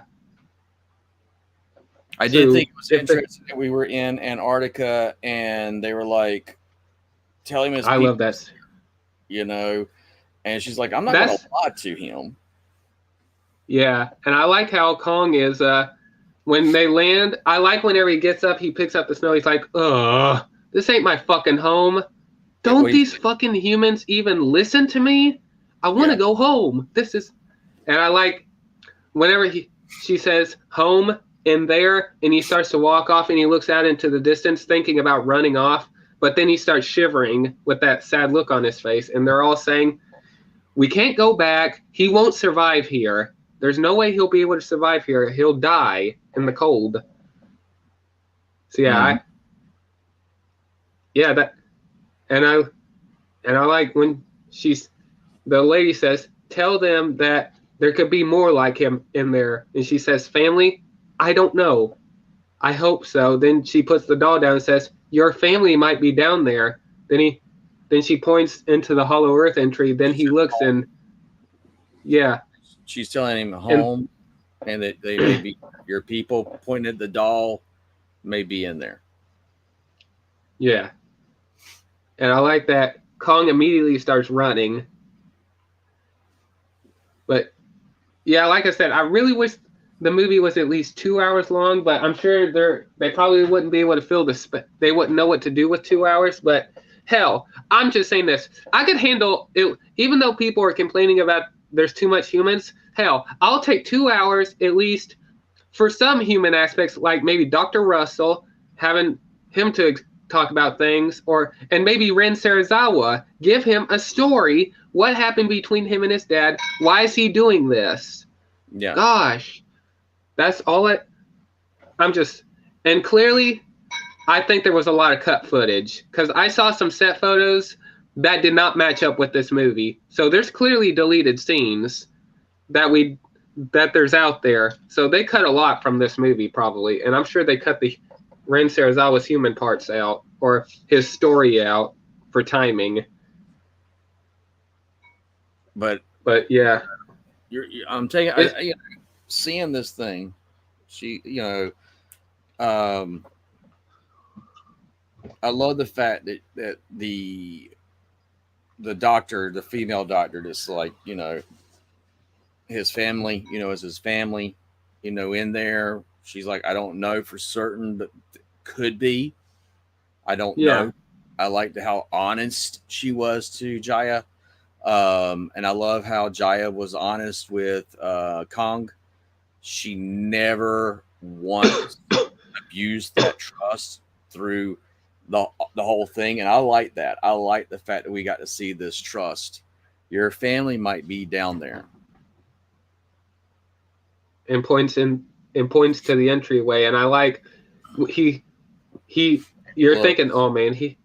I did think it was interesting that we were in Antarctica and they were like telling us. I love that. You know. And she's like, I'm not going to lie to him. Yeah. And I like how Kong is, when they land, I like whenever he gets up, he picks up the snow. He's like, ugh, this ain't my fucking home. Don't these fucking humans even listen to me? I want to go home. And I like whenever she says home in there and he starts to walk off and he looks out into the distance thinking about running off. But then he starts shivering with that sad look on his face. And they're all saying, we can't go back. He won't survive here. There's no way he'll be able to survive here. He'll die in the cold. So yeah, I like when the lady says, tell them that there could be more like him in there. And she says, family? I don't know. I hope so. Then she puts the doll down and says, your family might be down there. Then she points into the Hollow Earth entry. Then he looks and, yeah. She's telling him home and that they may be your people. Pointing at the doll may be in there. Yeah. And I like that Kong immediately starts running. But, yeah, like I said, I really wish the movie was at least 2 hours long, but I'm sure they probably wouldn't be able to fill they wouldn't know what to do with 2 hours, but hell, I'm just saying this. I could handle it, even though people are complaining about there's too much humans. Hell, I'll take 2 hours at least for some human aspects, like maybe Dr. Russell, having him to talk about things, and maybe Ren Sarazawa, give him a story. What happened between him and his dad? Why is he doing this? Yeah. Gosh, that's all it. And clearly, I think there was a lot of cut footage because I saw some set photos that did not match up with this movie. So there's clearly deleted scenes that there's out there. So they cut a lot from this movie probably, and I'm sure they cut the Ren Sarazawa's human parts out or his story out for timing. But yeah, I'm taking seeing this thing. I love the fact that the the doctor, the female doctor, just like, his family, is his family, in there. She's like, I don't know for certain, but could be. I don't know. I liked how honest she was to Jaya. And I love how Jaya was honest with Kong. She never once abused that trust through the whole thing. And I like that. I like the fact that we got to see this trust. Your family might be down there. And points to the entryway. And I like you're thinking, oh man, he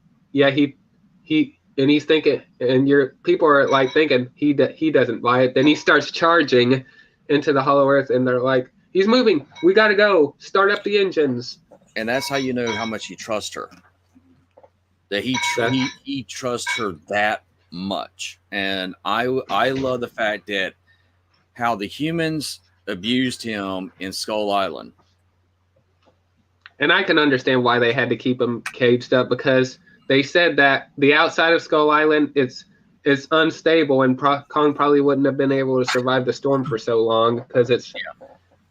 and he's thinking, and your people are like thinking he doesn't buy it. Then he starts charging into the hollow earth, and they're like, he's moving. We got to go. Start up the engines. And that's how you know how much he trusts her. That he trusts her that much. And I love the fact that how the humans abused him in Skull Island. And I can understand why they had to keep him caged up, because they said that the outside of Skull Island, it's unstable, and Kong probably wouldn't have been able to survive the storm for so long because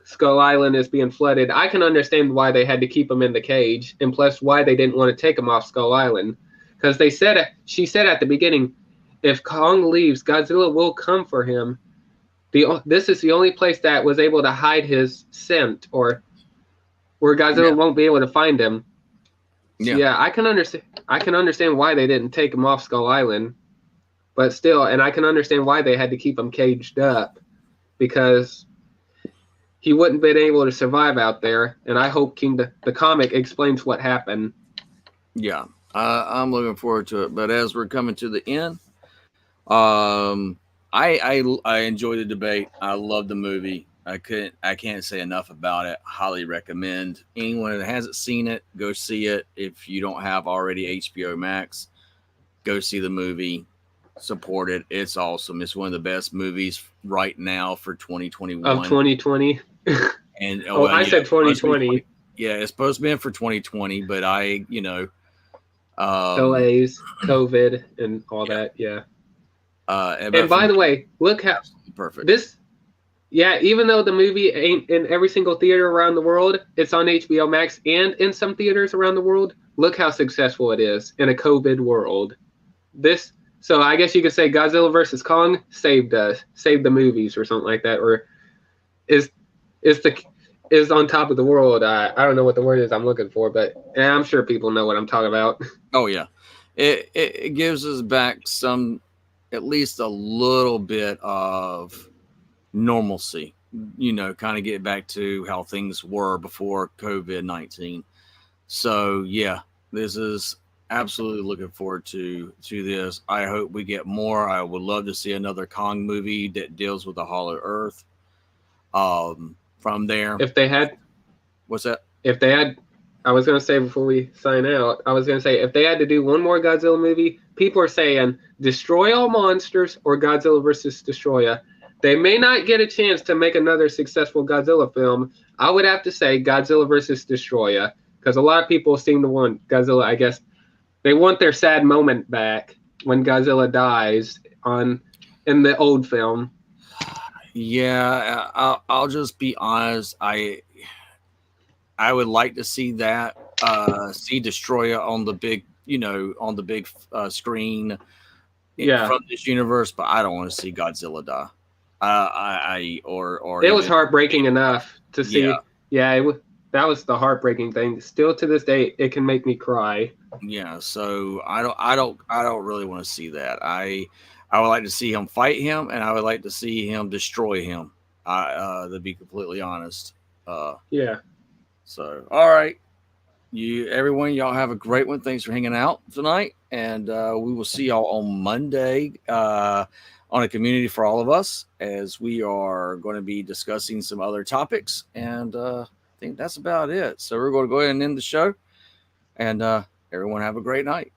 Skull Island is being flooded. I can understand why they had to keep him in the cage, and plus why they didn't want to take him off Skull Island, because she said at the beginning, if Kong leaves, Godzilla will come for him. This is the only place that was able to hide his scent, or where Godzilla won't be able to find him. Yeah, I can understand why they didn't take him off Skull Island, but still, and I can understand why they had to keep him caged up, because he wouldn't been able to survive out there. And I hope the comic explains what happened. Yeah, I'm looking forward to it. But as we're coming to the end, I enjoyed the debate. I love the movie. I can't say enough about it. Highly recommend anyone that hasn't seen it, go see it. If you don't have already HBO Max, go see the movie. Support it. It's awesome. It's one of the best movies right now for 2021. Of 2020. And I said 2020. Yeah, it's supposed to be for 2020, but delays, COVID, and all that. Yeah. And by the way, look how perfect this. Yeah, even though the movie ain't in every single theater around the world, it's on HBO Max and in some theaters around the world. Look how successful it is in a COVID world. So I guess you could say Godzilla versus Kong saved the movies or something like that, or is on top of the world. I don't know what the word is I'm looking for, but I'm sure people know what I'm talking about. Oh yeah, it gives us back at least a little bit of normalcy, kind of get back to how things were before COVID-19. So yeah, this is absolutely looking forward to this. I hope we get more. I would love to see another Kong movie that deals with the Hollow Earth. From there, if they had, what's that? If they had, I was gonna say before we sign out, I was gonna say if they had to do one more Godzilla movie, people are saying Destroy All Monsters or Godzilla versus Destroya. They may not get a chance to make another successful Godzilla film. I would have to say Godzilla versus Destroya, because a lot of people seem to want Godzilla. I guess they want their sad moment back when Godzilla dies in the old film. Yeah, I'll just be honest. I would like to see that, see Destroya on the big, screen, from this universe. But I don't want to see Godzilla die. It was heartbreaking enough to see. Yeah, that was the heartbreaking thing. Still to this day, it can make me cry. Yeah, so I don't really want to see that. I would like to see him fight him, and I would like to see him destroy him. To be completely honest. Yeah. So all right, everyone, y'all have a great one. Thanks for hanging out tonight, and we will see y'all on Monday. On a community for all of us, as we are going to be discussing some other topics. And I think that's about it. So we're going to go ahead and end the show. And everyone have a great night.